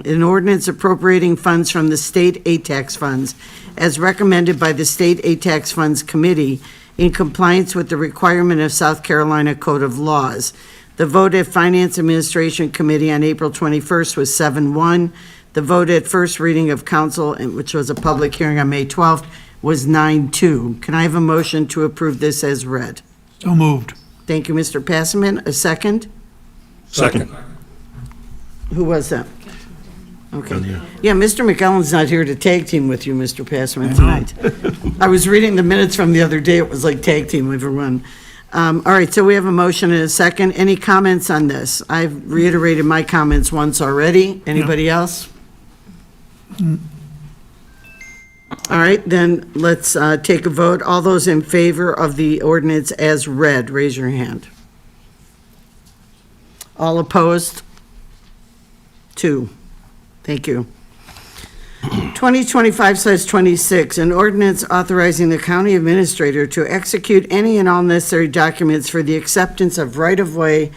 S4: an ordinance appropriating funds from the state ATAX funds as recommended by the State ATAX Funds Committee in compliance with the requirement of South Carolina Code of Laws. The vote at Finance Administration Committee on April 21st was 7-1. The vote at first reading of council, which was a public hearing on May 12th, was 9-2. Can I have a motion to approve this as read?
S2: So moved.
S4: Thank you, Mr. Passman. A second?
S21: Second.
S4: Who was that? Okay. Yeah, Mr. McEllen's not here to tag team with you, Mr. Passman, tonight. I was reading the minutes from the other day. It was like tag team with everyone. All right, so we have a motion and a second. Any comments on this? I've reiterated my comments once already. Anybody else? All right, then let's take a vote. All those in favor of the ordinance as read, raise your hand. All opposed? 2. Thank you. 2025/26, an ordinance authorizing the county administrator to execute any and all necessary documents for the acceptance of right-of-way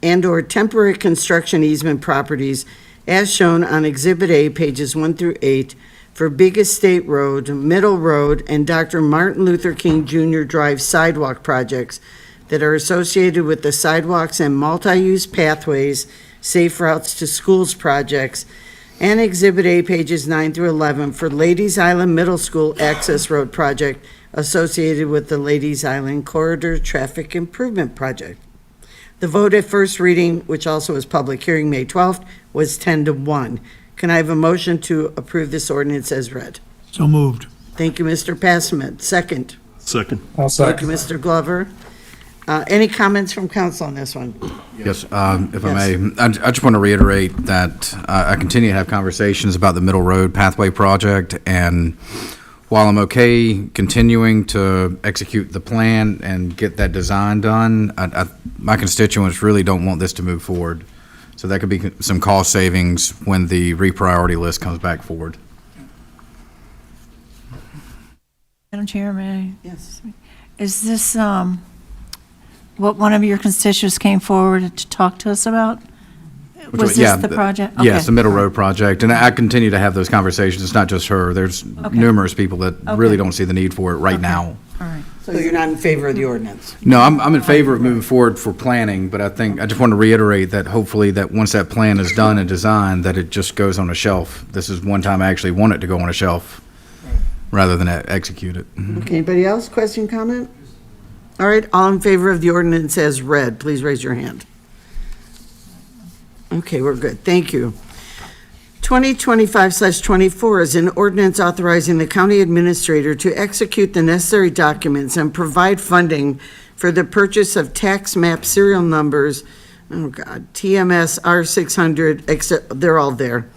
S4: and/or temporary construction easement properties as shown on Exhibit A, pages 1 through 8, for Big Estate Road, Middle Road, and Dr. Martin Luther King Jr. Drive sidewalk projects that are associated with the sidewalks and multi-use pathways, safe routes to schools projects, and Exhibit A, pages 9 through 11, for Ladies Island Middle School Access Road Project associated with the Ladies Island Corridor Traffic Improvement Project. The vote at first reading, which also was public hearing May 12th, was 10-1. Can I have a motion to approve this ordinance as read?
S2: So moved.
S4: Thank you, Mr. Passman. Second.
S21: Second.
S4: Thank you, Mr. Glover. Any comments from council on this one?
S9: Yes, if I may, I just want to reiterate that I continue to have conversations about the Middle Road Pathway Project, and while I'm okay continuing to execute the plan and get that design done, my constituents really don't want this to move forward. So that could be some cost savings when the repriority list comes back forward.
S12: Madam Chair, may I?
S4: Yes.
S12: Is this what one of your constituents came forward to talk to us about? Was this the project?
S9: Yes,
S12: Okay.
S9: the Middle Road Project, and I continue to have those conversations. It's not just her. There's numerous people that really don't see the need for it right now.
S12: All right.
S4: So you're not in favor of the ordinance?
S9: No, I'm in favor of moving forward for planning, but I just want to reiterate that hopefully that once that plan is done and designed, that it just goes on a shelf. This is one time I actually want it to go on a shelf rather than execute it.
S4: Okay, anybody else? Question, comment? All right, all in favor of the ordinance as read, please raise your hand. Okay, we're good. Thank you. 2025/24 is an ordinance authorizing the county administrator to execute the necessary documents and provide funding for the purchase of tax map serial numbers, TMS R600, except they're all there,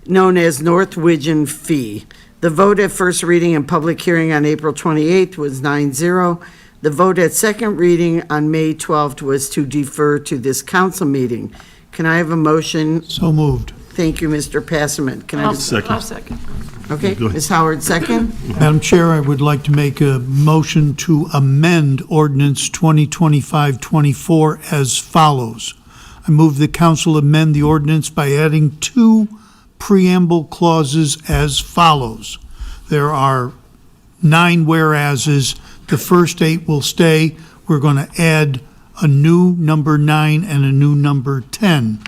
S4: known as North Widgeon Fee. The vote at first reading and public hearing on April 28th was 9-0. The vote at second reading on May 12th was to defer to this council meeting. Can I have a motion?
S2: So moved.
S4: Thank you, Mr. Passman. Can I have
S21: Second.
S1: Second.
S4: Okay,
S21: Go ahead.
S4: Ms. Howard, second.
S2: Madam Chair, I would like to make a motion to amend ordinance 2025-24 as follows. I move the council amend the ordinance by adding 2 preamble clauses as follows. There are 9 whereases. The first 8 will stay. We're going to add a new number 9 and a new number 10.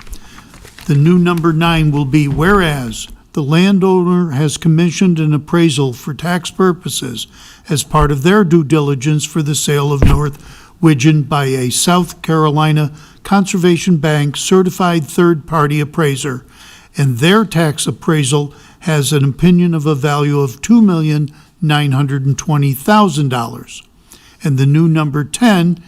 S2: The new number 9 will be, whereas the landowner has commissioned an appraisal for tax purposes as part of their due diligence for the sale of North Widgeon by a South Carolina Conservation Bank certified third-party appraiser, and their tax appraisal has an opinion of a value of $2,920,000. And the new number 10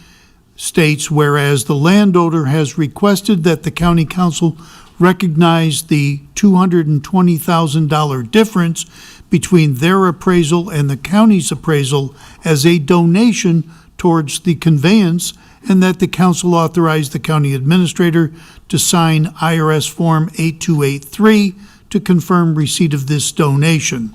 S2: states, whereas the landowner has requested that the county council recognize the $220,000 difference between their appraisal and the county's appraisal as a donation towards the conveyance, and that the council authorize the county administrator to sign IRS Form 8283 to confirm receipt of this donation.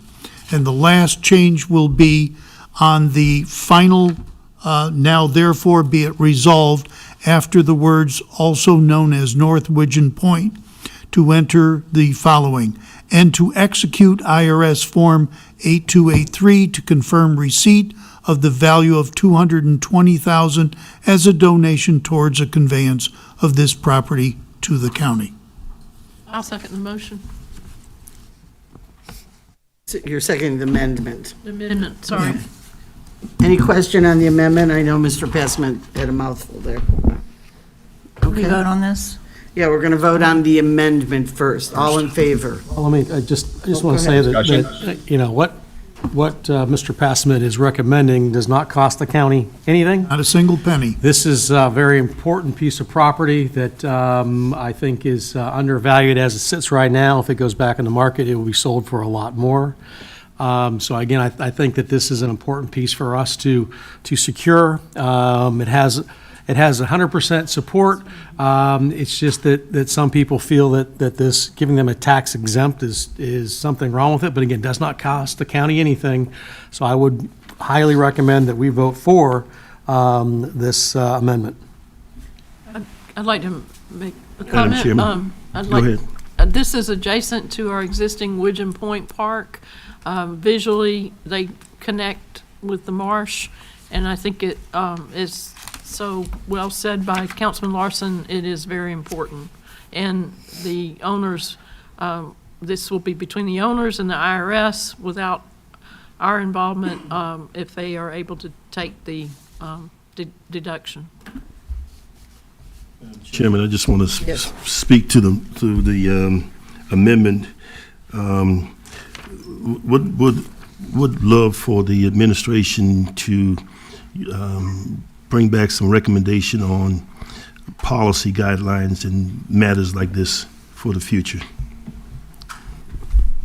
S2: And the last change will be on the final, now therefore be it resolved, after the words also known as North Widgeon Point, to enter the following: and to execute IRS Form 8283 to confirm receipt of the value of $220,000 as a donation towards a conveyance of this property to the county.
S1: I'll second the motion.
S4: You're seconding the amendment.
S1: Amendment, sorry.
S4: Any question on the amendment? I know Mr. Passman had a mouthful there.
S12: Can we vote on this?
S4: Yeah, we're going to vote on the amendment first. All in favor?
S6: Well, let me, I just
S4: Go
S6: want to say
S4: ahead.
S6: that, you know, what Mr. Passmore is recommending does not cost the county anything.
S2: Not a single penny.
S6: This is a very important piece of property that I think is undervalued as it sits right now. If it goes back in the market, it will be sold for a lot more. So again, I think that this is an important piece for us to secure. It has 100% support. It's just that some people feel that this, giving them a tax exempt is something wrong with it, but again, does not cost the county anything. So I would highly recommend that we vote for this amendment.
S1: I'd like to make a
S21: Madam
S1: comment.
S21: Chairman,
S1: I'd
S21: go
S1: like-
S21: ahead.
S1: This is adjacent to our existing Widgeon Point Park. Visually, they connect with the marsh, and I think it is so well said by Councilman Larson, it is very important. And the owners, this will be between the owners and the IRS without our involvement, if they are able to take the deduction.
S21: Chairman, I just want to speak to the amendment. Would love for the administration to bring back some recommendation on policy guidelines and matters like this for the future.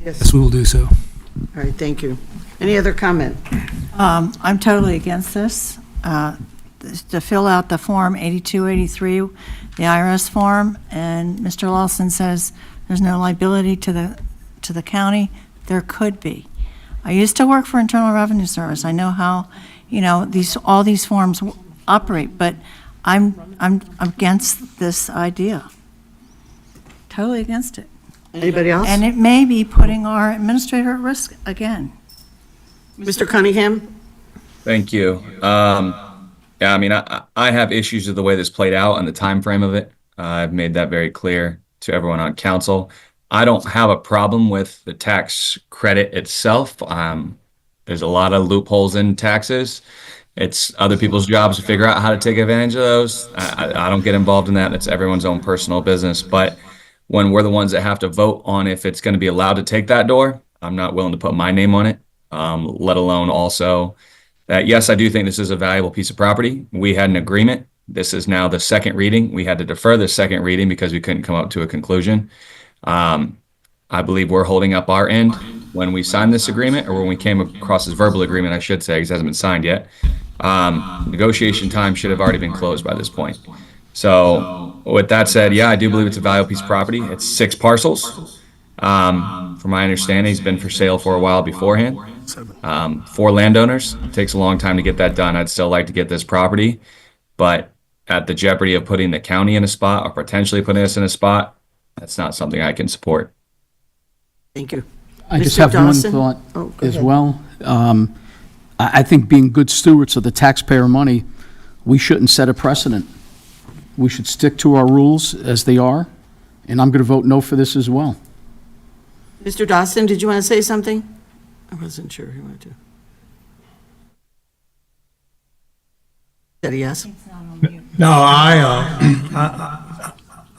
S4: Yes,
S5: we will do so.
S4: All right, thank you. Any other comment?
S12: I'm totally against this. To fill out the Form 8283, the IRS form, and Mr. Lawson says there's no liability to the county. There could be. I used to work for Internal Revenue Service. I know how, all these forms operate, but I'm against this idea. Totally against it.
S4: Anybody else?
S12: And it may be putting our administrator at risk again.
S4: Mr. Cunningham?
S11: Thank you. Yeah, I mean, I have issues with the way this played out and the time frame of it. I've made that very clear to everyone on council. I don't have a problem with the tax credit itself. There's a lot of loopholes in taxes. It's other people's jobs to figure out how to take advantage of those. I don't get involved in that. It's everyone's own personal business. But when we're the ones that have to vote on if it's going to be allowed to take that door, I'm not willing to put my name on it, let alone also that, yes, I do think this is a valuable piece of property. We had an agreement. This is now the second reading. We had to defer the second reading because we couldn't come up to a conclusion. I believe we're holding up our end when we signed this agreement, or when we came across this verbal agreement, I should say, because it hasn't been signed yet. Negotiation time should have already been closed by this point. So with that said, yeah, I do believe it's a valuable piece of property. It's 6 parcels. From my understanding, it's been for sale for a while beforehand. 4 landowners. It takes a long time to get that done. I'd still like to get this property, but at the jeopardy of putting the county in a spot or potentially putting us in a spot, that's not something I can support.
S4: Thank you.
S8: I just
S4: Mr.
S8: have one
S4: Dawson?
S8: thought
S4: Oh, go
S8: as
S4: ahead.
S8: well. I think being good stewards of the taxpayer money, we shouldn't set a precedent. We should stick to our rules as they are, and I'm going to vote no for this as well.
S4: Mr. Dawson, did you want to say something? I wasn't sure who wanted to. Said a yes?
S2: No,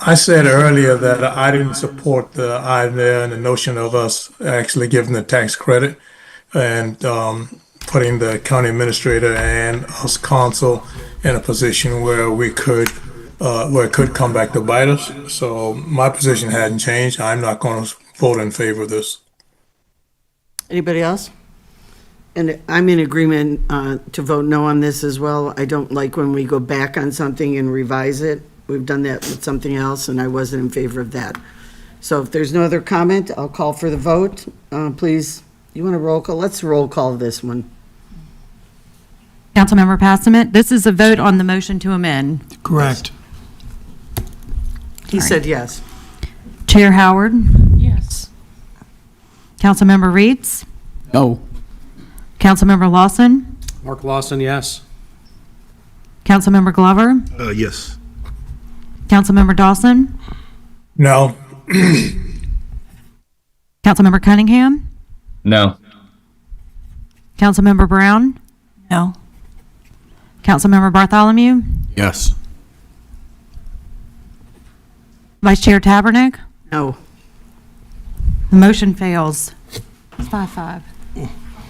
S2: I said earlier that I didn't support the idea and the notion of us actually giving the tax credit and putting the county administrator and us council in a position where it could come back to bite us. So my position hadn't changed. I'm not going to vote in favor of this.
S4: Anybody else? And I'm in agreement to vote no on this as well. I don't like when we go back on something and revise it. We've done that with something else, and I wasn't in favor of that. So if there's no other comment, I'll call for the vote. Please, you want a roll call? Let's roll call this one.
S13: Councilmember Passman, this is a vote on the motion to amend.
S2: Correct.
S4: He said yes.
S13: Chair Howard,
S1: Yes.
S13: Councilmember Reeds,
S8: No.
S13: Councilmember Lawson,
S6: Mark Lawson, yes.
S13: Councilmember Glover,
S21: Yes.
S13: Councilmember Dawson,
S2: No.
S13: Councilmember Cunningham,
S11: No.
S13: Councilmember Brown,
S12: No.
S13: Councilmember Bartholomew,
S15: Yes.
S13: Vice Chair Tabernick?
S4: No.
S13: The motion fails. It's 5-5.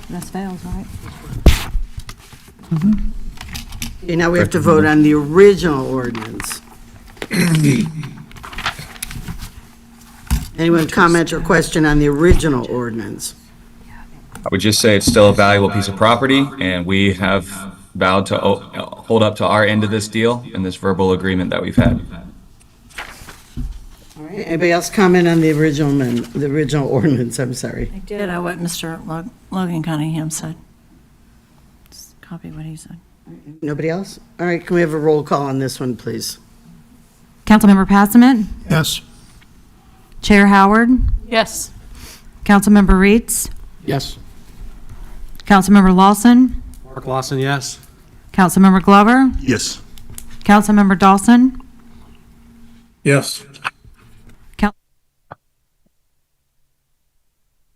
S13: That's fails, right?
S4: Okay, now we have to vote on the original ordinance. Anyone comment or question on the original ordinance?
S11: I would just say it's still a valuable piece of property, and we have vowed to hold up to our end of this deal and this verbal agreement that we've had.
S4: All right, anybody else comment on the original ordinance? I'm sorry.
S12: I did what Mr. Logan Cunningham said. Just copy what he said.
S4: Nobody else? All right, can we have a roll call on this one, please?
S13: Councilmember Passman?
S2: Yes.
S13: Chair Howard?
S1: Yes.
S13: Councilmember Reitz?
S8: Yes.
S13: Councilmember Lawson?
S6: Mark Lawson, yes.
S13: Councilmember Glover?
S21: Yes.
S13: Councilmember Dawson?
S21: Yes.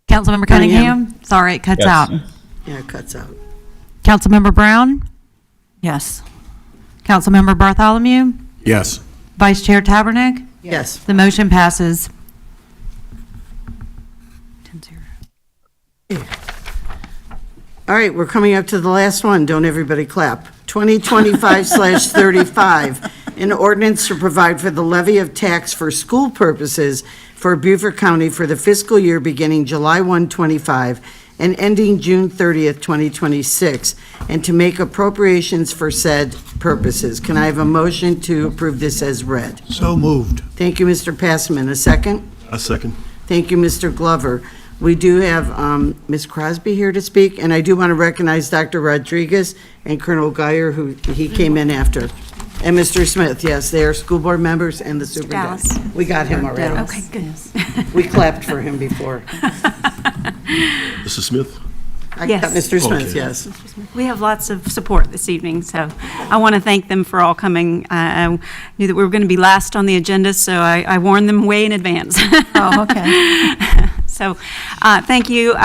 S13: Councilmember Cunningham? Sorry, it cuts
S11: Yes.
S13: out.
S4: Yeah, it cuts out.
S13: Councilmember Brown?
S12: Yes.
S13: Councilmember Bartholomew?
S21: Yes.
S13: Vice Chair Tabernick?
S4: Yes.
S13: The motion passes. 10-0.
S4: All right, we're coming up to the last one. Don't everybody clap. 2025/35, an ordinance to provide for the levy of tax for school purposes for Beaufort County for the fiscal year beginning July 1, 25 and ending June 30th, 2026, and to make appropriations for said purposes. Can I have a motion to approve this as read?
S2: So moved.
S4: Thank you, Mr. Passman. A second?
S21: A second.
S4: Thank you, Mr. Glover. We do have Ms. Crosby here to speak, and I do want to recognize Dr. Rodriguez and Colonel Geyer, who he came in after. And Mr. Smith, yes, they are school board members and the superintendent. We got him already.
S10: Okay, goodness.
S4: We clapped for him before.
S21: Mr. Smith?
S4: I
S10: Yes.
S4: got Mr. Smith,
S21: Okay.
S4: yes.
S10: We have lots of support this evening, so I want to thank them for all coming. I knew that we were going to be last on the agenda, so I warned them way in advance.
S12: Oh, okay.
S10: So, thank you.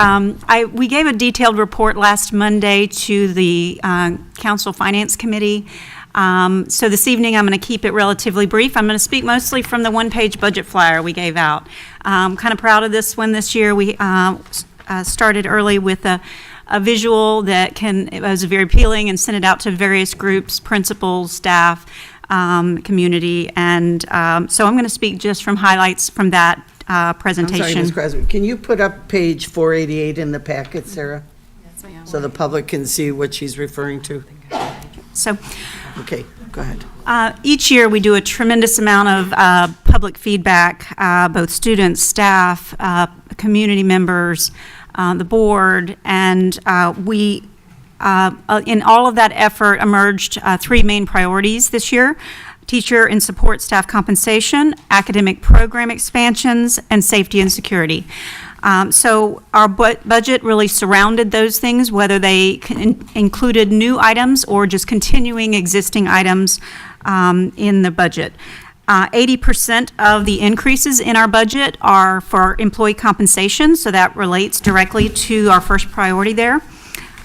S10: We gave a detailed report last Monday to the Council Finance Committee. So this evening, I'm going to keep it relatively brief. I'm going to speak mostly from the one-page budget flyer we gave out. I'm kind of proud of this one this year. We started early with a visual that it was very appealing and sent it out to various groups, principals, staff, community, and so I'm going to speak just from highlights from that presentation.
S4: I'm sorry, Ms. Crosby. Can you put up page 488 in the packet, Sarah?
S10: Yes, ma'am.
S4: So the public can see what she's referring to?
S10: So,
S4: Okay, go ahead.
S10: each year, we do a tremendous amount of public feedback, both students, staff, community members, the board, and we, in all of that effort, emerged three main priorities this year: teacher and support staff compensation, academic program expansions, and safety and security. So our budget really surrounded those things, whether they included new items or just continuing existing items in the budget. 80% of the increases in our budget are for employee compensation, so that relates directly to our first priority there.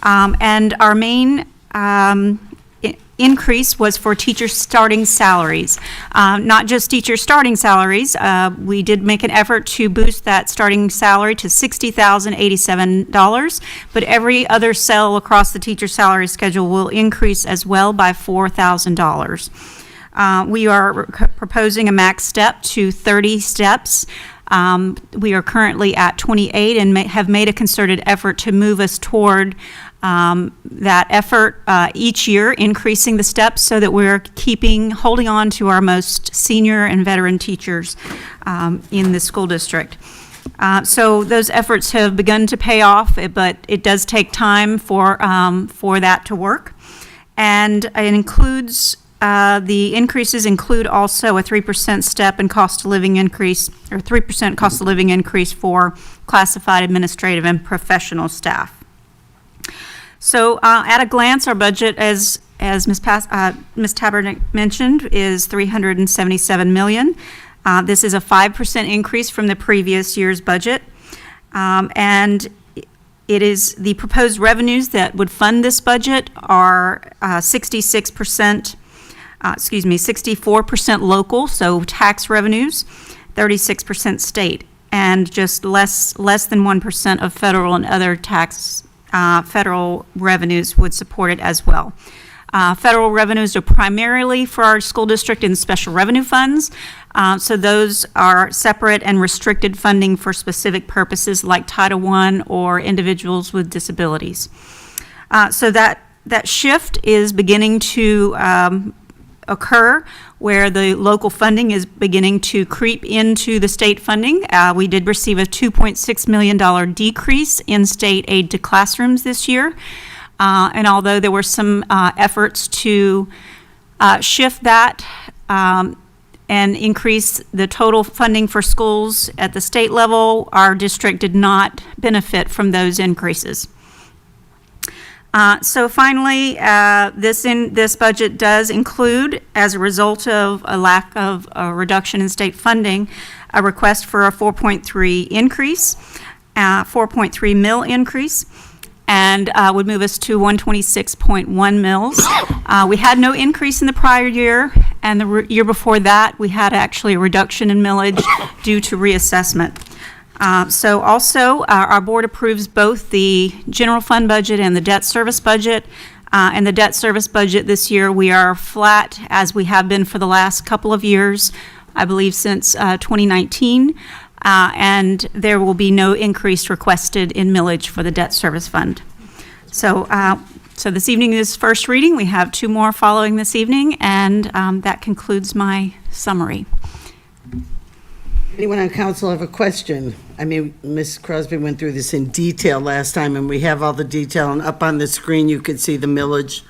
S10: And our main increase was for teacher starting salaries. Not just teacher starting salaries, we did make an effort to boost that starting salary to $60,087, but every other cell across the teacher salary schedule will increase as well by $4,000. We are proposing a max step to 30 steps. We are currently at 28 and have made a concerted effort to move us toward that effort each year, increasing the steps so that we're holding on to our most senior and veteran teachers in the school district. So those efforts have begun to pay off, but it does take time for that to work. And it includes the increases include also a 3% step in cost of living increase, or 3% cost of living increase for classified administrative and professional staff. So at a glance, our budget, as Ms. Tabernick mentioned, is $377 million. This is a 5% increase from the previous year's budget. And it is the proposed revenues that would fund this budget are 66%
S14: 64% local, so tax revenues, 36% state, and just less than 1% of federal and other federal revenues would support it as well. Federal revenues are primarily for our school district in special revenue funds. So those are separate and restricted funding for specific purposes like Title I or individuals with disabilities. So that shift is beginning to occur where the local funding is beginning to creep into the state funding. We did receive a $2.6 million decrease in state aid to classrooms this year. And although there were some efforts to shift that and increase the total funding for schools at the state level, our district did not benefit from those increases. So finally, this budget does include, as a result of a lack of a reduction in state funding, a request for a 4.3 increase, 4.3 mil increase, and would move us to 126.1 mils. We had no increase in the prior year, and the year before that, we had actually a reduction in millage due to reassessment. So also, our board approves both the general fund budget and the debt service budget. And the debt service budget this year, we are flat as we have been for the last couple of years, I believe since 2019. And there will be no increase requested in millage for the debt service fund. So, so this evening is first reading. We have 2 more following this evening, and that concludes my summary.
S4: Anyone on council have a question? I mean, Ms. Crosby went through this in detail last time, and we have all the detail, and up on the screen you could see the millage.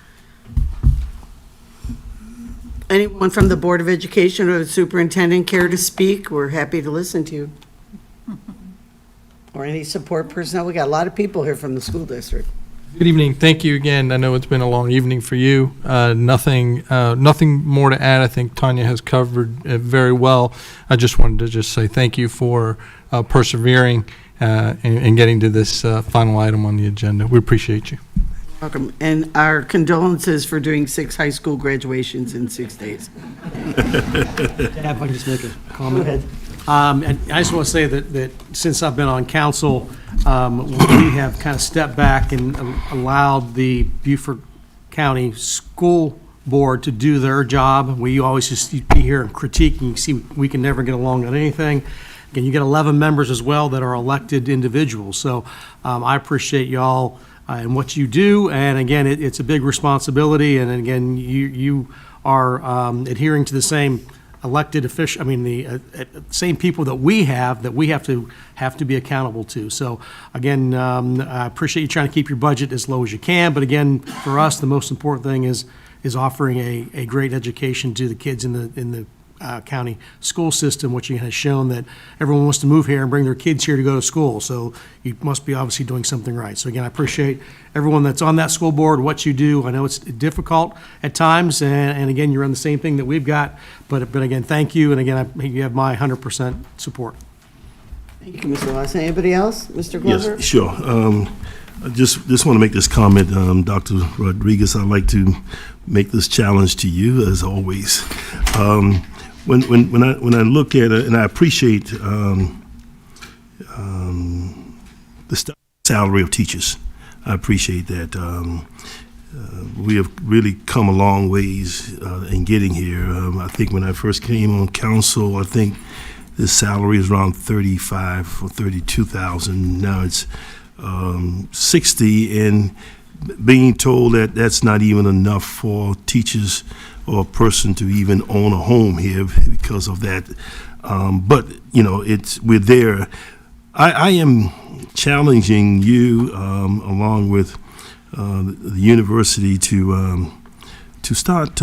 S4: Anyone from the Board of Education or the superintendent care to speak? We're happy to listen to you. Or any support personnel. We got a lot of people here from the school district.
S22: Good evening. Thank you again. I know it's been a long evening for you. Nothing more to add. I think Tanya has covered it very well. I just wanted to say thank you for persevering and getting to this final item on the agenda. We appreciate you.
S4: Welcome. And our condolences for doing 6 high school graduations in 6 days.
S6: If I can just make a comment.
S4: Go ahead.
S6: And I just want to say that since I've been on council, we have kind of stepped back and allowed the Beaufort County School Board to do their job. We always just be here and critique, and you see we can never get along on anything. Again, you get 11 members as well that are elected individuals. So I appreciate y'all and what you do. And again, it's a big responsibility. And again, you are adhering to the same elected official, the same people that we have to be accountable to. So again, I appreciate you trying to keep your budget as low as you can, but again, for us, the most important thing is offering a great education to the kids in the county school system, which has shown that everyone wants to move here and bring their kids here to go to school. So you must be obviously doing something right. So again, I appreciate everyone that's on that school board, what you do. I know it's difficult at times, and again, you're on the same thing that we've got. But again, thank you, and again, you have my 100% support.
S4: Thank you, Mr. Lawson. Anybody else? Mr. Glover?
S21: Yes, sure. I just want to make this comment, Dr. Rodriguez. I'd like to make this challenge to you, as always. When I look at it, and I appreciate the salary of teachers, I appreciate that. We have really come a long ways in getting here. I think when I first came on council, I think the salary is around $35,000 or $32,000. Now it's $60,000, and being told that that's not even enough for teachers or a person to even own a home here because of that. But we're there. I am challenging you along with the university to start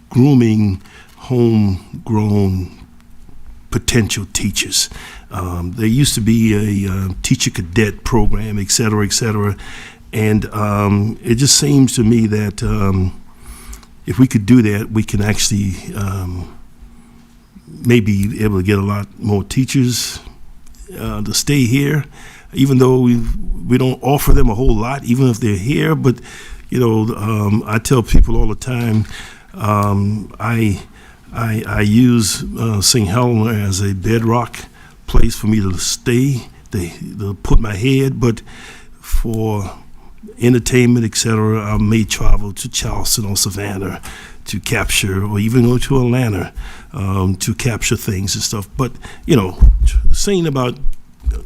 S21: grooming homegrown potential teachers. There used to be a teacher cadet program, et cetera, and it just seems to me that if we could do that, we can actually maybe be able to get a lot more teachers to stay here, even though we don't offer them a whole lot, even if they're here. But I tell people all the time, I use St. Helena as a bedrock place for me to stay, to put my head, but for entertainment, etc., I may travel to Charleston or Savannah to capture, or even go to Atlanta to capture things and stuff. But, saying about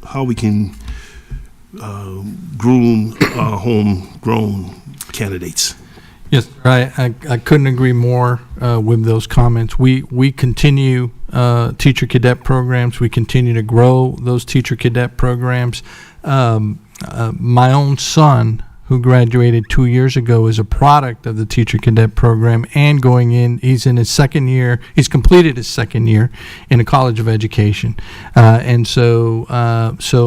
S21: how we can groom homegrown candidates.
S22: Yes, I couldn't agree more with those comments. We continue teacher cadet programs. We continue to grow those teacher cadet programs. My own son, who graduated 2 years ago, is a product of the teacher cadet program, and he's in his second year. He's completed his second year in a college of education, and so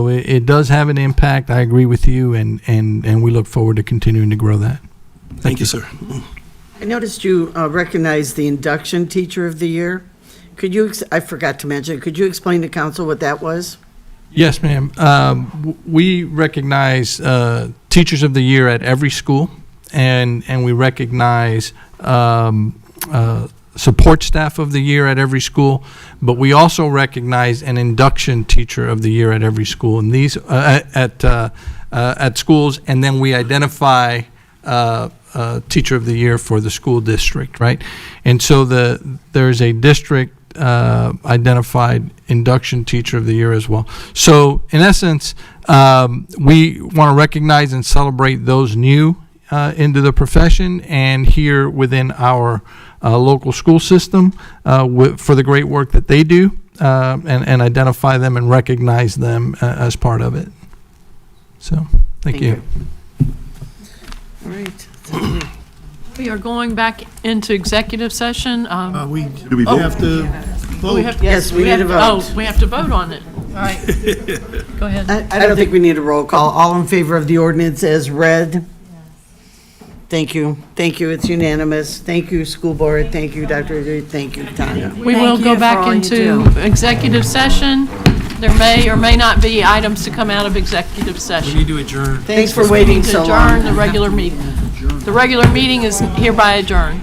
S22: it does have an impact. I agree with you, and we look forward to continuing to grow that.
S21: Thank you, sir.
S4: I noticed you recognized the induction teacher of the year. I forgot to mention, could you explain to council what that was?
S22: Yes, ma'am. We recognize Teachers of the Year at every school, and we recognize Support Staff of the Year at every school, but we also recognize an Induction Teacher of the Year at every school, and these at schools, and then we identify Teacher of the Year for the school district, right? And so there's a district identified Induction Teacher of the Year as well. So in essence, we want to recognize and celebrate those new into the profession and here within our local school system for the great work that they do, and identify them and recognize them as part of it. So thank you.
S4: All right.
S1: We are going back into executive session.
S21: Do we have to vote?
S4: Yes, we need to vote.
S1: Oh, we have to vote on it. All right. Go ahead.
S4: I don't think we need a roll call. All in favor of the ordinance as read? Thank you. Thank you. It's unanimous. Thank you, school board. Thank you, Dr. Reed. Thank you, Tanya.
S1: We will go back into executive session. There may or may not be items to come out of executive session.
S22: We need to adjourn.
S4: Thanks for waiting so long.
S1: Adjourn the regular meeting. The regular meeting is hereby adjourned.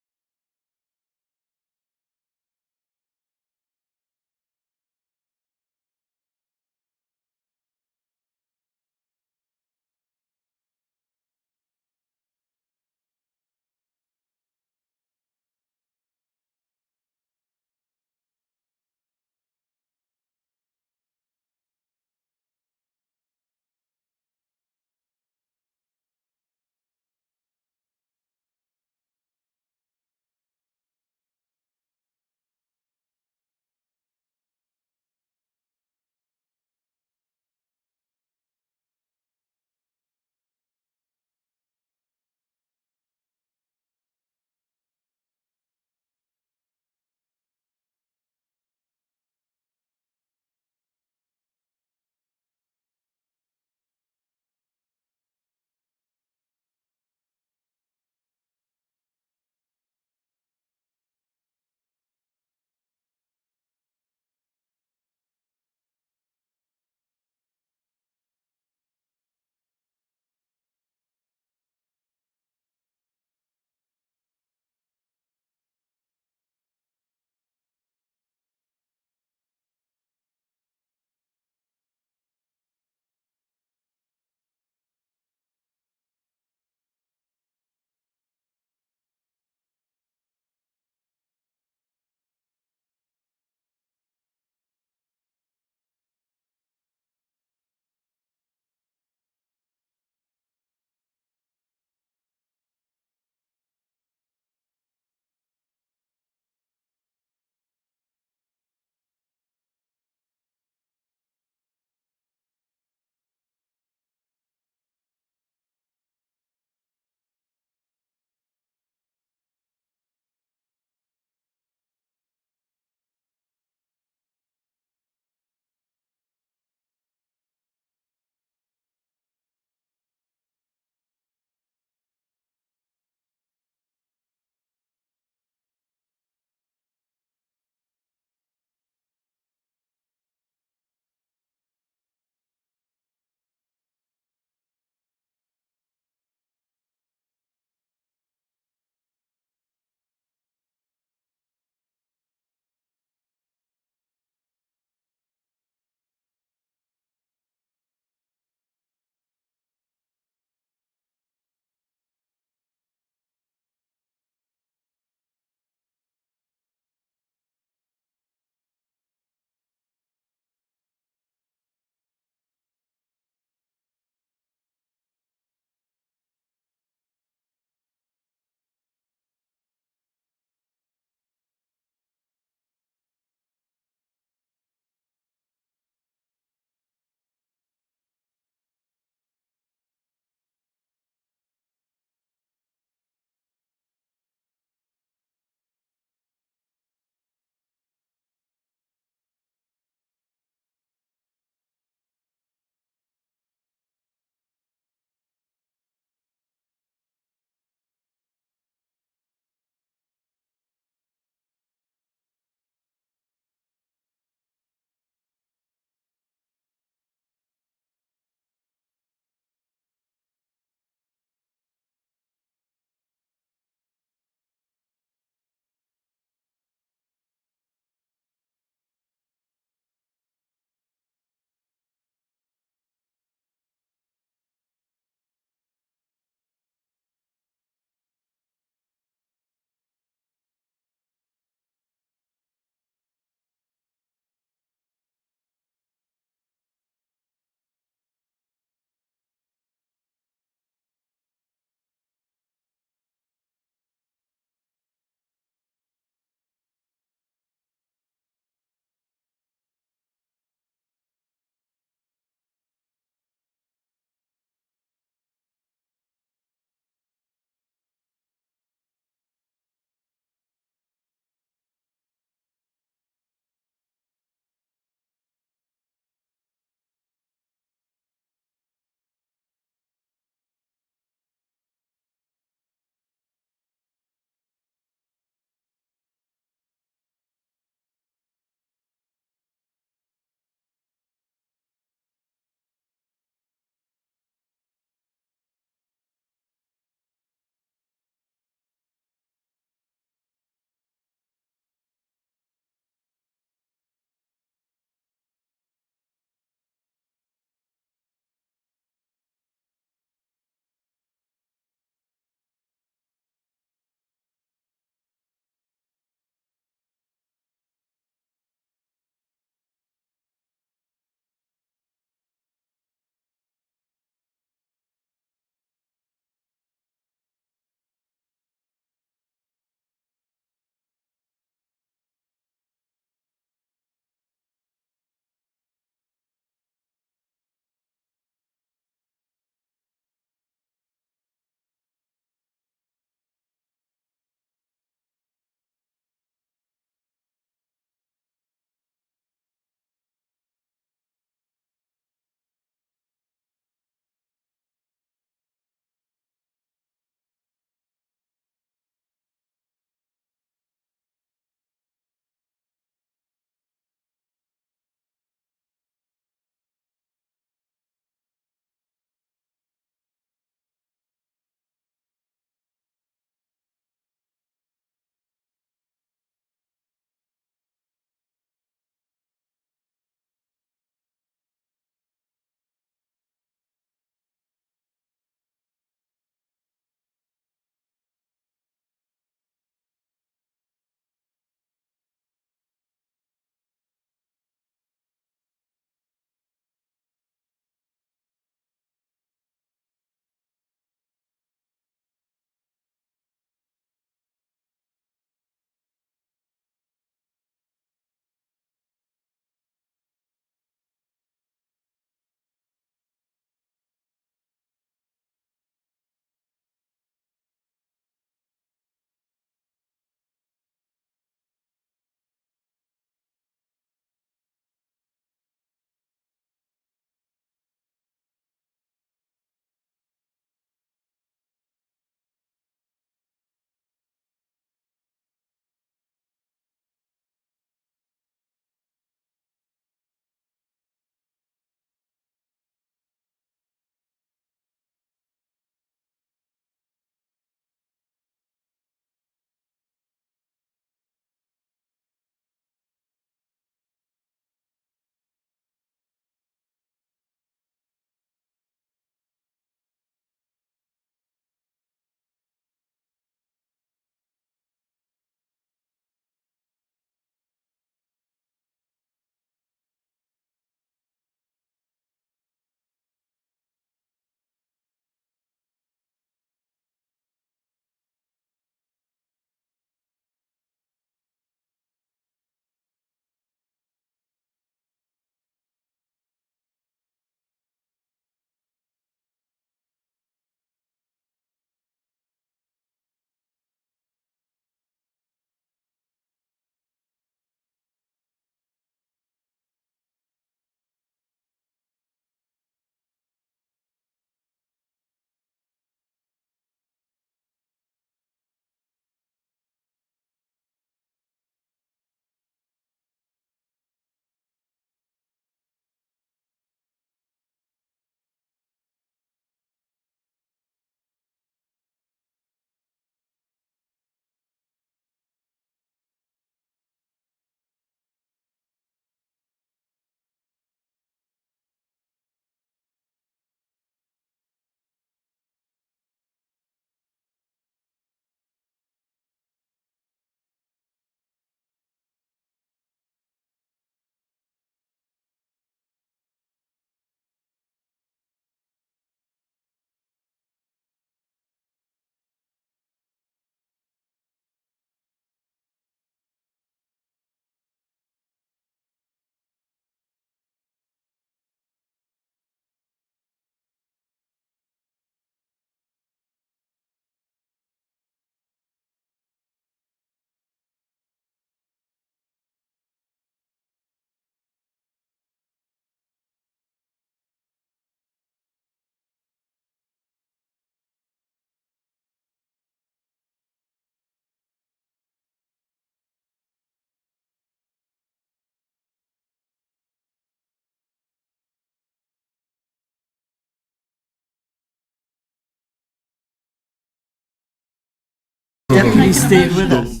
S4: He stayed with us.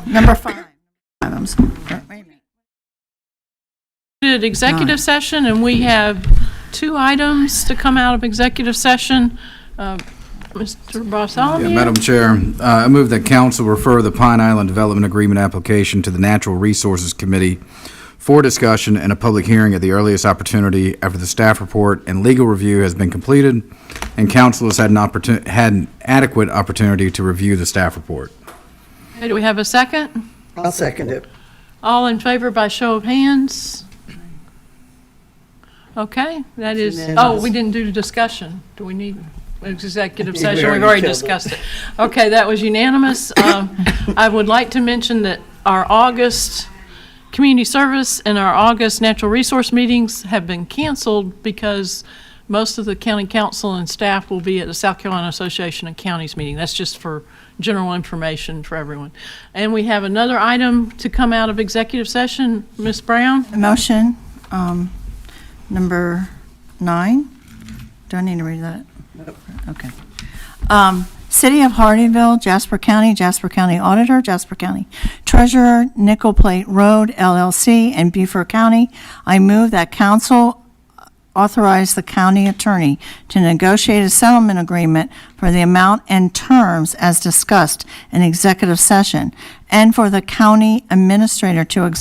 S12: Number 5. Items. Wait a minute.
S1: Did executive session, and we have 2 items to come out of executive session. Mr. Bartholomew?
S9: Madam Chair, I move that council refer the Pine Island Development Agreement application to the Natural Resources Committee for discussion and a public hearing at the earliest opportunity after the staff report and legal review has been completed and council has had an adequate opportunity to review the staff report.
S1: Okay, do we have a second?
S4: I'll second it.
S1: All in favor by show of hands? Okay, that is, we didn't do the discussion. Do we need executive session? We've already discussed it. Okay, that was unanimous. I would like to mention that our August community service and our August natural resource meetings have been canceled because most of the county council and staff will be at the South Carolina Association of Counties meeting. That's just for general information for everyone. And we have another item to come out of executive session. Ms. Brown?
S12: Motion, number 9. Do I need to read that?
S4: Nope.
S12: Okay. City of Hardyville, Jasper County Auditor, Jasper County Treasurer, Nickel Plate Road LLC, and Beaufort County. I move that council authorize the county attorney to negotiate a settlement agreement for the amount and terms as discussed in executive session, and for the county administrator to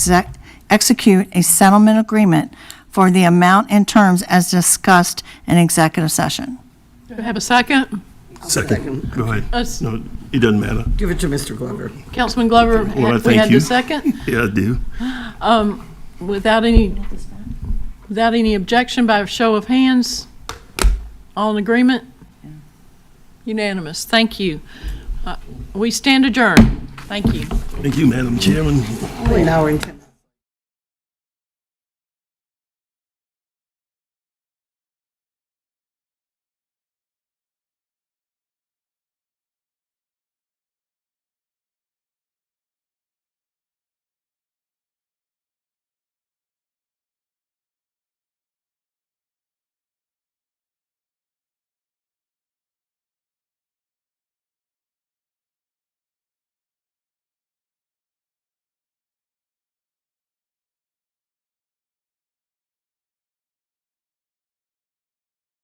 S12: execute a settlement agreement for the amount and terms as discussed in executive session.
S1: Do I have a second?
S21: Second. Go ahead.
S1: Us-
S21: No, it doesn't matter.
S4: Give it to Mr. Glover.
S1: Councilman Glover,
S21: Well, I
S1: we
S21: thank
S1: had
S21: you.
S1: the second?
S21: Yeah, I do.
S1: Without any objection by a show of hands, all in agreement? Unanimous. Thank you. We stand adjourned. Thank you.
S21: Thank you, Madam Chairman.
S4: Only an hour and 10.